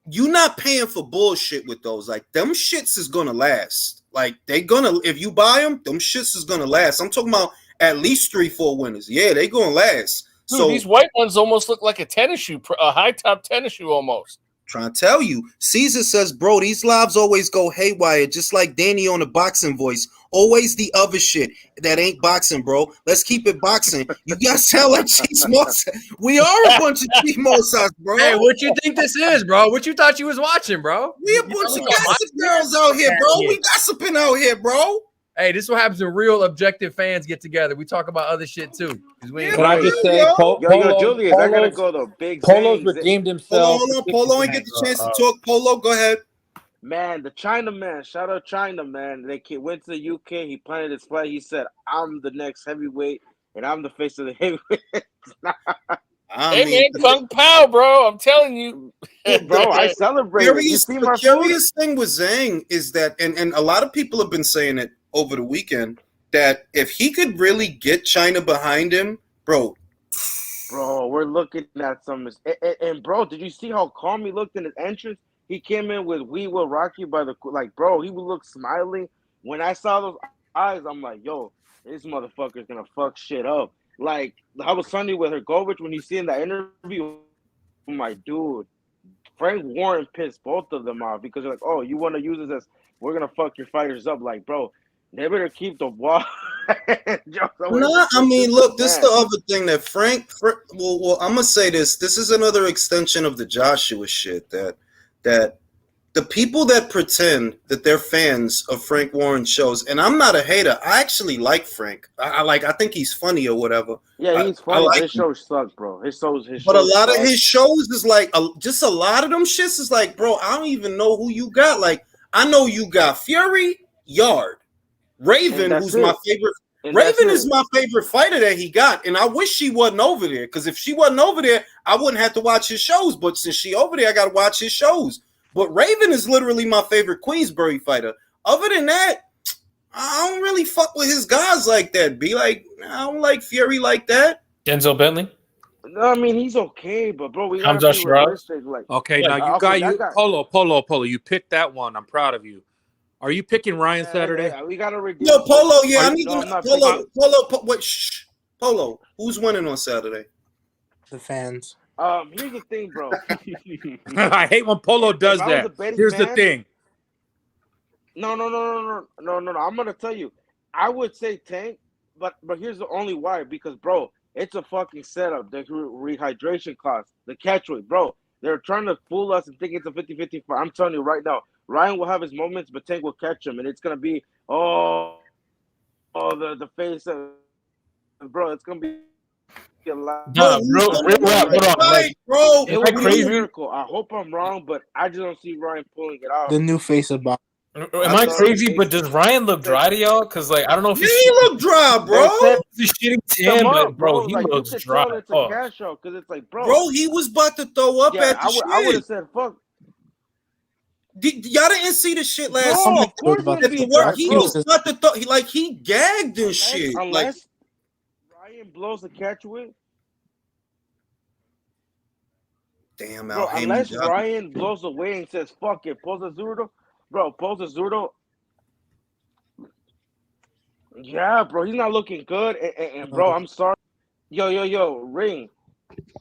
you're not paying for bullshit with those, like them shits is gonna last. Like if you buy them shits is gonna last. I'm talking about at least 3-4 winters. Yeah, they gonna last. Dude, so these white ones almost look like a tennis shoe, a high top tennis shoe almost. Trying to tell you, Caesar says, bro, these lives always go haywire, just like Danny on the boxing voice. Always the other shit that ain't boxing, bro. Let's keep it boxing. You guys sound like cheese moss. We are a bunch of cheese mossas, bro. Hey, what you think this is, bro? What you thought you was watching, bro? We a bunch of gossip girls out here, bro. We gossiping out here, bro. Hey, this is what happens when real objective fans get together. We talk about other shit too. Can I just say, Julius, I gotta go though. Big Polo's redeemed himself. Hold on, Polo ain't get the chance to talk. Polo, go ahead. Man, the China man, shout out China man. They went to the UK. He planted his flag. He said, "I'm the next heavyweight, and I'm the face of the heavyweight." Hey, man, Kung Pao, bro. I'm telling you. Bro, I celebrate. The curious thing with Zhang is that, and a lot of people have been saying it over the weekend, that if he could really get China behind him, bro, we're looking at some. And bro, did you see how calm he looked in his entrance? He came in with "We Will Rock You" by the bro. He would look smiling. When I saw those eyes, I'm like, yo, this motherfucker's gonna fuck shit up. Like how was Sunday with Hergovich when you see in that interview? I'm like, dude, Frank Warren pissed both of them off because they're like, oh, you want to use this as we're gonna fuck your fighters up. Like, bro, they better keep the wall. No, I mean, look, this is the other thing that Frank well, I'm gonna say this. This is another extension of the Joshua shit that the people that pretend that they're fans of Frank Warren shows, and I'm not a hater. I actually like Frank. I think he's funny or whatever. Yeah, he's funny. His shows suck, bro. But a lot of his shows is like just a lot of them shits is like, bro, I don't even know who you got. Like, I know you got Fury, Yard, Raven, who's my favorite. Raven is my favorite fighter that he got, and I wish she wasn't over there, because if she wasn't over there, I wouldn't have to watch his shows. But since she over there, I got to watch his shows. But Raven is literally my favorite Queensberry fighter. Other than that, I don't really fuck with his guys like that. I don't like Fury like that. Denzel Bentley? No, I mean, he's okay, but bro, we Hamza gotta be realistic. Okay, now Polo, you picked that one. I'm proud of you. Are you picking Ryan Saturday? Yeah, we gotta redeem. Yo, Polo, yeah, I need Polo. Who's winning on Saturday? The fans. Here's the thing, bro. I hate when Polo does that. Here's the thing. No. I'm gonna tell you. I would say Tank, but here's the only why. Because bro, It's a fucking setup. The rehydration clause, the catchweight, bro. They're trying to fool us and think it's a 50-50 fight. I'm telling you right now, Ryan will have his moments, but Tank will catch him, and it's gonna be the face of, bro. It's gonna be a lot. Nah, real rap. Hold on, like, bro. It would be a miracle. I hope I'm wrong, but I just don't see Ryan pulling it off. The new face of boxing. Am I crazy? But does Ryan look dry to y'all? Because like I don't know if he look dry, bro. He's shitting tan, but bro, he like, looks you could dry. tell it's a cash out because it's like, bro, he was about to throw up at the shit. I would have said, fuck. Y'all didn't see the shit last Bro, week. of course At the work, he was about to throw. He gagged and shit. Unless Ryan blows the catch with. Damn, bro, Al unless Heyman, Ryan blows away and says, fuck it, pulls a Zurdo. Bro, pulls a Zurdo. Yeah, bro, he's not looking good. And bro, I'm sorry. Yo, Ring.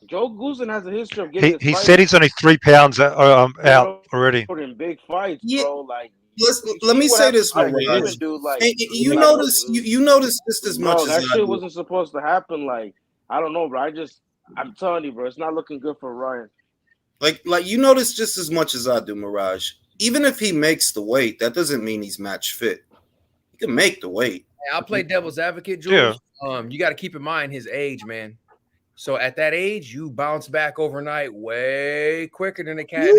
Joe Goosen has a history of getting He said he's only 3 pounds out already. in big fights, bro. Like, let me say this, Mirage. Dude, like, you notice just as much that as shit wasn't supposed to happen. Like, I don't know, bro. I'm telling you, bro, it's not looking good for Ryan. Like you notice just as much as I do, Mirage. Even if he makes the weight, that doesn't mean he's match fit. He can make the weight. Hey, I'll play devil's advocate, Jules. Yeah. You got to keep in mind his age, man. So at that age, you bounce back overnight way quicker than a cat.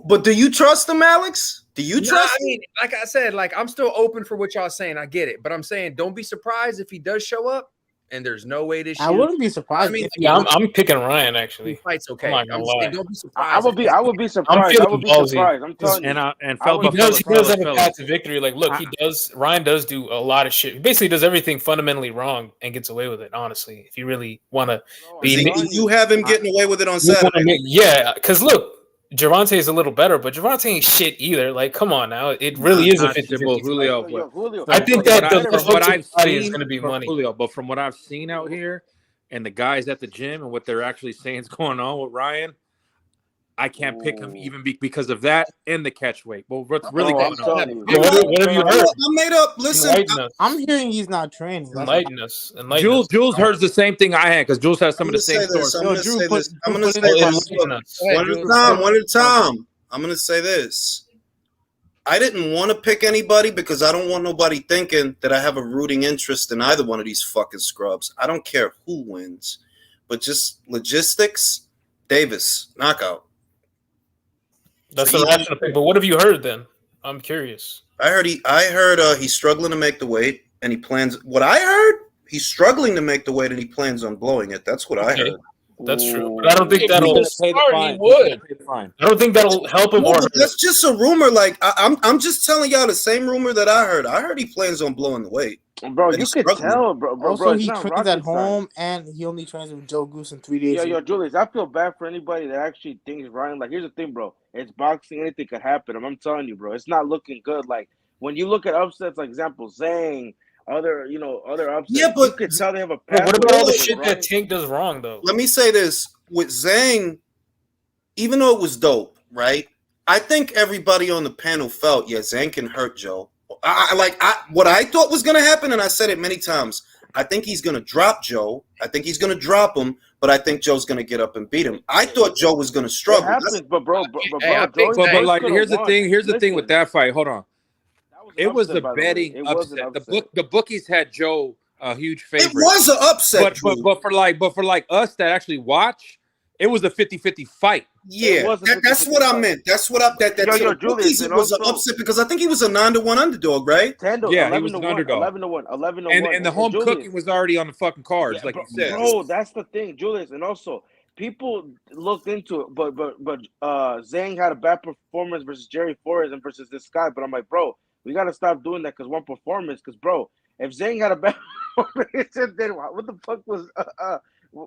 But do you trust him, Alex? Do you trust him? I mean, like I said, like I'm still open for what y'all saying. I get it, but I'm saying don't be surprised if he does show up. And there's no way this. I wouldn't be surprised. I mean, I'm picking Ryan actually. Fight's okay. I'm not gonna lie. Saying, don't be surprised. I would be surprised. I would be surprised. I'm telling you. He does have a path to victory. Like, look, Ryan does do a lot of shit. He basically does everything fundamentally wrong and gets away with it. Honestly, if you really want to be, you have him getting away with it on Saturday. Yeah, because look. Gervonta is a little better, but Gervonta ain't shit either. Like, come on now. It really is a 50-50. Julio, I think that what I've seen is going to be money. Julio, but from what I've seen out here and the guys at the gym and what they're actually saying is going on with Ryan, I can't pick him even because of that and the catch weight. But what's really going on? What have you heard? I made up. Listen, I'm hearing he's not training. Enlighten us. Jules heard the same thing I had because Jules has some of the same sources. I'm going to say this. One at a time. I'm going to say this. I didn't want to pick anybody because I don't want nobody thinking that I have a rooting interest in either one of these fucking scrubs. I don't care who wins, but just logistics. Davis knockout. That's the rational pick. But what have you heard then? I'm curious. I heard he's struggling to make the weight, and he plans. What I heard, he's struggling to make the weight, and he plans on blowing it. That's what I heard. That's true, but I don't think that'll. He would. I don't think that'll help him. That's just a rumor. Like I'm just telling y'all the same rumor that I heard. I heard he plans on blowing the weight. Bro, you could tell, bro. Also, he trains at home, and he only trains with Joe Goosen 3 days. Yo, Julius, I feel bad for anybody that actually thinks Ryan. Like, here's the thing, bro. It's boxing. Anything could happen. I'm telling you, bro. It's not looking good. Like, when you look at upsets, like example, Zhang, other upsets. Yeah, but you could tell they have a. What about all the shit that Tank does wrong, though? Let me say this with Zhang. Even though it was dope, right? I think everybody on the panel felt, Zhang can hurt Joe. What I thought was going to happen, and I said it many times, I think he's going to drop Joe. I think he's going to drop him, but I think Joe's going to get up and beat him. I thought Joe was going to struggle. It happens, but here's the thing. Here's the thing with that fight. Hold on. It was a betting upset. The bookies had Joe a huge favorite. It was an upset, but for like us that actually watch, it was a 50-50 fight. Yeah, that's what I meant. That's what Julius, it was an upset because I think he was a 9-1 underdog, right? Yeah, he was an underdog. 11-1. And the home cooking was already on the fucking cards, like you said. Bro, that's the thing, Julius. And also, people looked into it, but Zhang had a bad performance versus Jerry Flores and versus this guy. But I'm like, bro, we got to stop doing that because one performance. Because, bro, if Zhang had a bad performance, then what the fuck was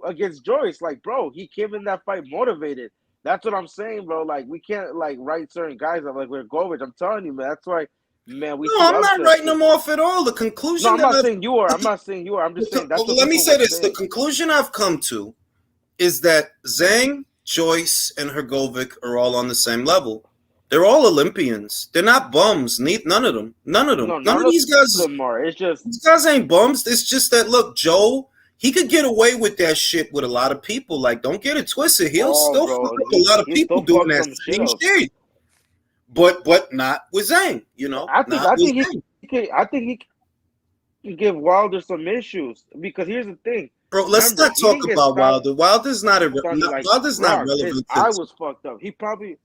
against Joyce? Like, bro, he came in that fight motivated. That's what I'm saying, bro. Like, we can't write certain guys up like we're Govich. I'm telling you, man. That's why, man. I'm not writing them off at all. The conclusion. No, I'm not saying you are. I'm not saying you are. I'm just saying that's. Let me say this: the conclusion I've come to is that Zhang, Joyce, and Hrgovic are all on the same level. They're all Olympians. They're not bums. None of them. None of them. No, none of these guys. It's just these guys ain't bums. It's just that look, Joe he could get away with that shit with a lot of people. Like, don't get it twisted. He'll still bro, fuck up a lot of people doing that same shit. But not with Zane, you know. I think he can give Wilder some issues because here's the thing. Bro, let's not talk about Wilder. Wilder's not Wilder's not relevant. His eye was fucked up. He probably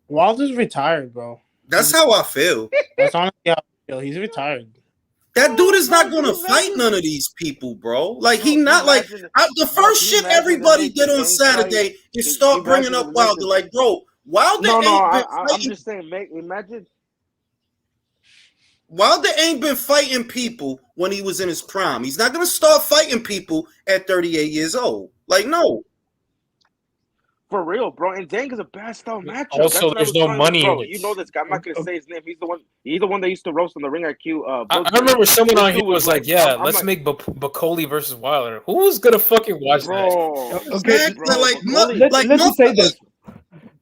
Wilder's retired, bro. That's how I feel. That's honestly how I feel. He's retired. That dude is not going to fight none of these people, bro. Like, he not like the first shit everybody did on Saturday is start bringing up Wilder. Like, bro, Wilder ain't been fighting. I'm just saying, imagine. Wilder ain't been fighting people when he was in his prime. He's not going to start fighting people at 38 years old. Like, no. For real, bro. And Zhang is a bad style matchup. Also, there's no money in it. You know this guy. I'm not gonna say his name. He's the one that used to roast on the Ring IQ. I remember someone on here was like, "Yeah, let's make Bacoli versus Wilder." Who's gonna fucking watch that? Okay, let me say this.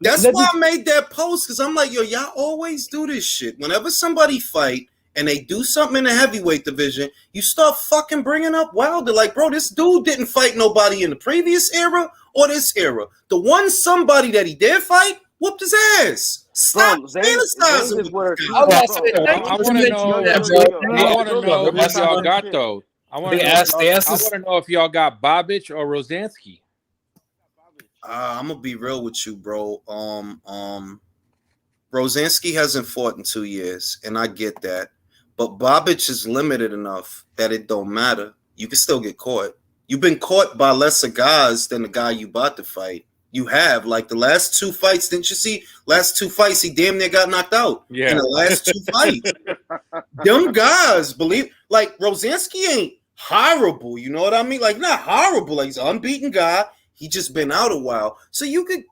That's why I made that post, because I'm like, yo, y'all always do this shit. Whenever somebody fight and they do something in the heavyweight division, you start fucking bringing up Wilder. Like, bro, this dude didn't fight nobody in the previous era or this era. The one somebody that he did fight whooped his ass. Stop fantasizing. I want to know what y'all got, though. I want to know if y'all got Bobic or Rosansky. I'm gonna be real with you, bro. Rosansky hasn't fought in 2 years, and I get that. But Bobic is limited enough that it don't matter. You can still get caught. You've been caught by lesser guys than the guy you about to fight. You have. Like, the last 2 fights, didn't you see? Last 2 fights, he damn near got knocked out in the last 2 fights. Them guys, like, Rosansky ain't horrible, you know what I mean? Like, not horrible. Like, he's an unbeaten guy. He just been out a while. So you could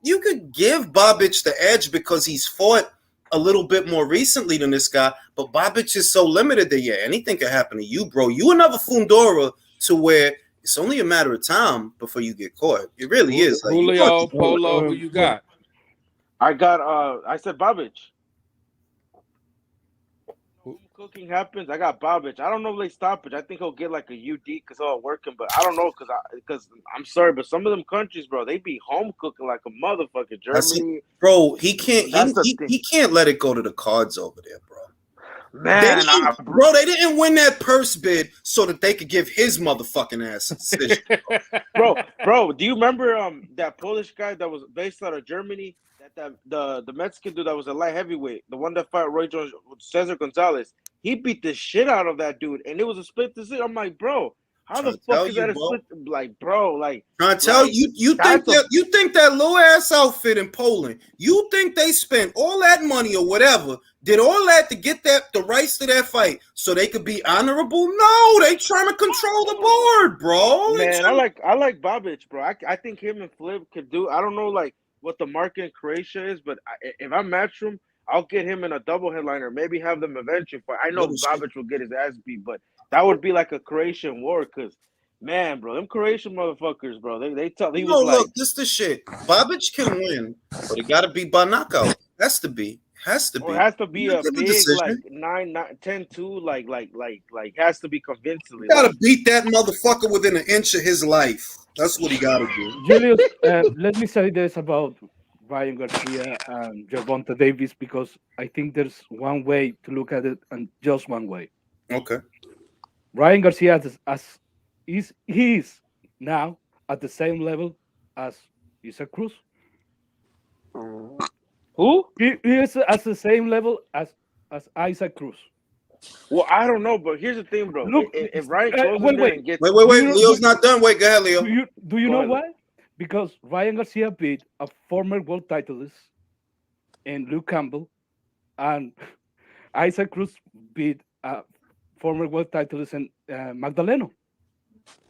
give Bobic the edge because he's fought a little bit more recently than this guy, but Bobic is so limited that, yeah, anything can happen to you, bro. You another Fundora to where it's only a matter of time before you get caught. It really is. Like, Julio, Polo, who you got? I said Bobic. Cooking happens. I got Bobic. I don't know if they stop it. I think he'll get like a UD because all working, but I don't know because I'm sorry, but some of them countries, bro, they be home cooking like a motherfucker. Germany, bro, he can't. He can't let it go to the cards over there, bro. Man, they didn't win that purse bid so that they could give his motherfucking ass a decision. bro, do you remember that Polish guy that was based out of Germany? That the Mexican dude that was a light heavyweight, the one that fought Roy Jones, Cesar Gonzalez. He beat the shit out of that dude, and it was a split decision. I'm like, bro, how the fuck is that a split? Like, bro, like, trying to tell you, you think that little ass outfit in Poland, you think they spent all that money or whatever, did all that to get the rights to that fight so they could be honorable? No, they trying to control the board, bro. Man, I like Bobic, bro. I think him and Flip could do. I don't know like what the market in Croatia is, but if I match him, I'll get him in a double headliner. Maybe have them eventually fight. I know Bobic will get his ass beat, but that would be like a Croatian war, because, man, bro, them Croatian motherfuckers, bro, they tell he was like, look, this the shit. Bobic can win, but it got to be by knockout. Has to be. Or it has to be a big like 9-10-2, like has to be convincingly. You gotta beat that motherfucker within an inch of his life. That's what he gotta do. Julius, let me say this about Ryan Garcia and Gervonta Davis, because I think there's one way to look at it and just one way. Okay. Ryan Garcia is now at the same level as Isaac Cruz. Who? He is at the same level as Isaac Cruz. Well, I don't know, but here's the thing, bro. Look, if Ryan goes in there and gets... Wait, Leo's not done. Wait, go ahead, Leo. Do you know why? Because Ryan Garcia beat a former world titleist in Luke Campbell, and Isaac Cruz beat a former world titleist in Magdaleno.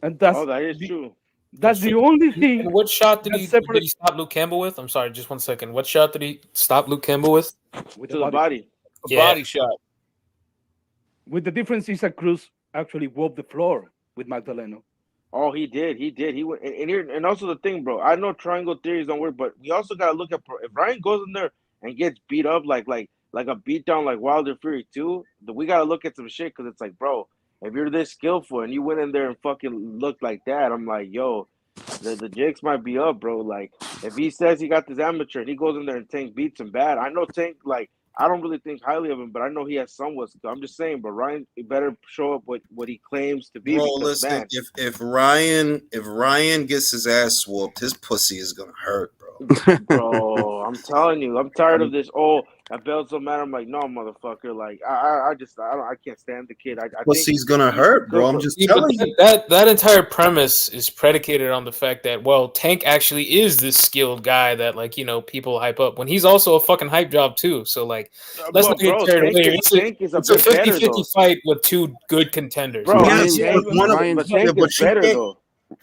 And that is true. That's the only thing. And what shot did he stop Luke Campbell with? I'm sorry, just 1 second. What shot did he stop Luke Campbell with? With the body. A body shot. With the difference, Isaac Cruz actually walked the floor with Magdaleno. Oh, he did. He went, and also the thing, bro. I know triangle theories don't work, but we also gotta look at if Ryan goes in there and gets beat up like a beatdown like Wilder Fury 2. We gotta look at some shit, because it's like, bro, if you're this skillful and you went in there and fucking looked like that, I'm like, yo, the jigs might be up, bro. Like, if he says he got this amateur and he goes in there and Tank beats him bad, I know Tank, like, I don't really think highly of him, but I know he has somewhat skill. I'm just saying, but Ryan better show up what he claims to be. Bro, Because, listen, man, if Ryan gets his ass whooped, his pussy is gonna hurt, bro. bro, I'm telling you, I'm tired of this. Oh, that belt don't matter. I'm like, no, motherfucker. Like, I can't stand the kid. I think Pussy's gonna he's hurt, good bro. I'm for- just Yeah, but telling you. that entire premise is predicated on the fact that, well, Tank actually is this skilled guy that, like, you know, people hype up when he's also a fucking hype job too. So, like, let's not get carried away. Tank is a It's a bit better, 50-50 though. fight with two good contenders. Bro, Yes, Tank, but one of but yeah, Tank but is you better, can't. though.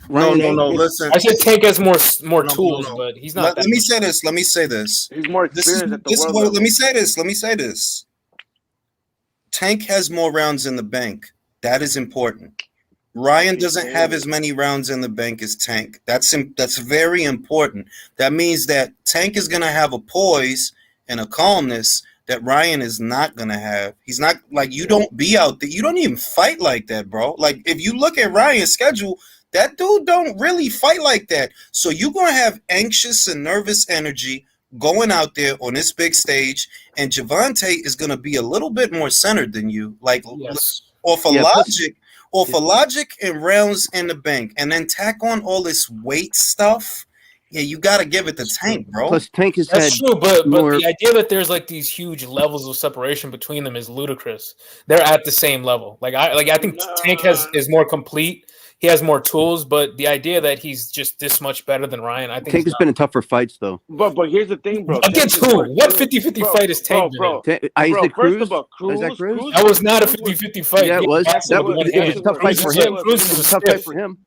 No, Tank is, listen. I said Tank has more No, tools, no. but he's not Let that me much. say this. Let me say this. He's more This is experienced at the this. world Well, level. let me say this. Let me say this. Tank has more rounds in the bank. That is important. Ryan doesn't have as many rounds in the bank as Tank. That's very important. That means that Tank is gonna have a poise and a calmness that Ryan is not gonna have. He's not like you don't be out there. You don't even fight like that, bro. Like if you look at Ryan's schedule, that dude don't really fight like that. So you're gonna have anxious and nervous energy going out there on this big stage, and Javante is gonna be a little bit more centered than you. Like Yes. off of Yeah, plus- logic, off of logic and rounds in the bank, and then tack on all this weight stuff. Yeah, you got to give it to Tank, bro. Plus, Tank has That's had true, but more. the idea that there's like these huge levels of separation between them is ludicrous. They're at the same level. I think Tank is more complete. He has more tools, but the idea that he's just this much better than Ryan, I think Tank has been in tougher fights, though. But here's the thing, bro. Against Tank is more who? What experienced. 50-50 fight is Tank bro? been in? Isaac First Cruz. of all, Isaac Cruz. That was not a Cruz 50-50 fight. Yeah, it was. Yes, That with was, one it was a hand. tough fight Cruz for was- him. Cruz It was was a tough fight stiff. for him.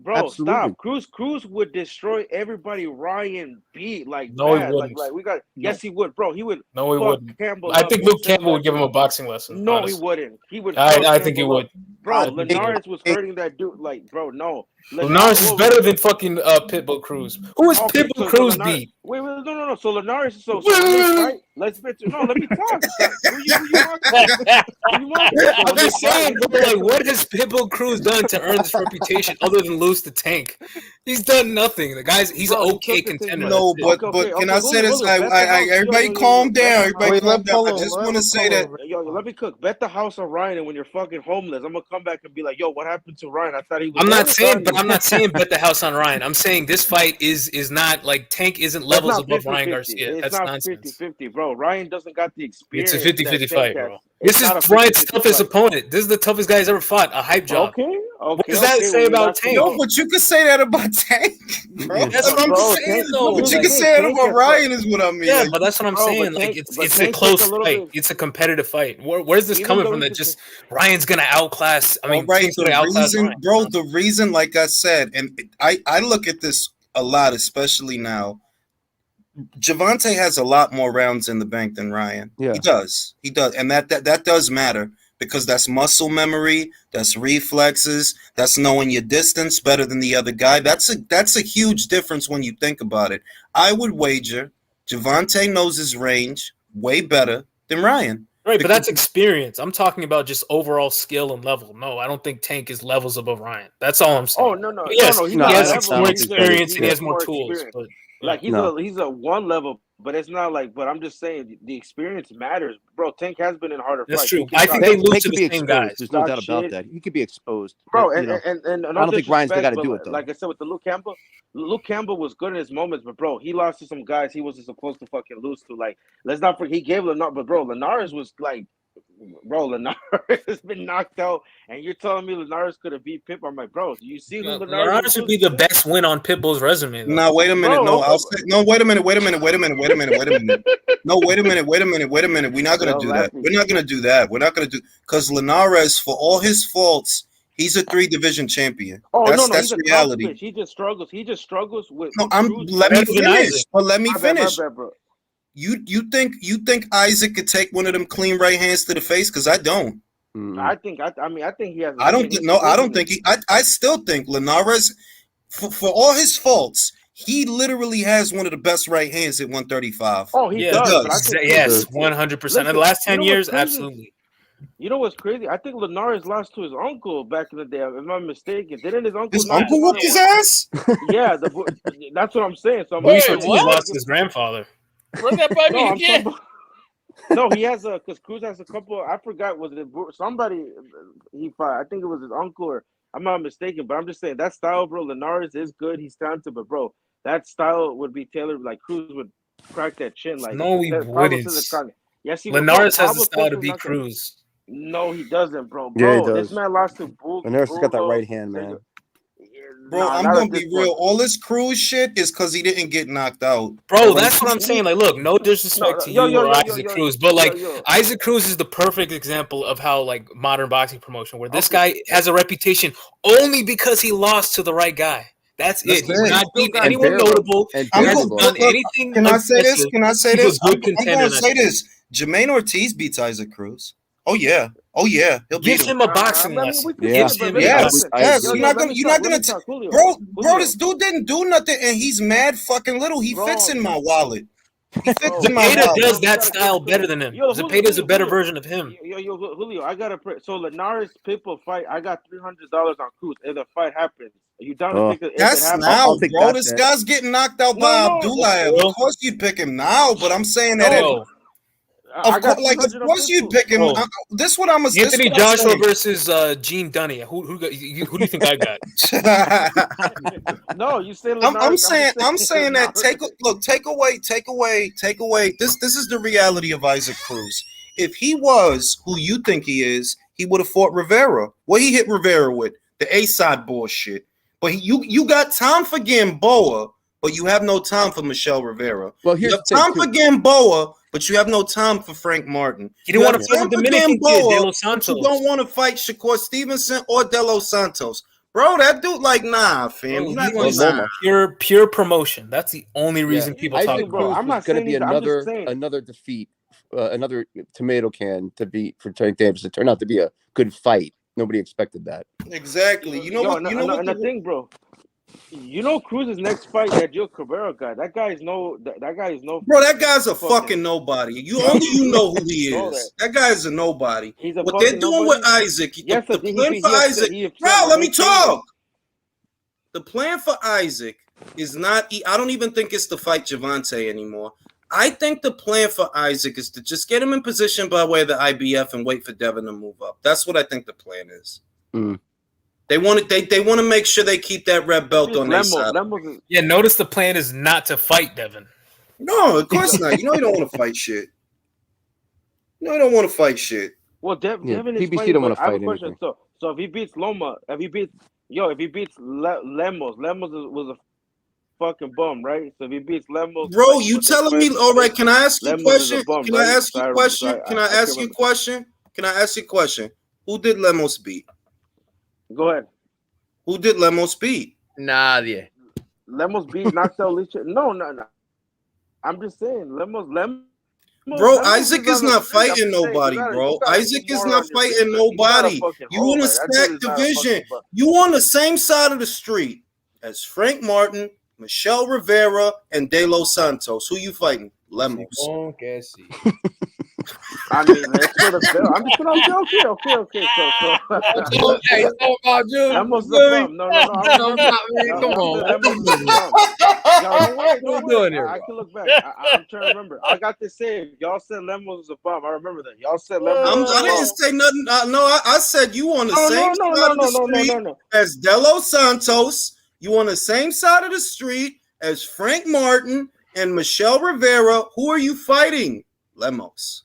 Bro, Absolutely. stop. Cruz would destroy everybody Ryan beat like No, he bad. wouldn't. Like we got. Yes, he would, bro. He would. No, he fuck wouldn't. Campbell I up think and Luke send Campbell would that give him dude- a boxing lesson. No, honestly. he wouldn't. He would. I fuck think he Campbell would. up. Bro, I think he would. Linares was hurting that dude. Like, bro, no. Linares is better than fucking Pitbull Cruz. Who is Okay, Pitbull so Cruz Linares, beat? wait, no. So Linares, so when they fight, let's bet. No, let me talk. Who you mocking? Who you mocking? So I'm when they just saying, fight- bro, like, what has Pitbull Cruz done to earn this reputation other than lose to Tank? He's done nothing. The guy's he's Bro, an he okay took the contender. No, That's but it. can I say this? Bet the house. Everybody Yo, calm bet down. the Everybody house. calm down. I just want to say that. Yo, let me cook. Bet the house on Ryan, and when you're fucking homeless, I'm gonna come back and be like, "Yo, what happened to Ryan? I thought he was." I'm not saying bet the house on Ryan. I'm saying this fight is not like Tank isn't It's levels not above 50-50. Ryan Garcia. It's That's not nonsense. 50-50, bro. Ryan doesn't got the experience. It's a 50-50 that Tank fight, has. bro. It's This not is a Ryan's 50-50 toughest fight. opponent. This is the toughest guy he's ever fought. A hype job. Okay. What does that say about Tank? No, but you can say that about Tank, bro. That's what I'm Bro, saying, Tank- though. But you Like, can say it Tank about has Ryan is what I mean. yeah, Like, but that's what I'm Bro, but saying. Like, Tank- it's but a Tank close takes a little fight. bit- It's a competitive fight. Where's this Even coming though from? he's That a- just Ryan's gonna outclass. I mean, all right, Tank's gonna outclass Ryan. the reason, like I said, and I look at this a lot, especially now. Javante has a lot more rounds in the bank than Ryan. Yeah. He does, and that does matter because that's muscle memory, that's reflexes, that's knowing your distance better than the other guy. That's a huge difference when you think about it. I would wager Javante knows his range way better than Ryan. Right, but that's experience. I'm talking about just overall skill and level. No, I don't think Tank is levels above Ryan. That's all I'm saying. Oh no. Yes, He's he not has level. more He's experience and he has got more tools. experience. But Like he's a one level, but it's not like. But I'm just saying the experience matters, bro. Tank has been in harder That's fights. true. He can I talk- think they lose Tank to could be the same exposed. guys. There's no Talk doubt about shit. that. He could be exposed, Bro, but, and you know, and I don't think Ryan's got to do it though. Like I said with the Luke Campbell was good in his moments, but bro, he lost to some guys he wasn't supposed to fucking lose to. Like, let's not forget he gave Linares, but bro, Linares was like, bro, Linares has been knocked out, and you're telling me Linares could have beat Pip? I'm like, bro, do you see who Linares Linares would be the best win on Pitbull's resume. Though. No, wait a minute. Bro, No, I'll say no. Wait a minute. No, wait a minute. We're not gonna do that. We're not gonna do that. We're not gonna do because Linares, for all his faults, he's a 3-division champion. Oh That's he's a reality. tough bitch. He just struggles. He just struggles with. No, Cruz. let me finish. But let me My bad, finish. bro. You think Isaac could take one of them clean right hands to the face? Because I don't. I think he has. I don't think. No, I don't think he. I still think Linares, for all his faults, he literally has one of the best right hands at 135. Oh, he does. But I think yes, 100%. In the last 10 years, absolutely. You know what's crazy? I think Linares lost to his uncle back in the day. If I'm not mistaken, didn't his uncle? His uncle whooped his ass? Yeah, that's what I'm saying. So I'm Luis saying, Ortiz lost to his grandfather. Run that by me I'm again. talking about, no, he has because Cruz has a couple. I forgot, was it somebody he fought? I think it was his uncle, or I'm not mistaken. But I'm just saying that style, bro. Linares is good. He's talented, but bro, that style would be tailored like Cruz would crack that chin like. No, he Pablo wouldn't. says yes, he would. Linares Bro, has the Pablo style to Cesar's beat not gonna. Cruz. No, he doesn't, bro. Yeah, he Bro, this does. man lost to Linares has got that right Bulldog. hand, man. Bro, Nah, I'm not gonna at this be real. point. All this Cruz shit is because he didn't get knocked out. Bro, that's what I'm saying. Like, look, no disrespect to you or Isaac Cruz, but like Isaac Cruz is the perfect example of how like modern boxing promotion, where this guy has a reputation only because he lost to the right guy. That's it. He's not beating anyone notable. He hasn't done anything. Can I say this? Can I say He's this? a good I'm contender. gonna say this. Jermaine Ortiz beats Isaac Cruz. Oh yeah. He'll Give beat him a boxing lesson. Yes, You're not gonna. Bro, this dude didn't do nothing, and he's mad fucking little. He fits in my wallet. He fits in my Zapata wallet. does that style better than him. Zapata's a better version of him. Yo, Julio, I got to. So Linares Pitbull fight. I got $300 on Cruz. If the fight happens, are you down to take it? That's now, bro. This guy's getting knocked out by Abdullah. Of course you'd pick him now, but I'm saying that. Of course you'd pick him. This what I'm. Anthony Joshua versus Gene Dunny. Who do you think I got? No, you say. I'm saying that. Take away. This is the reality of Isaac Cruz. If he was who you think he is, he would have fought Rivera. What he hit Rivera with the A-side bullshit. But you got time for Gamboa, but you have no time for Michelle Rivera. Well, here's you have time for Gamboa, but you have no time for Frank Martin. He didn't want to fight the Dominican kid, De Los Santos. You don't want to fight Shakur Stevenson or De Los Santos. Bro, that dude, like, nah, fam. He wants pure promotion. That's the only reason people talk about it. I'm not going to be another defeat, another tomato can to beat for Tank Davis. It turned out to be a good fight. Nobody expected that. Exactly. You know what? And the thing, bro. You know Cruz's next fight, that Gil Cabrera guy. That guy is no. Bro, that guy's a fucking nobody. Only you know who he is. That guy is a nobody. What they're doing with Isaac, the plan for Isaac. Bro, let me talk. The plan for Isaac is not. I don't even think it's to fight Javante anymore. I think the plan for Isaac is to just get him in position by way of the IBF and wait for Devin to move up. That's what I think the plan is. They want to make sure they keep that red belt on their side. Yeah, notice the plan is not to fight Devin. No, of course not. You know you don't want to fight shit. No, you don't want to fight shit. Well, Devin is PBC fighting, don't want to I have fight a question. anything. So if he beats Loma, if he beats Lemos was a fucking bum, right? So if he beats Lemos, bro, you telling me? All right, can I ask you a question? Can I ask you a question? Can I ask you a question? Can I ask you a question? Who did Lemos beat? Go ahead. Who did Lemos beat? Nadie. Lemos beat Naxel Licha. No. I'm just saying, Lemos. Bro, Isaac is not fighting nobody, bro. Isaac is not fighting nobody. You in a stacked division. You on the same side of the street as Frank Martin, Michelle Rivera, and De Los Santos. Who you fighting? Lemos. I mean, that's for the bill. I'm just gonna okay. So. Hey, it's all about you. Lemos is a bum. No. Come on. What are we doing here? I can look back. I'm trying to remember. I got this saved. Y'all said Lemos was a bum. I remember that. Y'all said Lemos. I didn't say nothing. I said you on the same side of the street as De Los Santos. You on the same side of the street as Frank Martin and Michelle Rivera. Who are you fighting? Lemos.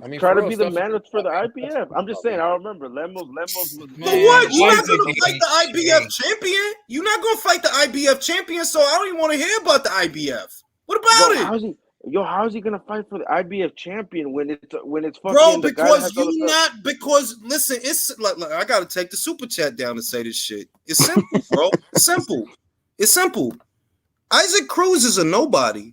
I mean, try to be the man for the IBF. I'm just saying. I remember Lemos was. But what? You're not gonna fight the IBF champion. You're not gonna fight the IBF champion. So I don't even want to hear about the IBF. What about it? How is he gonna fight for the IBF champion when it's fucking? Bro, because listen, it's like I gotta take the super chat down to say this shit. It's simple, bro. It's simple. Isaac Cruz is a nobody.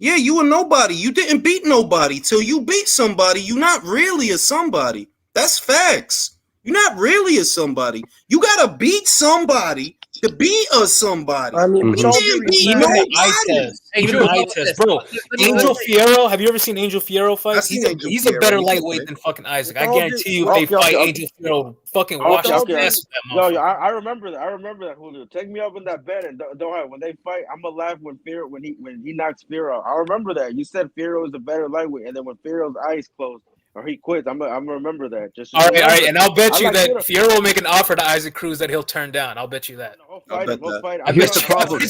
Yeah, you a nobody. You didn't beat nobody. Till you beat somebody, you're not really a somebody. That's facts. You're not really a somebody. You gotta beat somebody to beat somebody. I mean, He can't beat Even nobody. eye test. Even eye test, bro. Angel Fierro. Have you ever seen Angel Fierro fight? He's a better lightweight than fucking Isaac. I guarantee you, if they fight Angel Fierro, fucking wash his ass. Yo, I remember that. I remember that, Julio. Take me up in that bed and don't have, when they fight, I'm gonna laugh when he knocks Fierro. I remember that. You said Fierro is a better lightweight, and then when Fierro's eyes closed or he quits, I'm gonna remember that. Just all right, and I'll bet you that Fierro will make an offer to Isaac Cruz that he'll turn down. I'll bet you that. Here's the problem.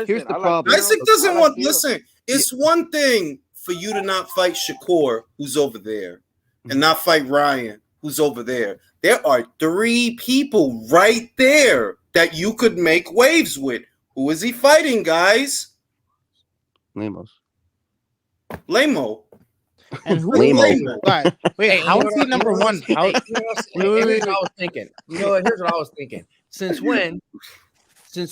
Here's the problem. Isaac doesn't want. Listen, it's one thing for you to not fight Shakur, who's over there, and not fight Ryan, who's over there. There are 3 people right there that you could make waves with. Who is he fighting, guys? Lemos. Lemo. And who is Lemo? Right. Wait, how is he number one? How? Here's what I was thinking. Here's what I was thinking. Since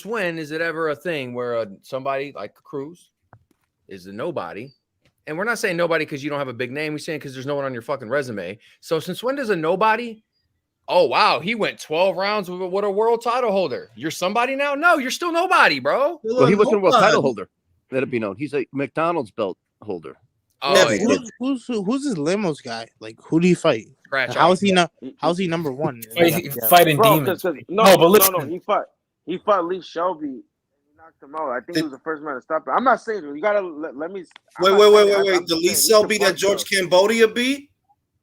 when is it ever a thing where somebody like Cruz is a nobody? And we're not saying nobody because you don't have a big name. We're saying because there's no one on your fucking resume. So since when does a nobody? Oh, wow. He went 12 rounds with a world title holder. You're somebody now? No, you're still nobody, bro. Well, he wasn't a world title holder. Let it be known. He's a McDonald's belt holder. Oh, yeah. Who's this Lemos guy? Like, who do you fight? How's he number one? Fighting demons. No. He fought Lee Shelby. And he knocked him out. I think he was the first man to stop it. I'm not saying you gotta let me. Wait. The Lee Shelby that George Cambodia beat.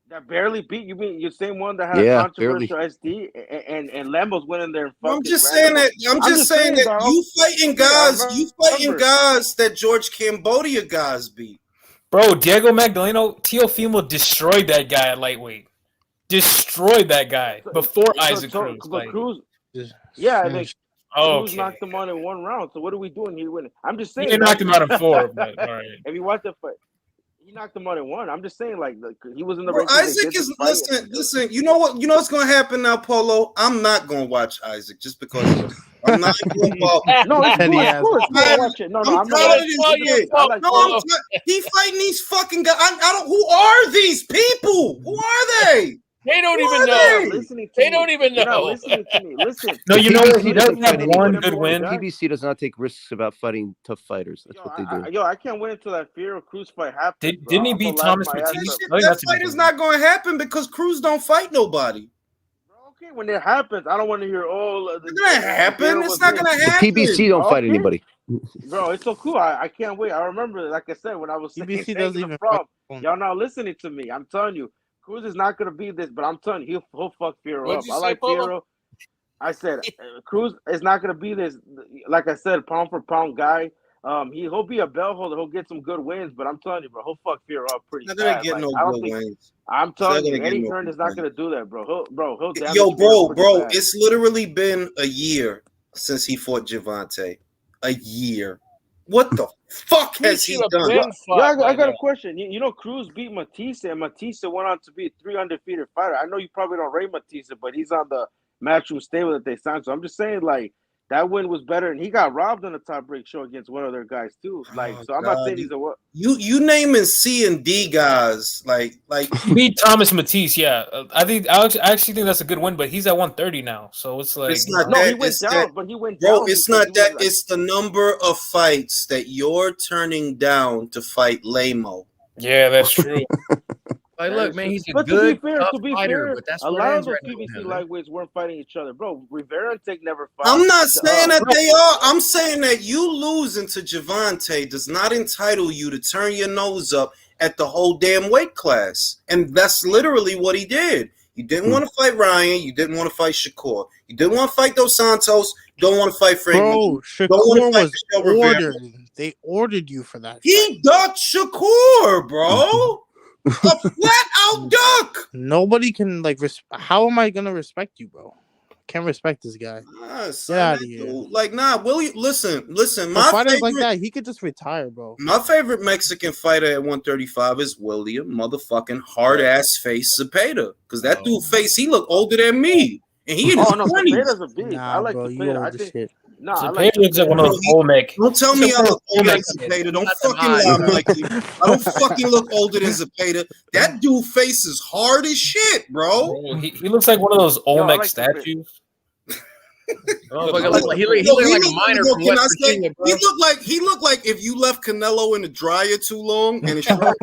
That barely beat you. Mean your same one that had controversial SD and Lambo's went in there. And I'm just saying that. I'm just saying that you fighting guys. You fighting guys that George Cambodia guys beat. Bro, Diego Magdaleno, Teofimo destroyed that guy at lightweight. Destroyed that guy before Isaac Cruz. But Cruz, yeah, I think Cruz knocked him out in 1 round. So what are we doing? He winning. I'm just saying. He knocked him out in 4. But, all right. If you watch the fight, he knocked him out in 1. I'm just saying, like he was in the race. Isaac is listen. You know what? You know what's going to happen now, Polo. I'm not going to watch Isaac just because I'm not going to. No, it's cool. Watch it. No, I'm not. He fighting these fucking guys. I don't. Who are these people? Who are they? They don't even know. They don't even know. Listening to me. Listen. No, you know he doesn't have one good win. PBC does not take risks about fighting tough fighters. That's what they do. I can't wait until that Fierro Cruz fight happens. Didn't he beat Thomas Matisse? That fight is not going to happen because Cruz don't fight nobody. Okay, when it happens, I don't want to hear. It's not gonna happen. It's not gonna happen. PBC don't fight anybody. Bro, it's so cool. I can't wait. I remember, like I said, when I was saying PBC doesn't even y'all not listening to me. I'm telling you, Cruz is not gonna be this, but I'm telling you, he'll fuck Fierro up. I like Fierro. I said Cruz is not gonna be this. Like I said, pound for pound guy. He'll be a belt holder. He'll get some good wins, but I'm telling you, bro, he'll fuck Fierro up pretty bad. Not gonna get no good wins. I'm telling you, Eddie Hearn is not gonna do that, bro. He'll bro. It's literally been a year since he fought Javante. A year. What the fuck has he done? I got a question. You know, Cruz beat Matisse, and Matisse went on to be a 300-undefeated fighter. I know you probably don't rate Matisse, but he's on the matchroom stable that they signed. So I'm just saying, like, that win was better, and he got robbed on the top break show against one of their guys too. Like, so I'm not saying he's a what. You naming C and D guys like beat Thomas Matisse. Yeah, I actually think that's a good win, but he's at 130 now, so it's like it's not no, that, he went down, that, but he went bro. down. It's not that. It's the number of fights that you're turning down to fight Lamo. Yeah, that's true. Like, look, man, he's a but good to be fair, but that's a what lot of those right PBC now, lightweights weren't fighting each other, bro. Rivera and Tate never fought. I'm not saying that they are. I'm saying that you losing to Javante does not entitle you to turn your nose up at the whole damn weight class, and that's literally what he did. You didn't want to fight Ryan. You didn't want to fight Shakur. You didn't want to fight Dos Santos. Don't want to fight Frank. Bro, Shakur was ordered. They ordered you for that. He ducked Shakur, bro. A flat out duck. Nobody can how am I gonna respect you, bro? Can't respect this guy. Get out of here. Like, Willie. Listen. My fighters like that, he could just retire, bro. My favorite Mexican fighter at 135 is William motherfucking hard ass face Zepeda, because that dude face he look older than me, and he in his 20s. Zepeda's a beast. I like bro, Zepeda. I think. Shit. No, Zepeda looks like one of those Olmec. Don't tell me I look older than Zepeda. Don't fucking lie, Mikey. I don't fucking look older than Zepeda. That dude face is hard as shit, bro. He looks like one of those Olmec statues. Oh, he looked like a minor from can West I say, Virginia, bro. he looked like if you left Canelo in the dryer too long and it shrunk.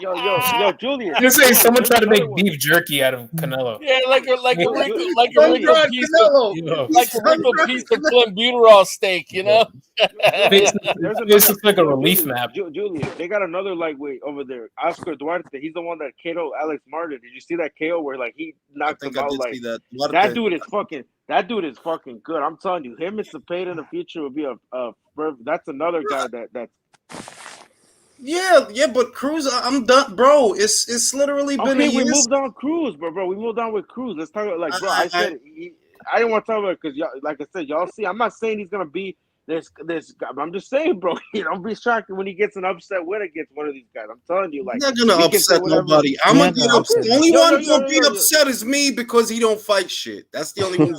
yo, Julius. You're saying someone there's tried to make another one. beef jerky out of Canelo. Yeah, like a Sun-dried piece Canelo. of He's like a wrinkled sun-dried piece of clenbuterol steak, you know. There's This looks like a relief Julius, map. Julius, they got another lightweight over there, Oscar Duarte. He's the one that KO Alex Martin. Did you see that KO where like he knocked him out? Like that dude is fucking. That dude is fucking good. I'm telling you, him and Cepeda in the future would be a that's another guy that's. Yeah, but Cruz, I'm done, bro. It's literally been a Okay, year. we moved on Cruz, bro. We moved on with Cruz. Let's talk about like, bro. I said I didn't want to talk about it because y'all, like I said, y'all see. I'm not saying he's gonna be this. I'm just saying, bro. Don't be shocked when he gets an upset win against one of these guys. I'm telling you, like, He's not gonna upset nobody. I'm gonna get upset. The only one who's gonna be upset is me because he don't fight shit. That's the only one.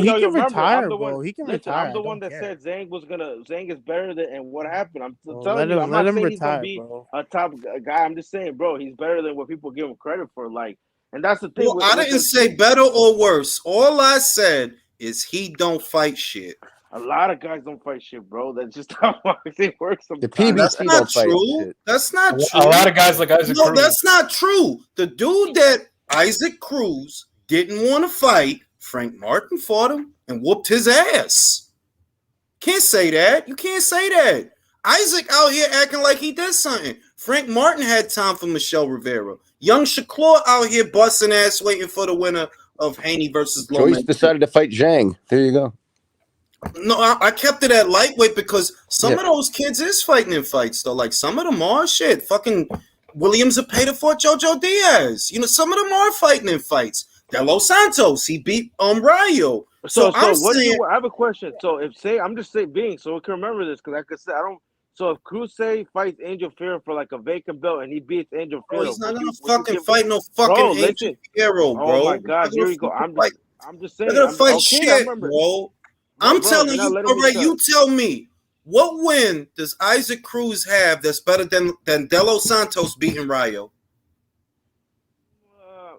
He can retire, bro. He can retire. I'm the one that said Zhang is better than, and what happened? I'm Well, telling you, I'm let not him saying he's gonna retire, be bro. a top guy. I'm just saying, bro, he's better than what people give him credit for. Like, and that's the thing. Well, I didn't say better or worse. All I said is he don't fight shit. A lot of guys don't fight shit, bro. That's just how it works sometimes. That's not true. That's not true. A lot of guys like Isaac No, Cruz. that's not true. The dude that Isaac Cruz didn't want to fight, Frank Martin fought him and whooped his ass. Can't say that. You can't say that. Isaac out here acting like he did something. Frank Martin had time for Michelle Rivera. Young Shakur out here busting ass waiting for the winner of Haney versus Joyce Lomachenko. decided to fight Zhang. There you go. No, I kept it at lightweight because some of those kids is fighting in fights though. Like some of them are shit. Fucking Williams Zepeda fought Jojo Diaz. You know, some of them are fighting in fights. Delo Santos, he beat Rayo. So I'm what saying, do you? I have a question. So if say I'm just saying being so we can remember this because like I said I don't. So if Cruz say fights Angel Fierro for like a vacant belt and he beats Angel Fierro, he's not gonna fucking fight no fucking bro, Angel listen. Fierro, bro. Oh my God, here we go. I'm just saying. They're gonna fight okay, shit, bro. I'm telling you, all right, you tell me, what win does Isaac Cruz have that's better than Delo Santos beating Rayo?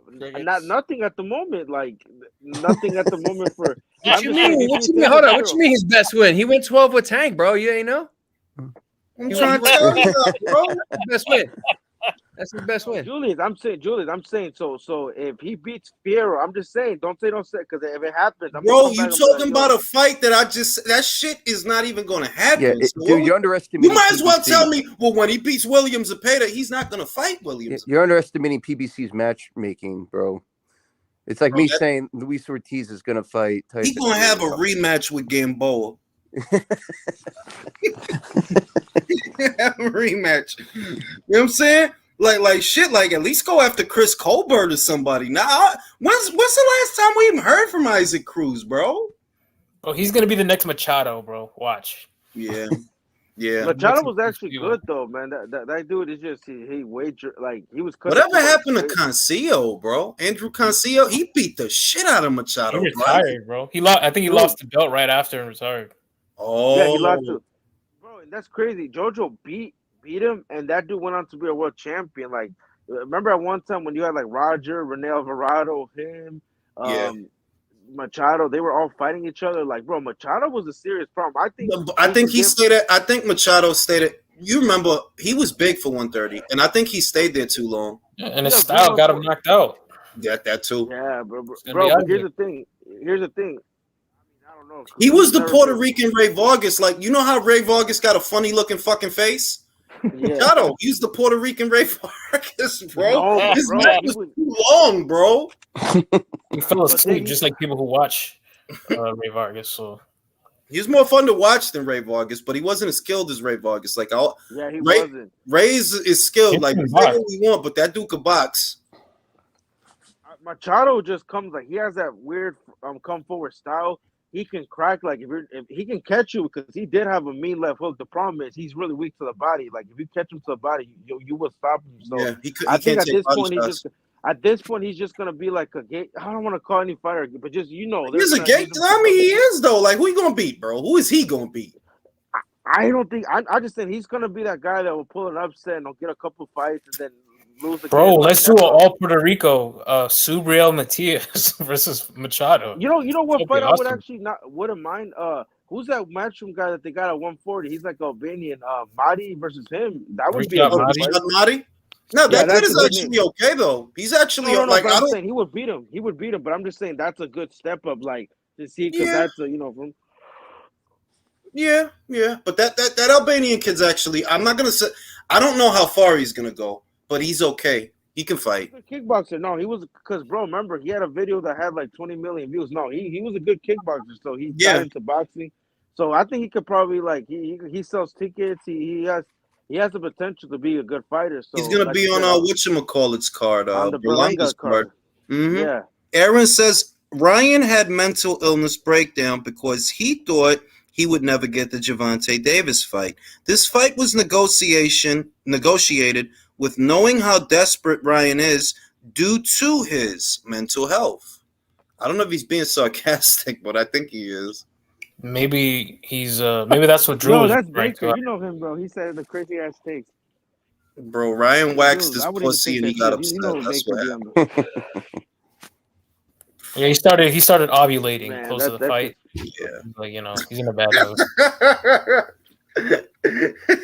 Nothing at the moment. Like nothing at the moment for. What you mean? What you mean? Hold on. What you mean his best win? He went 12 with Tank, bro. You ain't know? I'm trying to tell you, bro. Best win. That's his best win. Julius, I'm saying. So if he beats Fierro, I'm just saying. Don't say because if it happens, bro, you talking about a fight that shit is not even gonna happen. Yeah, dude, you're underestimating. You might as well tell me. Well, when he beats Williams Zepeda, he's not gonna fight Williams. You're underestimating PBC's matchmaking, bro. It's like me saying Luis Ortiz is gonna fight Tyson. He's gonna have a rematch with Gamboa. Rematch. You know what I'm saying? Like shit. Like at least go after Chris Colbert or somebody. Now, when's the last time we even heard from Isaac Cruz, bro? Oh, he's gonna be the next Machado, bro. Watch. Yeah. Yeah, Machado was actually good though, man. That dude is just he wagered like he was. Whatever happened to Cancio, bro? Andrew Cancio, he beat the shit out of Machado. He retired, bro. He lost. I think he lost the belt right after and retired. Oh, yeah, he lost too. Bro, and that's crazy. Jojo beat him, and that dude went on to be a world champion. Like, remember at one time when you had like Roger, Rene Alvarado, him, Machado, they were all fighting each other. Like, bro, Machado was a serious problem. I think he stayed at. I think Machado stayed at. You remember he was big for 130, and I think he stayed there too long. Yeah, and his style got him knocked out. Yeah, that too. Yeah, bro. But here's the thing. I don't know. He was the Puerto Rican Ray Vargas. Like, you know how Ray Vargas got a funny looking fucking face? Yeah. Machado, he's the Puerto Rican Ray Vargas, bro. His neck was too long, bro. He fell asleep just like people who watch Ray Vargas. So he was more fun to watch than Ray Vargas, but he wasn't as skilled as Ray Vargas. Like, he wasn't. Ray is skilled. Like, we say what we want, but that dude could box. Machado just comes like he has that weird come forward style. He can crack like if he can catch you because he did have a mean left hook. The problem is he's really weak to the body. Like if you catch him to the body, you will stop him. So yeah, I think at this point he's just gonna be like a gate. I don't want to call any fighter, but just he's a gate. I mean, he is though. Like who you gonna beat, bro? Who is he gonna beat? I don't think. I just think he's gonna be that guy that will pull an upset and he'll get a couple fights and then lose again. Bro, Like, let's do an all Puerto Rico. Subriel Matias versus Machado. You know what That'd fight be I would awesome. actually not wouldn't mind. Who's that matchroom guy that they got at 140? He's like Albanian. Madi versus him. That would be a good fight. Rashad Mahdi? No, Yeah, that kid that's a is good actually name. okay though. He's actually No, like but I I'm don't. saying he would beat him. He would beat him. But I'm just saying that's a good step up, like to see because Yeah. that's from. Yeah. But that Albanian kid's actually. I'm not gonna say. I don't know how far he's gonna go, but he's okay. He can fight. Kickboxer, no, he was because bro, remember he had a video that had like 20 million views. No, he was a good kickboxer, so he got into boxing. So I think he could probably like he sells tickets. He has the potential to be a good fighter. So He's gonna like be you on said, whatchamacallit's card, on the Berlanga's Berlanga card. Mm-hmm. Yeah. Aaron says Ryan had mental illness breakdown because he thought he would never get the Gervonta Davis fight. This fight was negotiated with knowing how desperate Ryan is due to his mental health. I don't know if he's being sarcastic, but I think he is. Maybe he's maybe that's what Drew Yo, was that's referring Baker. to. You know him, bro. He said the crazy ass takes. Bro, Ryan waxed Dude, his I wouldn't even pussy take and he that got shit. upset. You know That's Baker what be happened. on the. Yeah, he started ovulating Man, close to the that's fight. Yeah, like he's in a bad mood.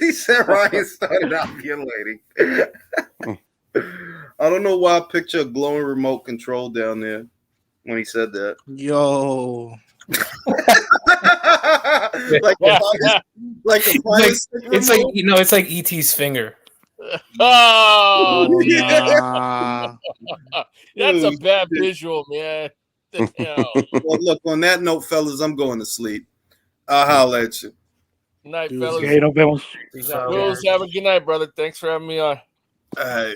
He said Ryan started ovulating. I don't know why I picture a glowing remote control down there when he said that. Yo. like a fire stick it's remote? like it's like ET's finger. Oh, nah. That's a bad visual, man. The hell? Well, look, on that note, fellas, I'm going to sleep. I'll holler at you. Night, fellas. Okay, nos vemos. Have a good night, brother. Thanks for having me on. All right.